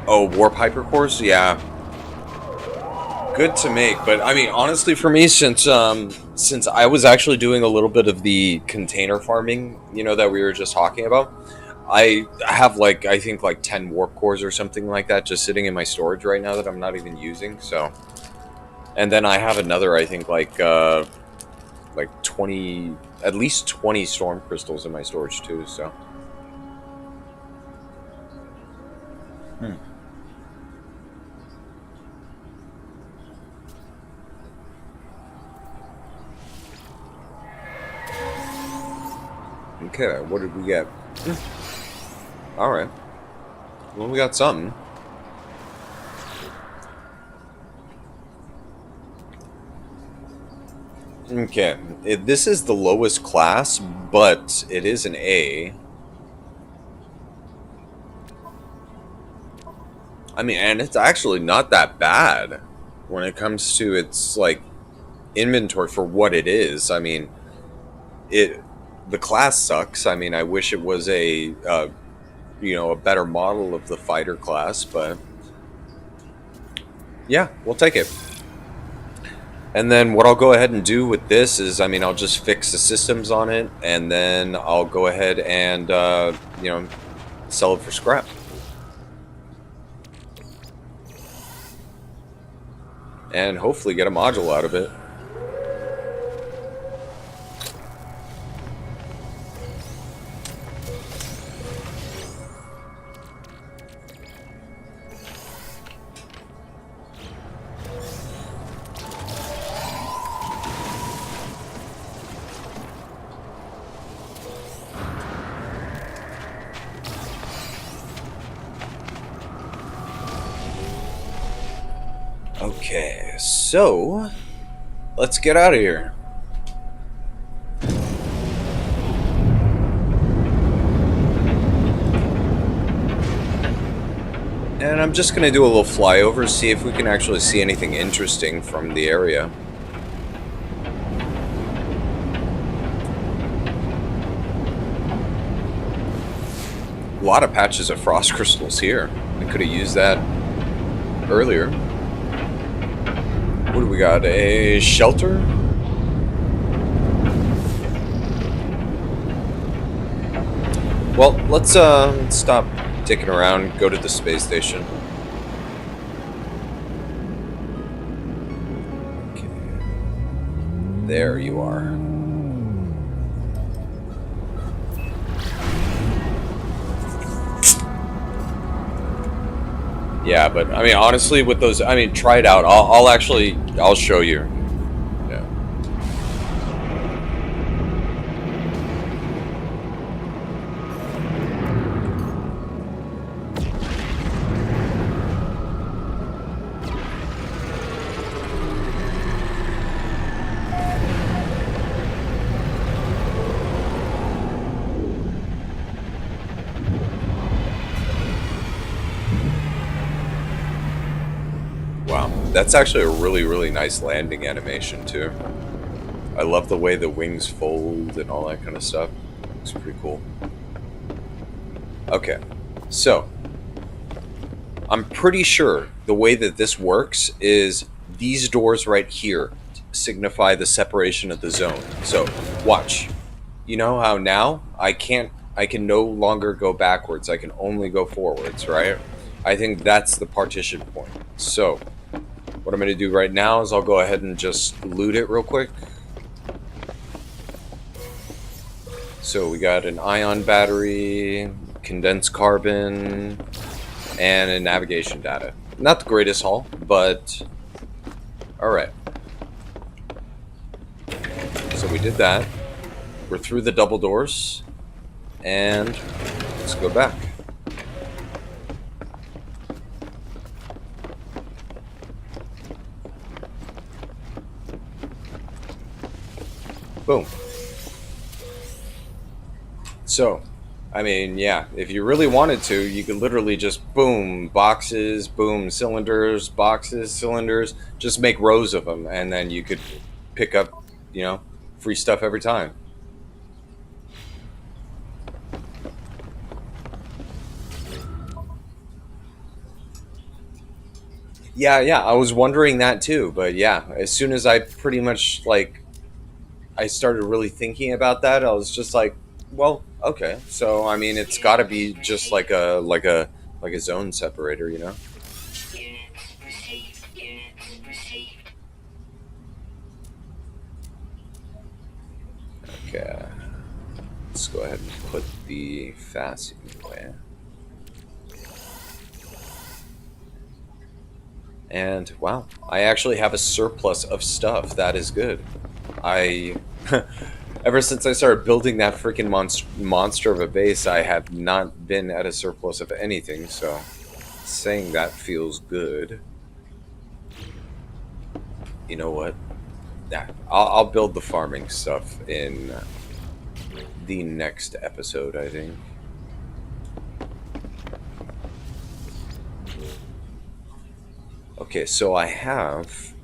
Oh, warp hypercores? Yeah. Good to make, but I mean, honestly, for me, since I was actually doing a little bit of the container farming, you know, that we were just talking about, I have like, I think like 10 warp cores or something like that just sitting in my storage right now that I'm not even using, so. And then I have another, I think like 20, at least 20 storm crystals in my storage too, so. Okay, what did we get? Alright. Well, we got something. Okay, this is the lowest class, but it is an A. I mean, and it's actually not that bad when it comes to its like inventory for what it is. I mean, the class sucks. I mean, I wish it was a a better model of the fighter class, but yeah, we'll take it. And then what I'll go ahead and do with this is, I mean, I'll just fix the systems on it, and then I'll go ahead and sell it for scrap. And hopefully get a module out of it. Okay, so let's get out of here. And I'm just going to do a little flyover, see if we can actually see anything interesting from the area. A lot of patches of frost crystals here. I could have used that earlier. What do we got? A shelter? Well, let's stop dicking around, go to the space station. Okay. There you are. Yeah, but I mean, honestly, with those, I mean, try it out. I'll show you. Yeah. Wow, that's actually a really, really nice landing animation too. I love the way the wings fold and all that kind of stuff. It's pretty cool. Okay, so I'm pretty sure the way that this works is these doors right here signify the separation of the zone. So watch. You know how now I can no longer go backwards. I can only go forwards, right? I think that's the partition point. So what I'm going to do right now is I'll go ahead and just loot it real quick. So we got an ion battery, condensed carbon, and a navigation data. Not the greatest haul, but alright. So we did that. We're through the double doors, and let's go back. Boom. So, I mean, yeah, if you really wanted to, you could literally just boom, boxes, boom, cylinders, boxes, cylinders, just make rows of them, and then you could pick up, free stuff every time. Yeah, I was wondering that too, but yeah, as soon as I pretty much, I started really thinking about that, I was just like, well, okay, so I mean, it's got to be just like a zone separator, Units received. Units received. Okay, let's go ahead and put the fast away. And wow, I actually have a surplus of stuff. That is good. Ever since I started building that freaking monster of a base, I have not been at a surplus of anything, so saying that feels good. You know what? Nah, I'll build the farming stuff in the next episode, I think. Okay, so I've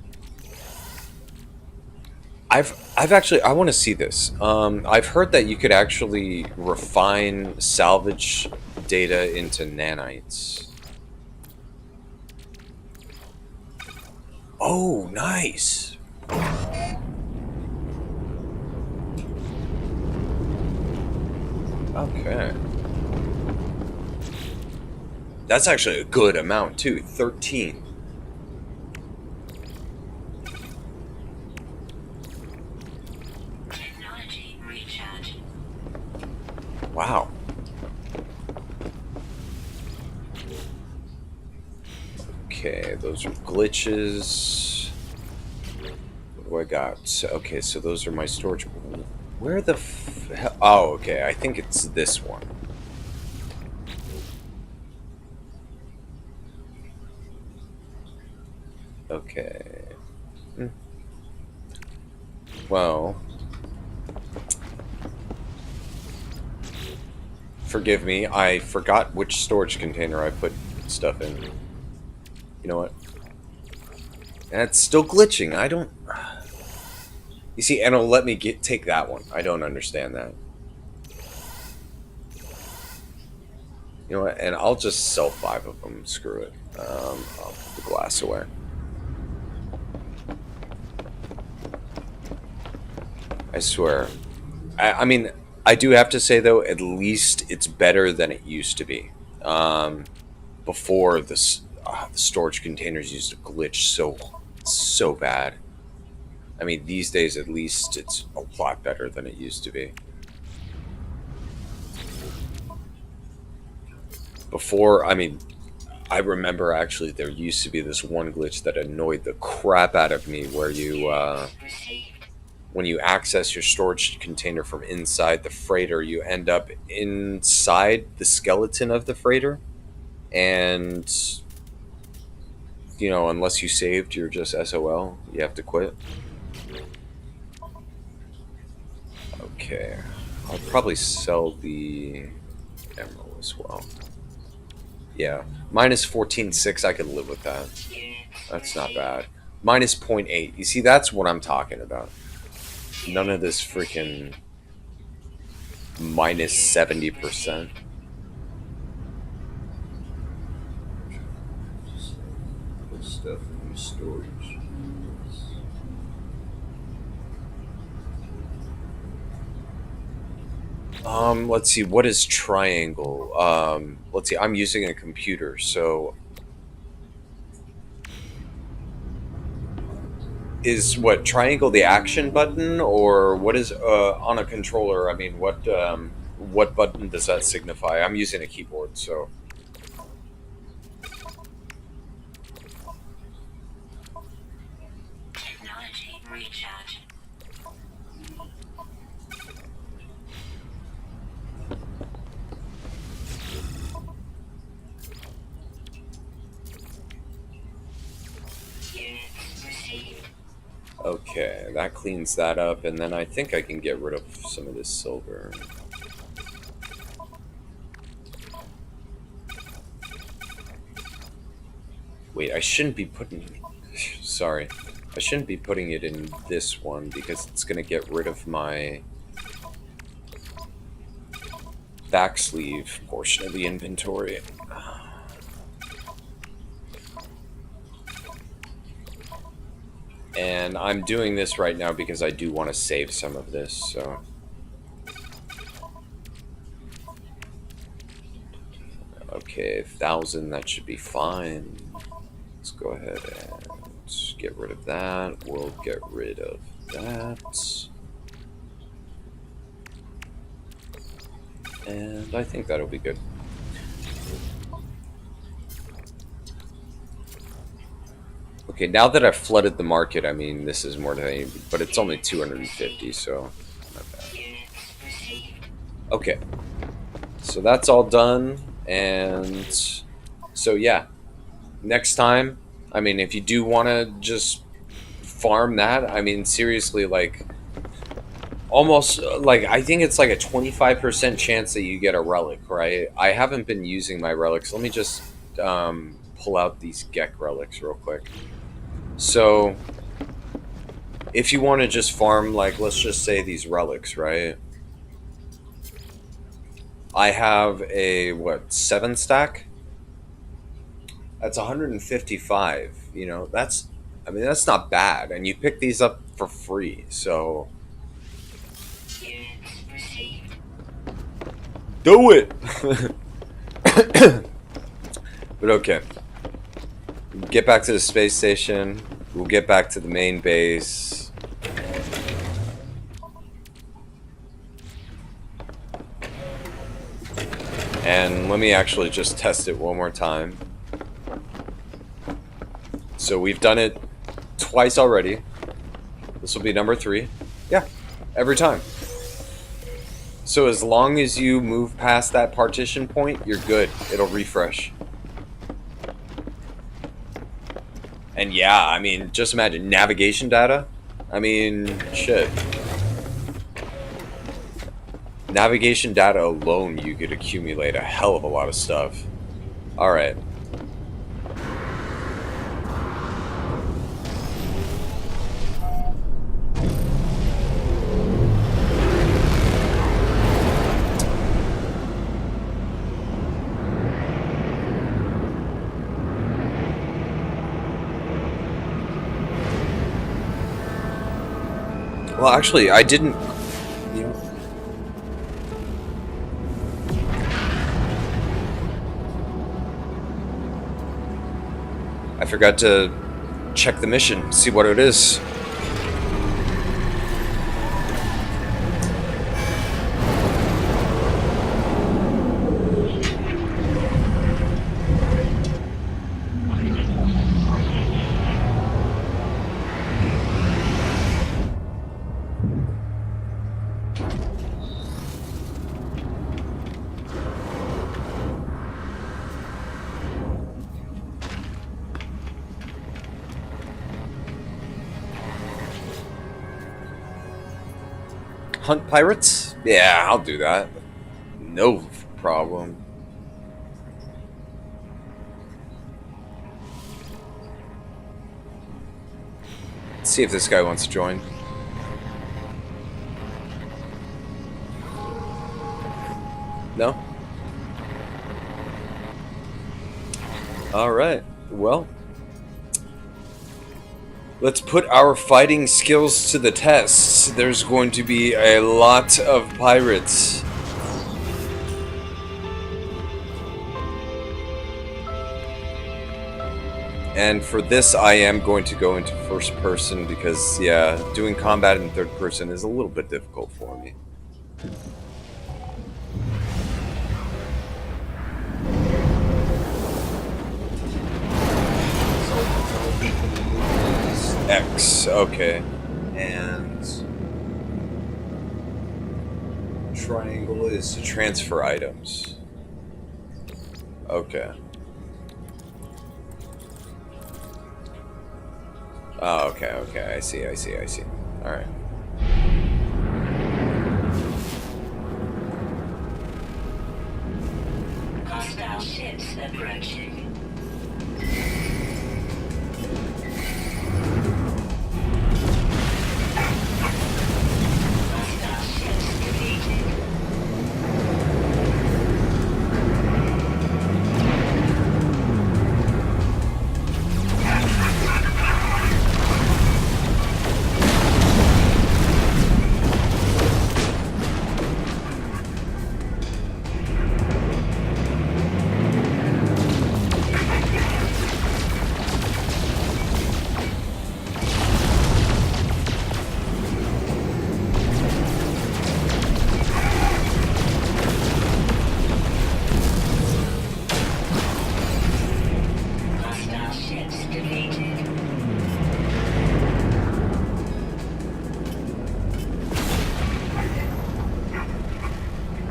actually I want to see this. I've heard that you could actually refine salvage data into nanites. Oh, nice. Okay. That's actually a good amount too. 13. Technology recharge. Wow. Okay, those are glitches. What do I got? Okay, so those are my storage. Where the hell? Oh, okay. I think it's this one. Okay. Well, forgive me. I forgot which storage container I put stuff in. You know what? And it's still glitching. I don't. You see, and it'll let me take that one. I don't understand that. You know what? And I'll just sell 5 of them. Screw it. I'll put the glass away. I swear. I mean, I do have to say though, at least it's better than it used to be. Before this, the storage containers used to glitch so bad. I mean, these days at least it's a lot better than it used to be. Before, I mean, I remember actually there used to be this one glitch that annoyed the crap out of me where you, when you access your storage container from inside the freighter, you end up inside the skeleton of the freighter. And, you know, unless you saved, you're just SOL. You have to quit. Okay. I'll probably sell the emerald as well. Yeah. Minus 14.6, I could live with that. That's not bad. Minus 0.8. You see, that's what I'm talking about. None of this freaking minus 70%. Just put stuff in your storage. Let's see, what is triangle? Let's see, I'm using a computer, so is what triangle the action button, or what is on a controller? I mean, what button does that signify? I'm using a keyboard, so Technology recharge. Unit received. okay, that cleans that up, and then I think I can get rid of some of this silver. Wait, I shouldn't be putting... Sorry. I shouldn't be putting it in this one because it's going to get rid of my back sleeve portion of the inventory. And I'm doing this right now because I do want to save some of this, so... Okay, 1,000, that should be fine. Let's go ahead and get rid of that. We'll get rid of that. And I think that'll be good. Okay, now that I've flooded the market, I mean, this is more than anything, but it's only 250, so not bad. Unit received. Okay, so that's all done, and so yeah, next time, I mean, if you do want to just farm that, I mean, seriously, like, almost, like, I think it's like a 25% chance that you get a relic, right? I haven't been using my relics. Let me just pull out these Gek relics real quick. So, if you want to just farm, like, let's just say these relics, right? I have a, what, 7 stack? That's 155, you know, that's, I mean, that's not bad. And you pick these up for free, so... Units received. Do it! But okay. Get back to the space station. We'll get back to the main base. And let me actually just test it one more time. So we've done it twice already. This will be number 3. Yeah, every time. So as long as you move past that partition point, you're good. It'll refresh. And yeah, I mean, just imagine navigation data. I mean, shit. Navigation data alone, you could accumulate a hell of a lot of stuff. Alright. Well, actually, I didn't... You know, I forgot to check the mission, see what it is. Hunt pirates? Yeah, I'll do that. No problem. Let's see if this guy wants to join. No? Alright, well. Let's put our fighting skills to the test. There's going to be a lot of pirates. And for this, I am going to go into first person because, yeah, doing combat in third person is a little bit difficult for me. X, okay. And triangle is to transfer items. Okay. Oh, okay, okay. I see. Alright. Hostile ships approaching. Hostile ships defeated. Hostile ships defeated.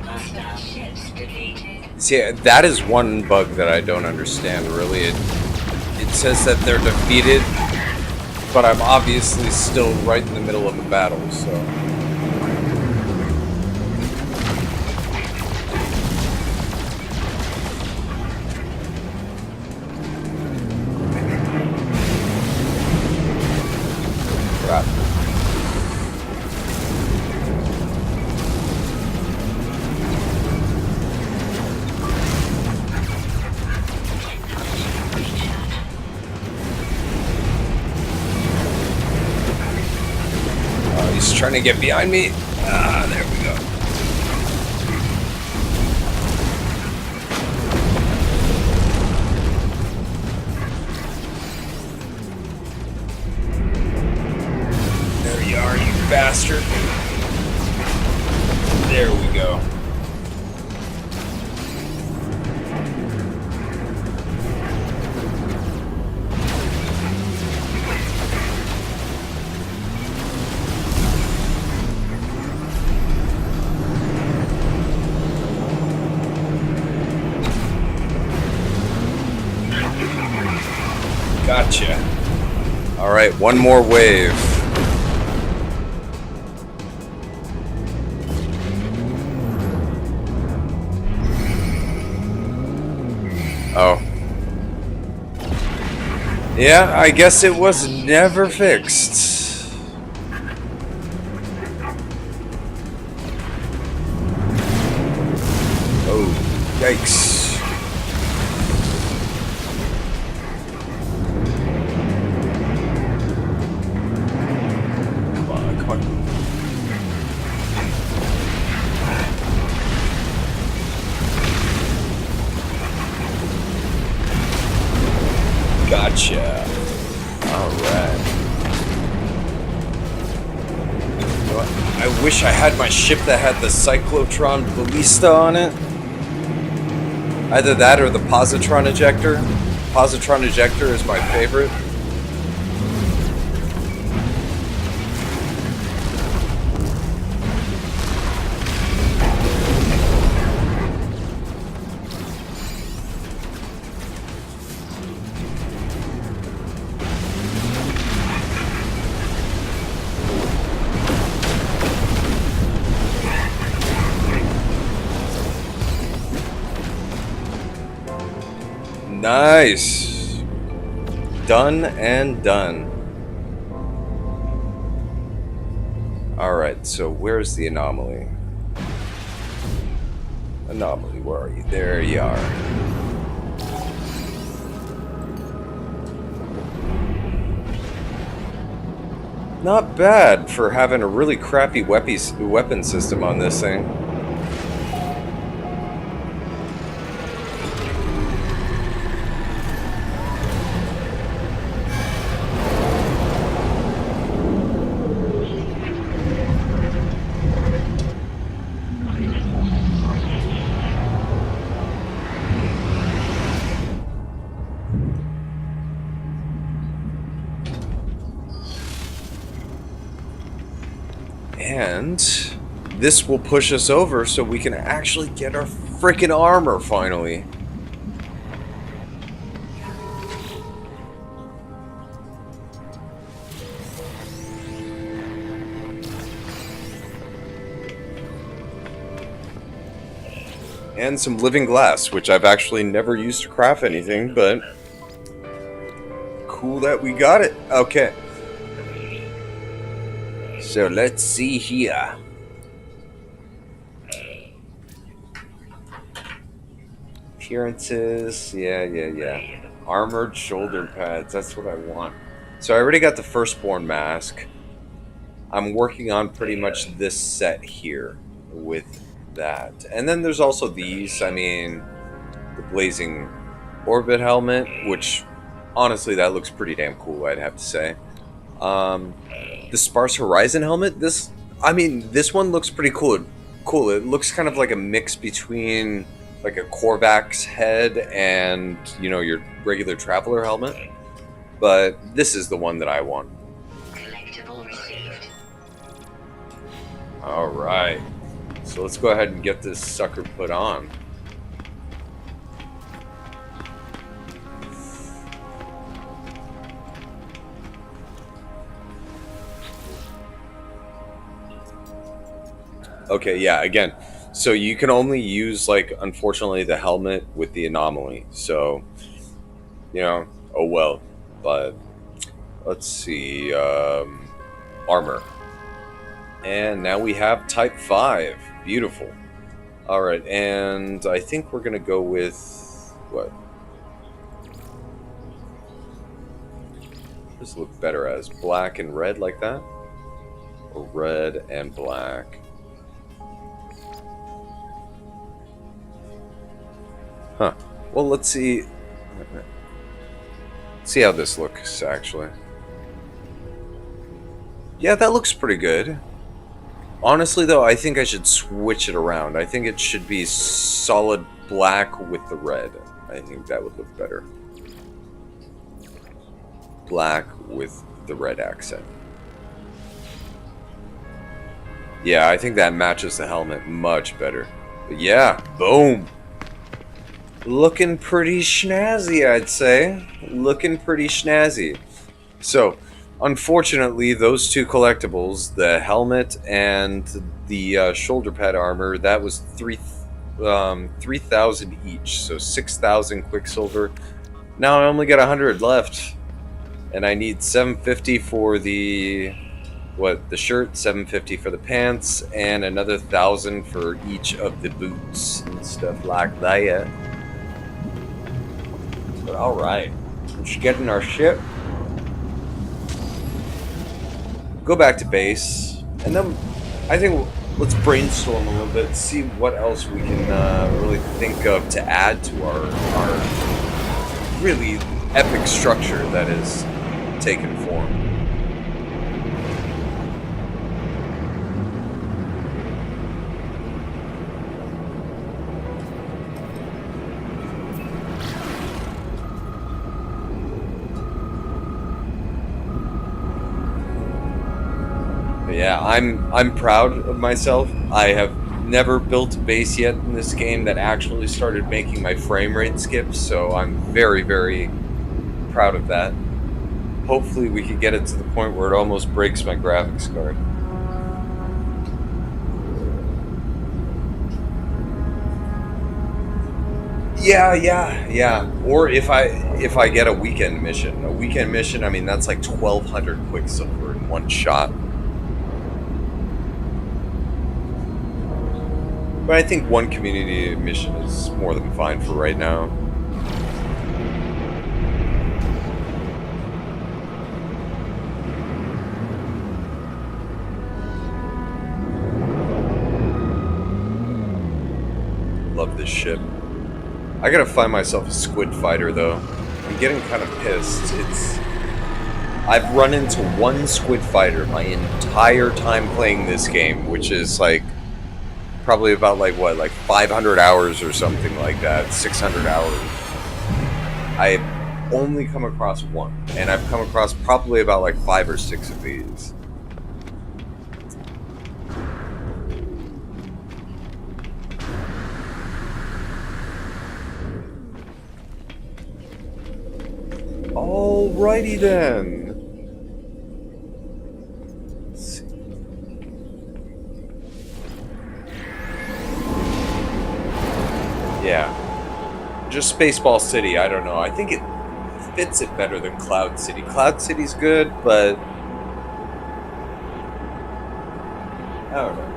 Hostile ships defeated. See, that is one bug that I don't understand, really. It says that they're defeated, But I'm obviously still right in the middle of a battle, so... Crap. He's trying to get behind me. Ah, there we go. There you are, you bastard. There we go. Gotcha. Alright, one more wave. Oh. Yeah, I guess it was never fixed. Oh, yikes. Gotcha. Alright. I wish I had my ship that had the Cyclotron Ballista on it. Either that or the Positron Ejector. Positron Ejector is my favorite. Nice. Done and done. Alright, so where's the anomaly? Anomaly, where are you? There you are. Not bad for having a really crappy weapon system on this thing. And this will push us over so we can actually get our freaking armor finally. And some living glass, which I've actually never used to craft anything, but cool that we got it. Okay. So let's see here. Appearances, yeah. Armored shoulder pads, that's what I want. So I already got the Firstborn mask. I'm working on pretty much this set here with that. And then there's also these, I mean, the Blazing Orbit helmet, which honestly that looks pretty damn cool, I'd have to say. The Sparse Horizon helmet, this one looks pretty cool. It looks kind of like a mix between like a Korvax head and, you know, your regular Traveler helmet. But this is the one that I want. Collectible received. Alright. So let's go ahead and get this sucker put on. Okay, yeah, again. So you can only use, like, unfortunately, the helmet with the anomaly. So, oh well. But let's see. Armor. And now we have type 5. Beautiful. Alright, and I think we're going to go with... what? Does this look better as? Black and red like that? Or red and black? Huh. Well, let's see. See how this looks, actually. Yeah, that looks pretty good. Honestly, though, I think I should switch it around. I think it should be solid black with the red. I think that would look better. Black with the red accent. Yeah, I think that matches the helmet much better. But yeah, boom! Looking pretty snazzy, I'd say. Looking pretty snazzy. So, unfortunately, those two collectibles, the helmet and the shoulder pad armor, that was 3,000 each, so 6,000 Quicksilver. Now I only got 100 left, and I need 750 for the shirt, 750 for the pants, and another 1,000 for each of the boots and stuff like that. But all right, let's get in our ship. Go back to base, and then I think let's brainstorm a little bit, see what else we can really think of to add to our really epic structure that has taken form. Yeah, I'm proud of myself. I have never built a base yet in this game that actually started making my frame rate skip, so I'm very, very proud of that. Hopefully we can get it to the point where it almost breaks my graphics card. Yeah. Or if I get a weekend mission. I mean, that's like 1,200 Quicksilver in one shot. But I think one community mission is more than fine for right now. Love this ship. I gotta find myself a squid fighter though. I'm getting kind of pissed. I've run into one squid fighter my entire time playing this game, which is like probably about like 500 hours or something like that, 600 hours. I've only come across one, and I've come across probably about like 5 or 6 of these. Alrighty then. Yeah. Just Spaceball City, I don't know. I think it fits it better than Cloud City. Cloud City's good, but I don't know.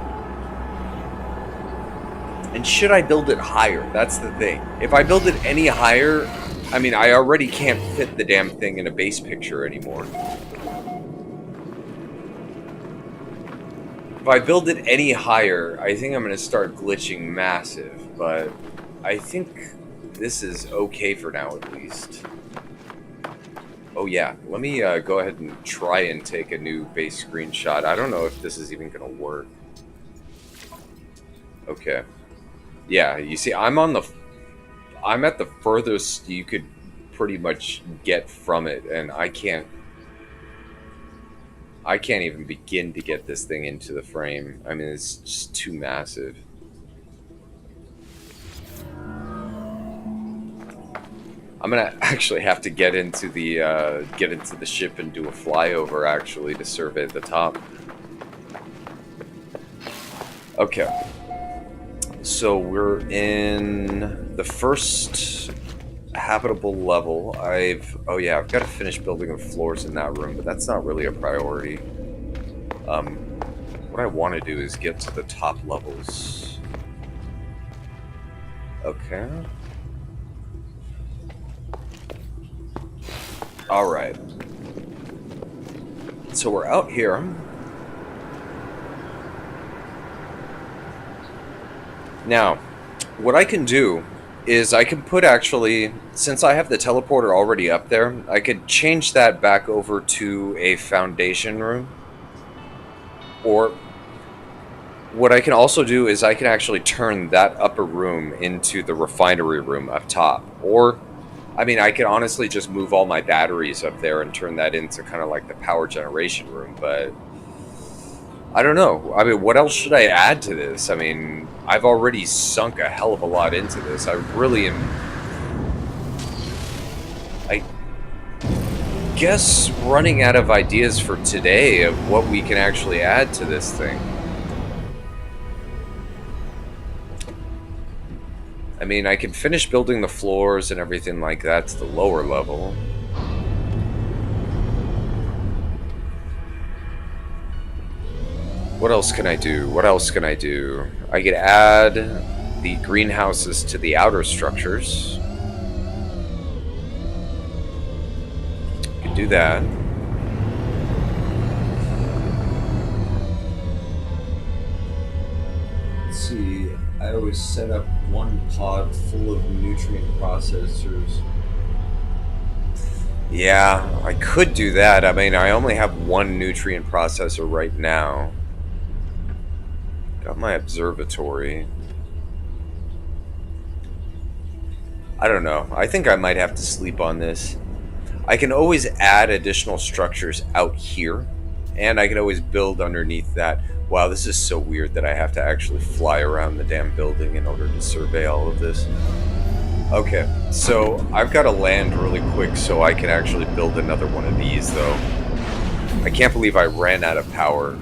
And should I build it higher? That's the thing. If I build it any higher, I mean, I already can't fit the damn thing in a base picture anymore. If I build it any higher, I think I'm going to start glitching massive, but I think this is okay for now, at least. Oh yeah, let me go ahead and try and take a new base screenshot. I don't know if this is even going to work. Okay. Yeah, you see, I'm at the furthest you could pretty much get from it, and I can't even begin to get this thing into the frame. I mean, it's just too massive. I'm gonna actually have to get into the ship and do a flyover actually to survey the top. Okay. So we're in the first habitable level. Oh yeah, I've got to finish building the floors in that room, but that's not really a priority. What I want to do is get to the top levels. Okay. Alright. So we're out here. Now, what I can do is I can put actually, since I have the teleporter already up there, I could change that back over to a foundation room. Or what I can also do is I can actually turn that upper room into the refinery room up top. Or, I mean, I could honestly just move all my batteries up there and turn that into kind of like the power generation room, but I don't know. I mean, what else should I add to this? I mean, I've already sunk a hell of a lot into this. I really am... I guess running out of ideas for today of what we can actually add to this thing. I mean, I can finish building the floors and everything like that to the lower level. What else can I do? What else can I do? I could add the greenhouses to the outer structures. Could do that. Let's see, I always set up one pod full of nutrient processors. Yeah, I could do that. I mean, I only have one nutrient processor right now. Got my observatory. I don't know. I think I might have to sleep on this. I can always add additional structures out here, and I can always build underneath that. Wow, this is so weird that I have to actually fly around the damn building in order to survey all of this. Okay, so I've got to land really quick so I can actually build another one of these, though. I can't believe I ran out of power.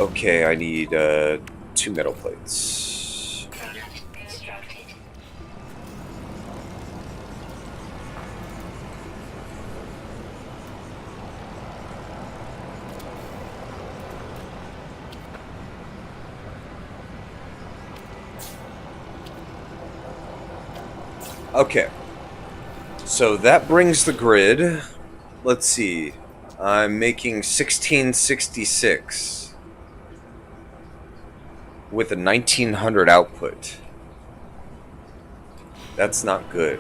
Okay, I need 2 metal plates. Product constructed. Okay, so that brings the grid. Let's see. I'm making 1666 with a 1900 output. That's not good.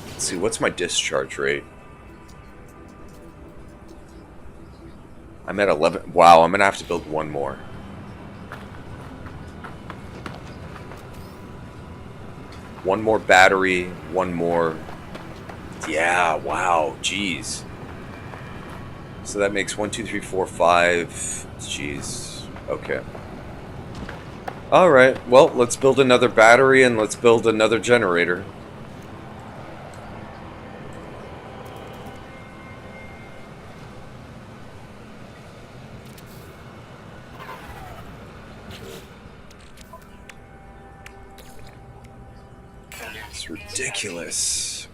Let's see, what's my discharge rate? I'm at 11. Wow, I'm gonna have to build one more. One more battery, one more. Yeah, wow, jeez. So that makes 1, 2, 3, 4, 5. Jeez. Okay. Alright, well, let's build another battery and let's build another generator. It's ridiculous.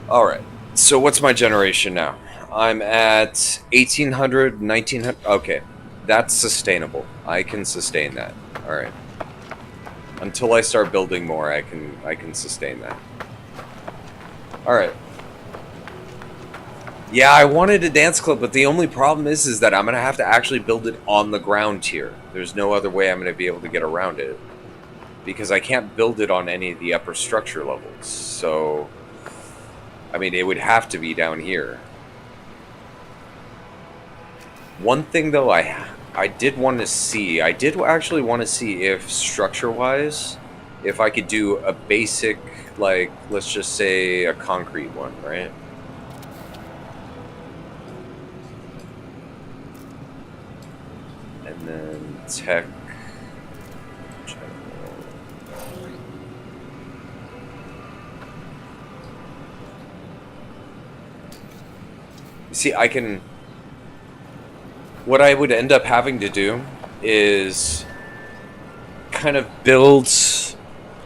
Alright, so what's my generation now? I'm at 1800, 1900. Okay, that's sustainable. I can sustain that. Alright. Until I start building more, I can sustain that. Alright. Yeah, I wanted a dance club, but the only problem is that I'm going to have to actually build it on the ground here. There's no other way I'm going to be able to get around it. Because I can't build it on any of the upper structure levels. So, I mean, it would have to be down here. One thing, though, I did want to see. I did actually want to see if, structure-wise, if I could do a basic, like, let's just say a concrete one, right? And then tech. You see, I can... What I would end up having to do is kind of build...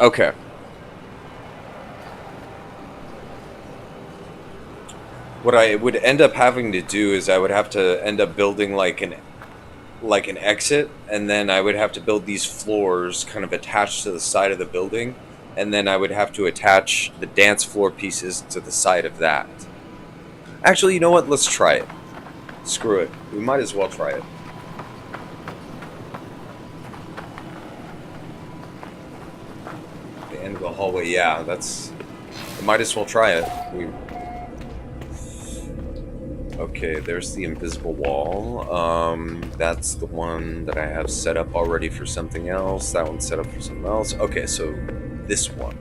Okay. What I would end up having to do is I would have to end up building like an exit, and then I would have to build these floors kind of attached to the side of the building, and then I would have to attach the dance floor pieces to the side of that. Actually, you know what? Let's try it. Screw it. We might as well try it. The end of the hallway, yeah, that's... We might as well try it. Okay, there's the invisible wall. That's the one that I have set up already for something else. That one's set up for something else. Okay, so this one.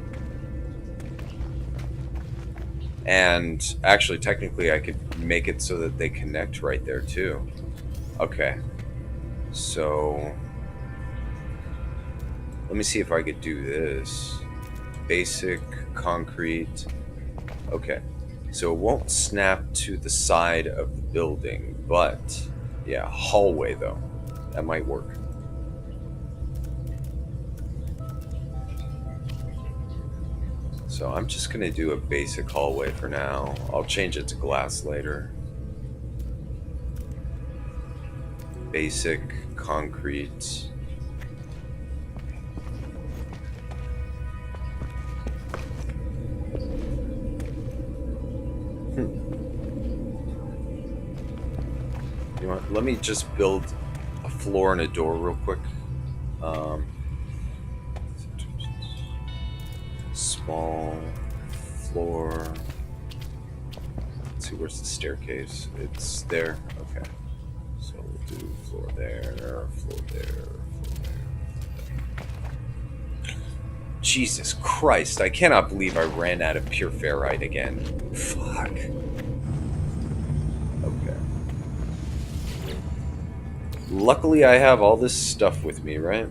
And actually, technically, I could make it so that they connect right there, too. Okay. So... Let me see if I could do this. Basic, concrete. Okay. So it won't snap to the side of the building, but... Yeah, hallway, though. That might work. So I'm just going to do a basic hallway for now. I'll change it to glass later. Basic, concrete. You know what? Let me just build a floor and a door real quick. Small floor. Let's see, where's the staircase? It's there. Okay. So we'll do floor there, floor there, floor there. Jesus Christ, I cannot believe I ran out of pure ferrite again. Fuck. Okay. Luckily I have all this stuff with me, right?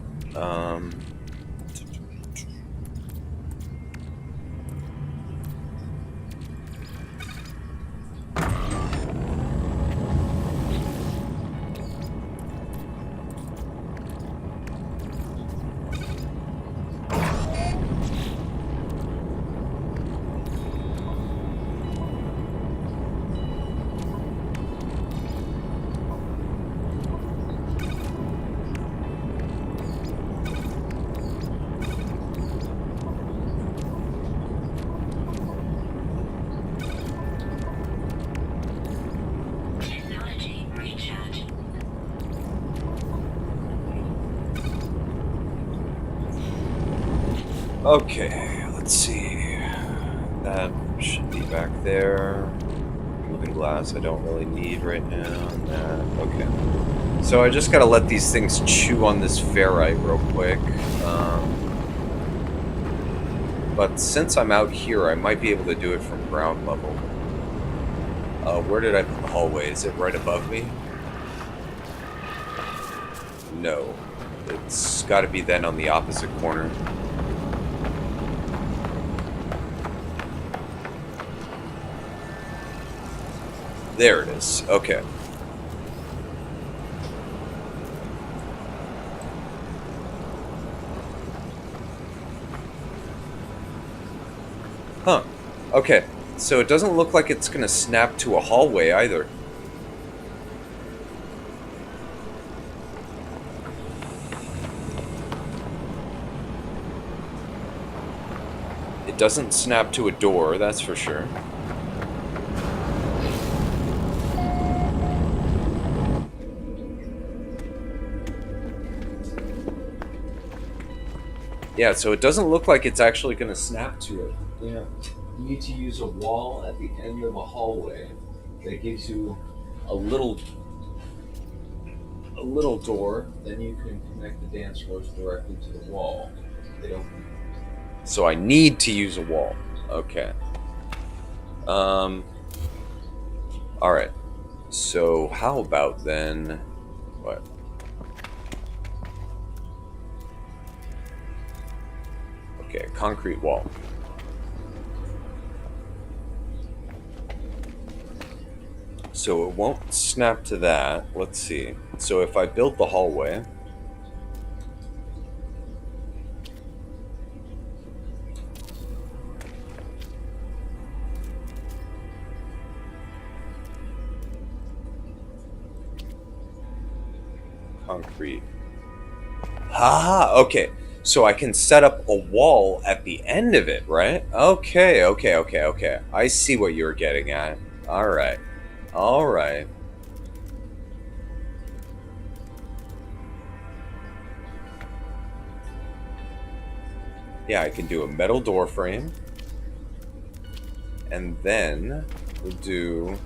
Technology recharge. Okay, let's see. That should be back there. Moving glass I don't really need right now. And that. Okay. So I just gotta let these things chew on this ferrite real quick. But since I'm out here, I might be able to do it from ground level. Where did I put the hallway? Is it right above me? No. It's gotta be then on the opposite corner. There it is. Okay. Huh. Okay. So it doesn't look like it's gonna snap to a hallway either. It doesn't snap to a door, that's for sure. Yeah, so it doesn't look like it's actually going to snap to it. Yeah, you need to use a wall at the end of a hallway that gives you a little door. Then you can connect the dance floors directly to the wall. They don't. So I need to use a wall. Okay. All right. So how about then? What? Okay, concrete wall. So it won't snap to that. Let's see. So if I build the hallway, concrete. Ah, okay. So I can set up a wall at the end of it, right? Okay, okay, okay, okay. I see what you're getting at. All right. All right. Yeah, I can do a metal door frame. And then we'll do...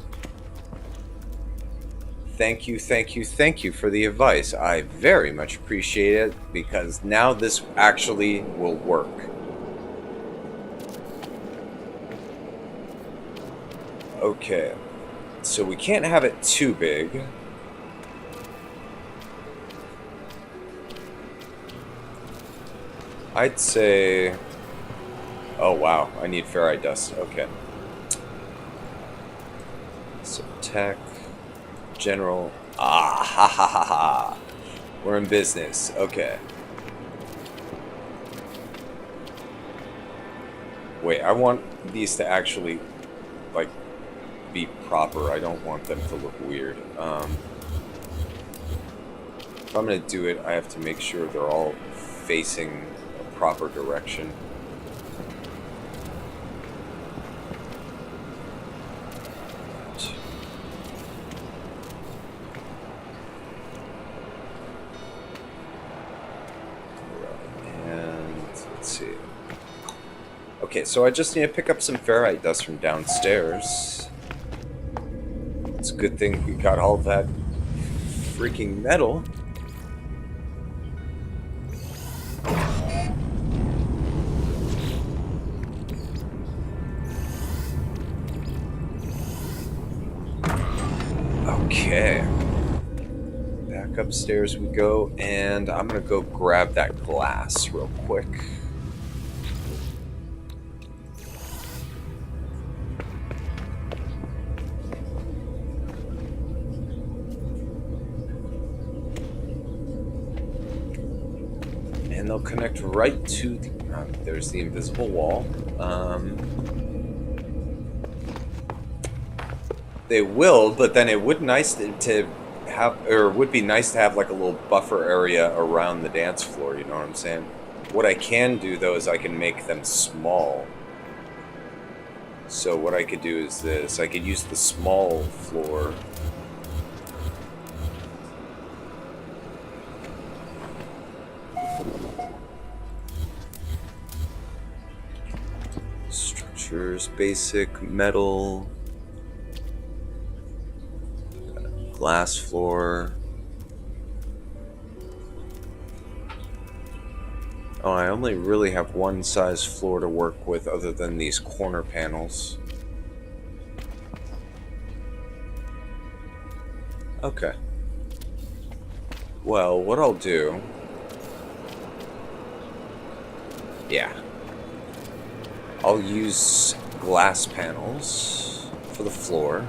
Thank you, thank you, thank you for the advice. I very much appreciate it because now this actually will work. Okay, so we can't have it too big. I'd say... Oh wow, I need ferrite dust. Okay. So tech... General. Ah, ha ha ha ha. We're in business. Okay. Wait, I want these to actually, like, be proper. I don't want them to look weird. If I'm going to do it, I have to make sure they're all facing a proper direction. Okay, so I just need to pick up some ferrite dust from downstairs. It's a good thing we got all that freaking metal. Okay. Back upstairs we go, and I'm gonna go grab that glass real quick. And they'll connect right to the... there's the invisible wall. They will, but then it would be nice to have like a little buffer area around the dance floor, you know what I'm saying? What I can do though is I can make them small. So what I could do is this. I could use the small floor. Structures, basic, metal, glass floor. Oh, I only really have one size floor to work with other than these corner panels. Okay. Well, what I'll do... Yeah. I'll use glass panels for the floor.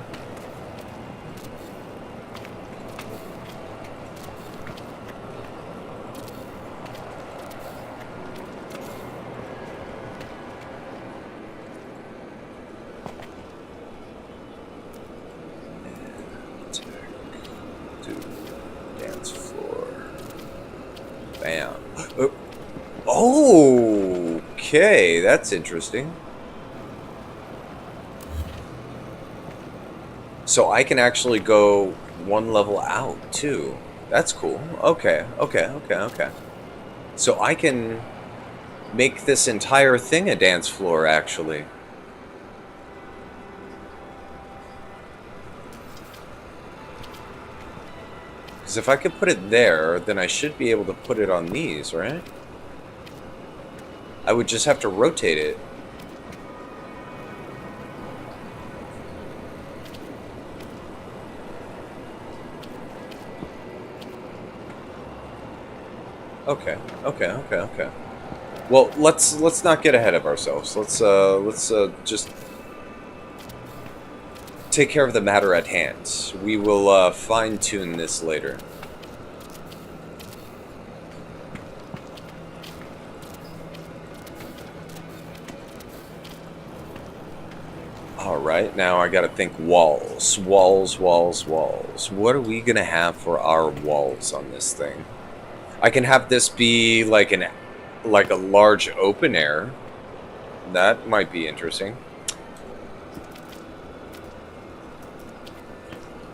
Bam. Oh, okay, that's interesting. So I can actually go one level out too. That's cool. Okay, okay, okay, okay. So I can make this entire thing a dance floor, actually. Because if I could put it there, then I should be able to put it on these, right? I would just have to rotate it. Okay, okay, okay, okay. Well, let's not get ahead of ourselves. Let's just take care of the matter at hand. We will fine tune this later. Alright, now I gotta think walls. Walls, walls, walls. What are we gonna have for our walls on this thing? I can have this be like a large open air. That might be interesting.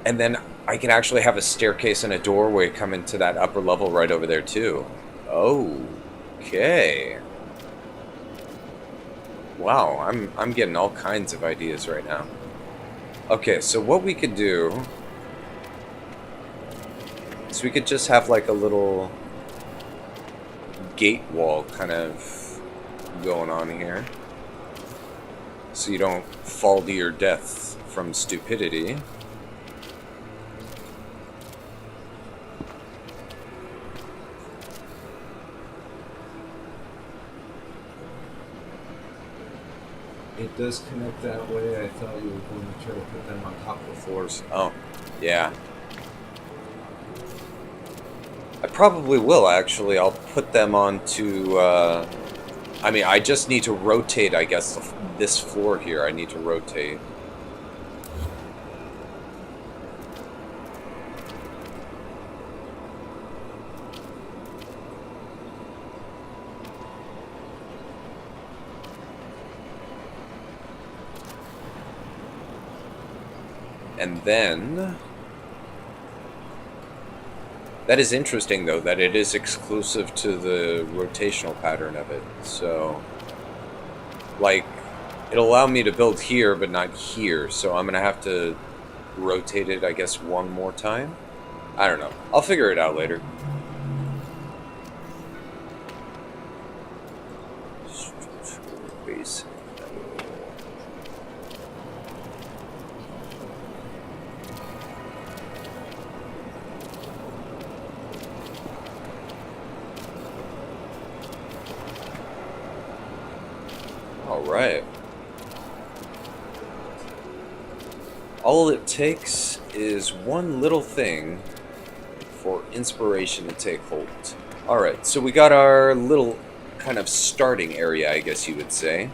And then I can actually have a staircase and a doorway come into that upper level right over there too. Okay. Wow, I'm getting all kinds of ideas right now. Okay, so what we could do is we could just have like a little gate wall kind of going on here. So you don't fall to your death from stupidity. It does connect that way. I thought you were going to try to put them on top of the Floors. Oh, yeah. I probably will, actually. I'll put them onto, I mean, I just need to rotate, I guess, this floor here. I need to rotate. And then... That is interesting, though, that it is exclusive to the rotational pattern of it. So, like, it'll allow me to build here, but not here. So I'm going to have to rotate it, I guess, one more time. I don't know. I'll figure it out later. Base. Alright. All it takes is one little thing for inspiration to take hold. Alright, so we got our little kind of starting area, I guess you would say.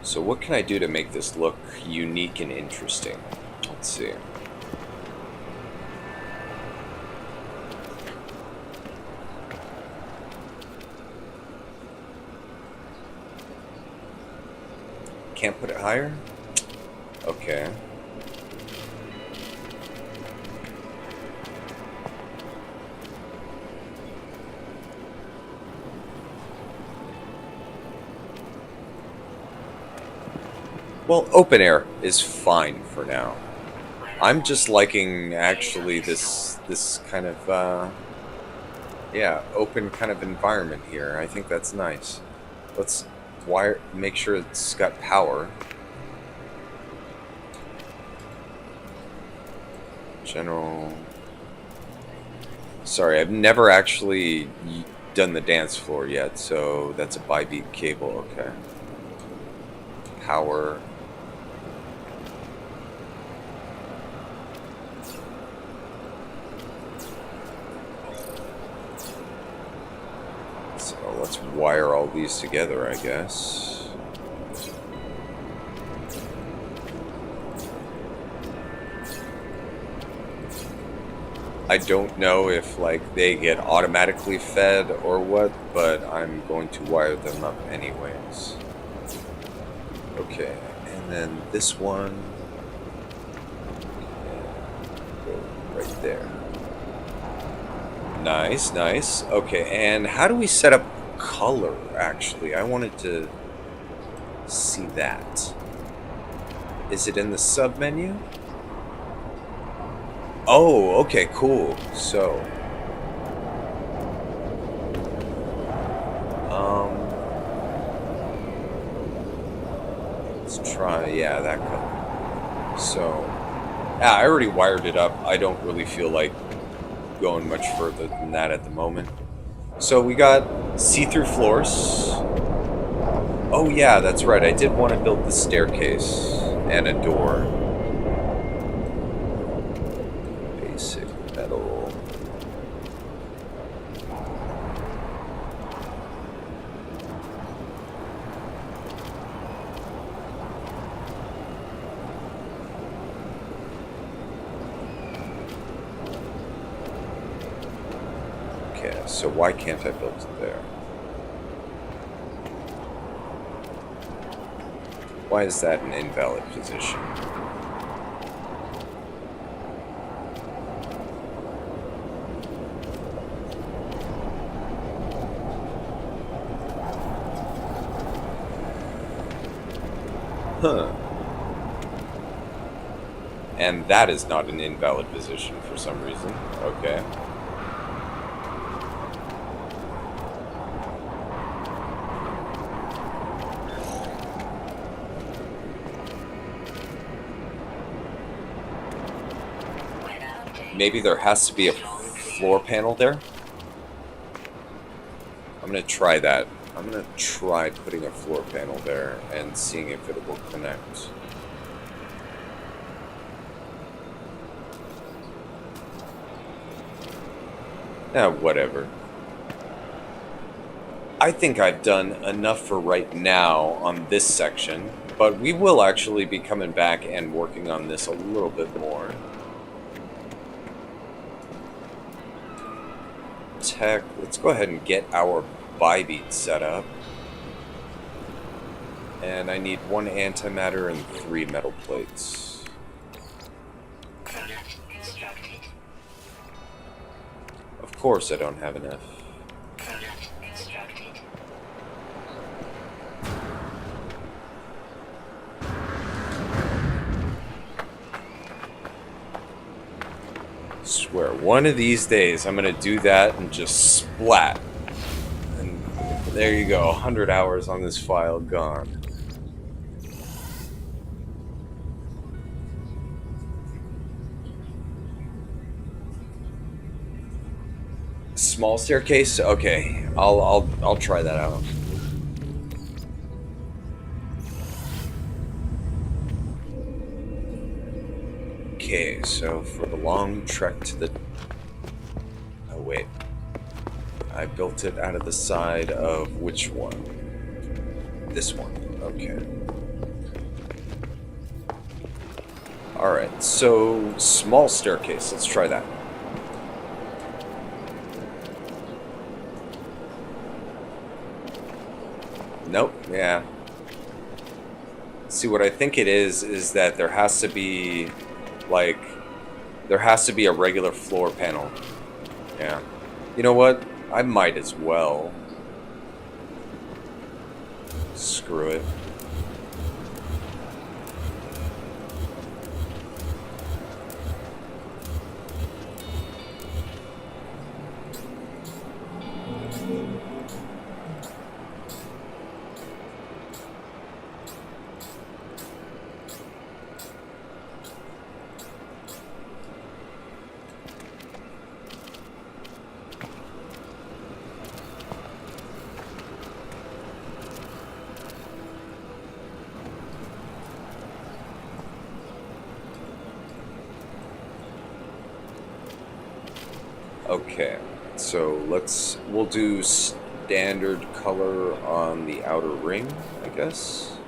So what can I do to make this look unique and interesting? Let's see. Can't put it higher? Okay. Well, open air is fine for now. I'm just liking, actually, this kind of, yeah, open kind of environment here. I think that's nice. Let's make sure it's got power. General. Sorry, I've never actually done the dance floor yet, so that's a bi-beat cable, okay. Power. So let's wire all these together, I guess. I don't know if, like, they get automatically fed or what, but I'm going to wire them up anyways. Okay, and then this one, go right there. Nice, nice. Okay, and how do we set up color, actually? I wanted to see that. Is it in the sub-menu? Oh, okay, cool. So, let's try, yeah, that color. So, I already wired it up. I don't really feel like going much further than that at the moment. So we got see-through floors. Oh yeah, that's right. I did want to build the staircase and a door. Basic metal. Okay, so why can't I build it there? Why is that an invalid position? Huh. And that is not an invalid position for some reason. Okay. Maybe there has to be a floor panel there? I'm going to try that. I'm going to try putting a floor panel there and seeing if it will connect. Whatever. I think I've done enough for right now on this section, but we will actually be coming back and working on this a little bit more. Tech, let's go ahead and get our bi-beat set up. And I need 1 antimatter and 3 metal plates. Product constructed. Of course I don't have enough. Product constructed. Swear, one of these days I'm gonna do that and just splat. And there you go, 100 hours on this file gone. Small staircase? Okay, I'll try that out. Okay, so for the long trek to the... Oh, wait. I built it out of the side of which one? This one. Okay. Alright, so small staircase. Let's try that. Nope, yeah. See, what I think it is that there has to be... Like, there has to be a regular floor panel. Yeah. You know what? I might as well. Screw it. Okay, so we'll do standard color on the outer ring, I guess.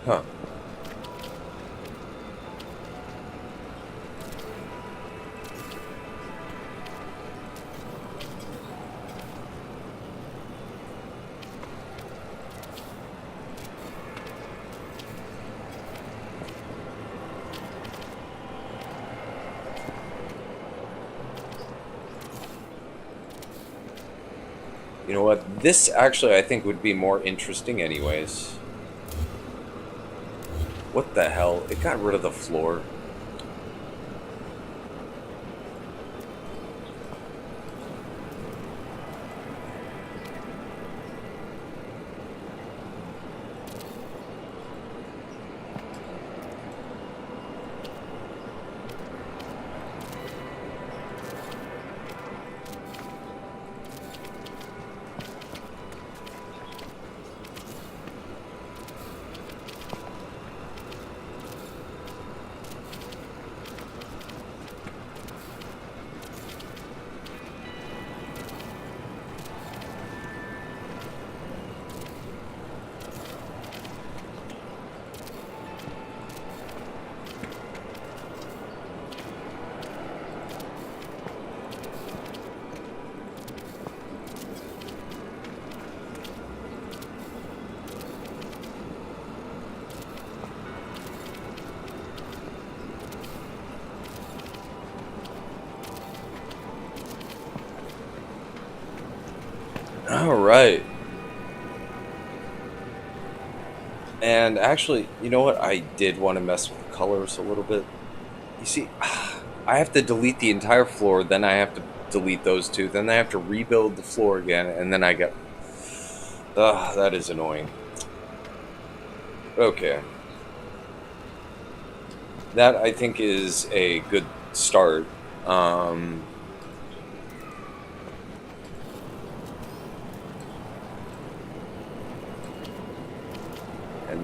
Huh. You know what? This actually I think would be more interesting anyways. What the hell? It got rid of the floor. All right. And actually, you know what? I did want to mess with the colors a little bit. You see, I have to delete the entire floor, then I have to delete those two, then I have to rebuild the floor again, and then I get... that is annoying. Okay. That, I think, is a good start. And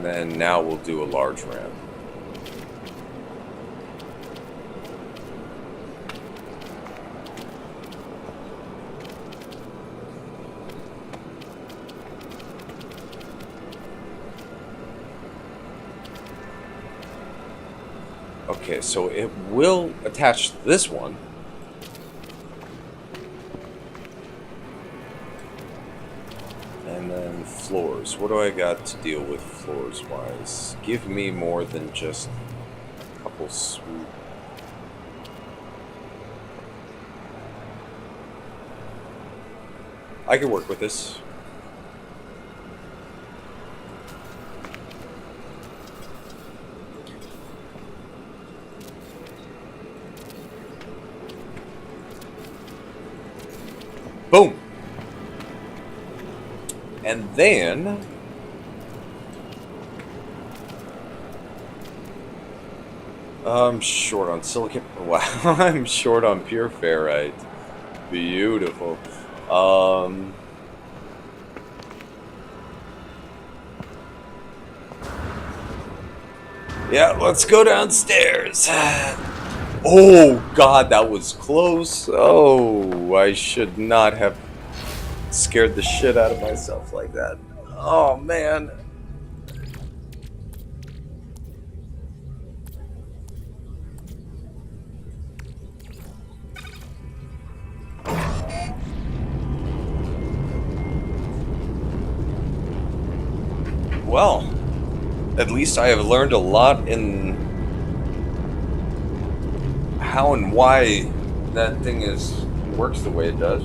then now we'll do a large ramp. Okay, so it will attach to this one. And then floors. What do I got to deal with floors-wise? Give me more than just a couple swoop. I can work with this. Boom! And then... I'm short on silicon. Wow, I'm short on pure ferrite. Beautiful. Yeah, let's go downstairs. Oh, God, that was close. Oh, I should not have scared the shit out of myself like that. Oh, man. Well, at least I have learned a lot in how and why that thing works the way it does.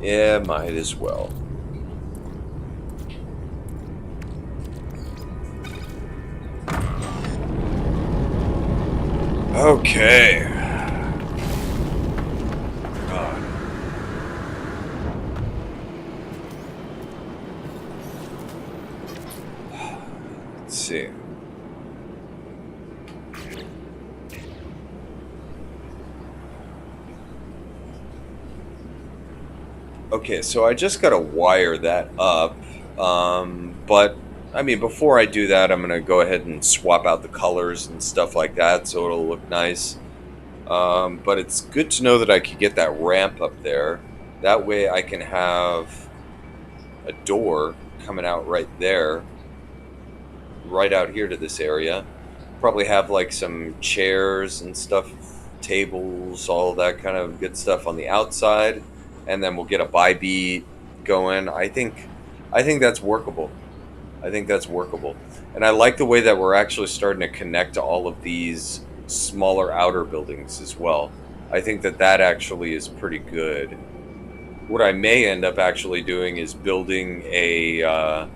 Yeah, might as well. Okay. God. Let's see. Okay, so I just gotta wire that up. But I mean, before I do that, I'm gonna go ahead and swap out the colors and stuff like that, so it'll look nice. But it's good to know that I could get that ramp up there. That way I can have a door coming out right there, right out here to this area. Probably have like some chairs and stuff, tables, all that kind of good stuff on the outside, and then we'll get a buy beat going. I think that's workable. I think that's workable. And I like the way that we're actually starting to connect to all of these smaller outer buildings as well. I think that actually is pretty good. What I may end up actually doing is building a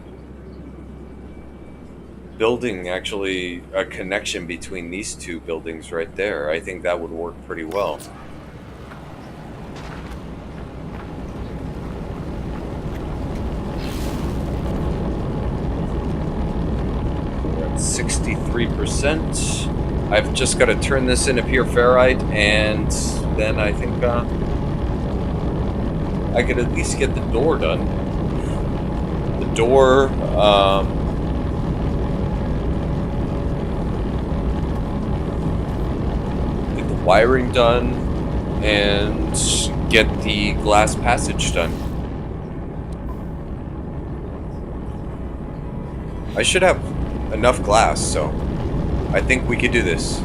connection between these two buildings right there. I think that would work pretty well. 63%. I've just got to turn this into pure ferrite, and then I think I could at least get the door done. The door, get the wiring done, and get the glass passage done. I should have enough glass, so I think we could do this.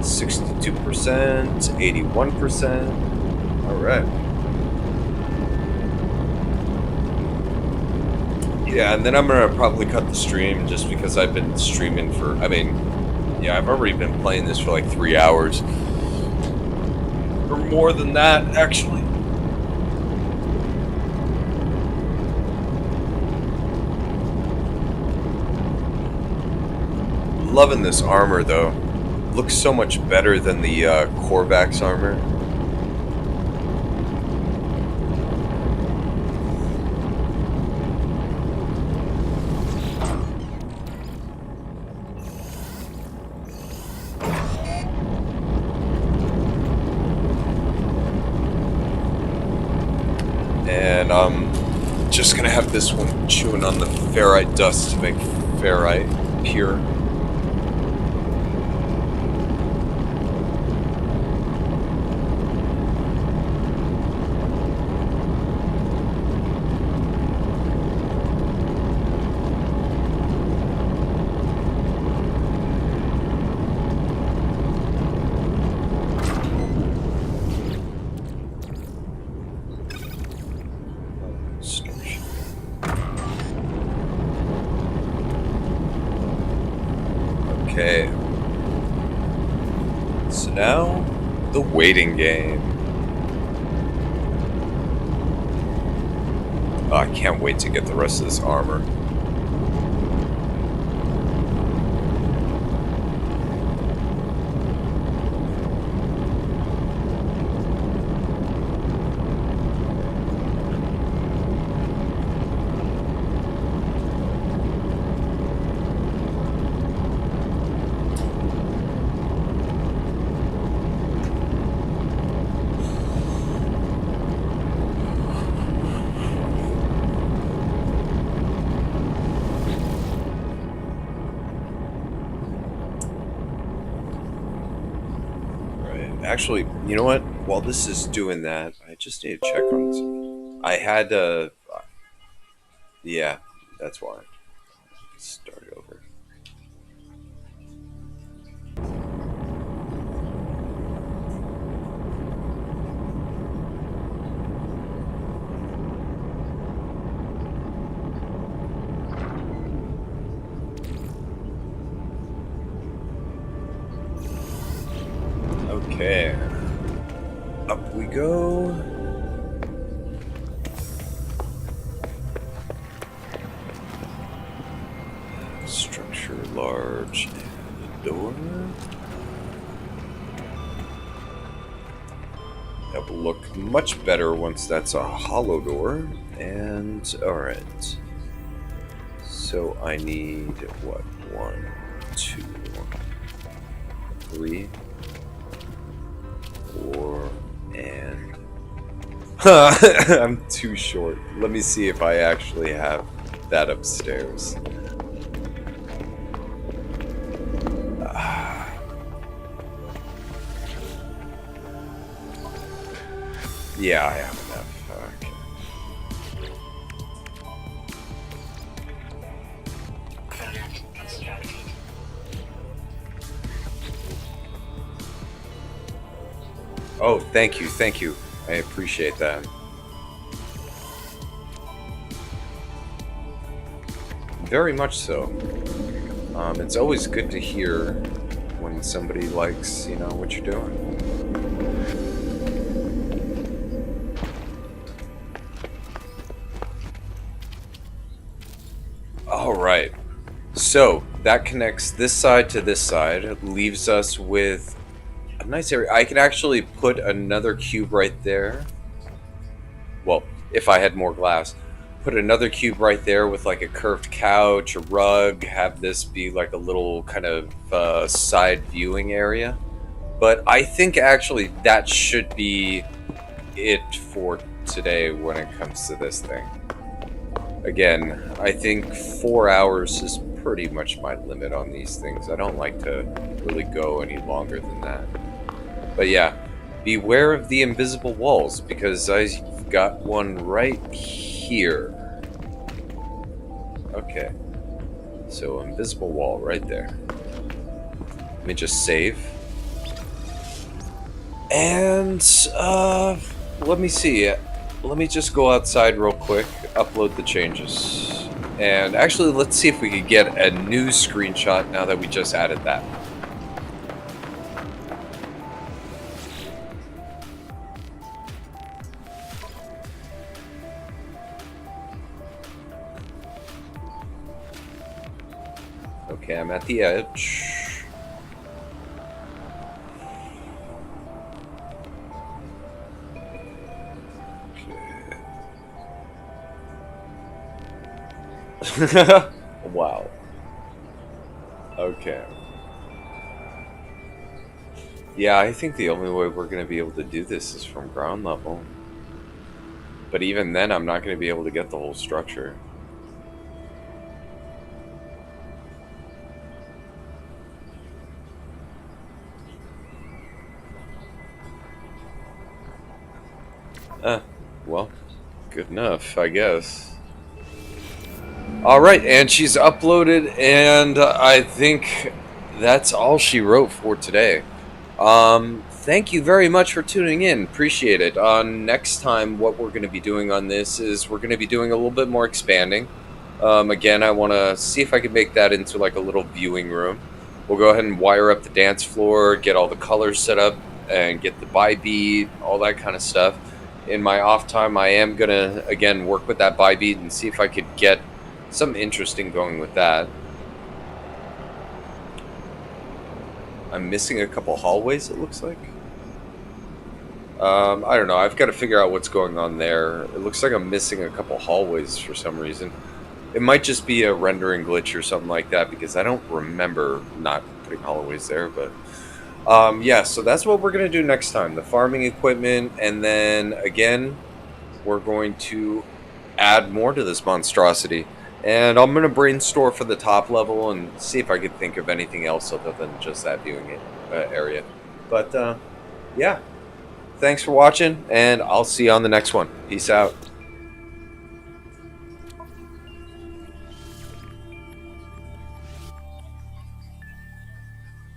62%, 81%. All right. Yeah, and then I'm gonna probably cut the stream just because I've been streaming for. I mean, yeah, I've already been playing this for like 3 hours or more than that, actually. Loving this armor though. Looks so much better than the Korvax armor. And I'm just gonna have this one chewing on the ferrite dust to make ferrite pure. Okay. So now, the waiting game. Oh, I can't wait to get the rest of this armor. Actually, you know what? While this is doing that, I just need to check on this. I had yeah, that's why. Start over. Okay. Up we go. Structure large door. That will look much better once that's a hollow door. And alright. So I need what? 1, 2, 3, 4, and I'm too short. Let me see if I actually have that upstairs. Yeah, I have enough. Okay. Product constructed. Oh, thank you, thank you. I appreciate that. Very much so. It's always good to hear when somebody likes, you know, what you're doing. Alright, so that connects this side to this side. It leaves us with a nice area. I could actually put another cube right there. Well, if I had more glass. Put another cube right there with like a curved couch, a rug, have this be like a little kind of side viewing area. But I think actually that should be it for today when it comes to this thing. Again, I think 4 hours is pretty much my limit on these things. I don't like to really go any longer than that. But yeah, beware of the invisible walls, because I've got one right here. Okay. So, invisible wall right there. Let me just save. And, let me see. Let me just go outside real quick, upload the changes. And actually, let's see if we could get a new screenshot now that we just added that. Okay, I'm at the edge. Okay. Wow. Okay. Yeah, I think the only way we're going to be able to do this is from ground level. But even then, I'm not going to be able to get the whole structure. Well, good enough, I guess. Alright, and she's uploaded, and I think that's all she wrote for today. Thank you very much for tuning in. Appreciate it. Next time, what we're going to be doing on this is we're going to be doing a little bit more expanding. Again, I want to see if I can make that into like a little viewing room. We'll go ahead and wire up the dance floor, get all the colors set up, and get the buy beat, all that kind of stuff. In my off time, I am going to, again, work with that buy beat and see if I could get something interesting going with that. I'm missing a couple hallways, it looks like. I don't know. I've got to figure out what's going on there. It looks like I'm missing a couple hallways for some reason. It might just be a rendering glitch or something like that because I don't remember not putting hallways there. But yeah, so that's what we're going to do next time. The farming equipment. And then, again, we're going to add more to this monstrosity. And I'm going to brainstorm for the top level and see if I could think of anything else other than just that viewing area. But, yeah. Thanks for watching, and I'll see you on the next one. Peace out.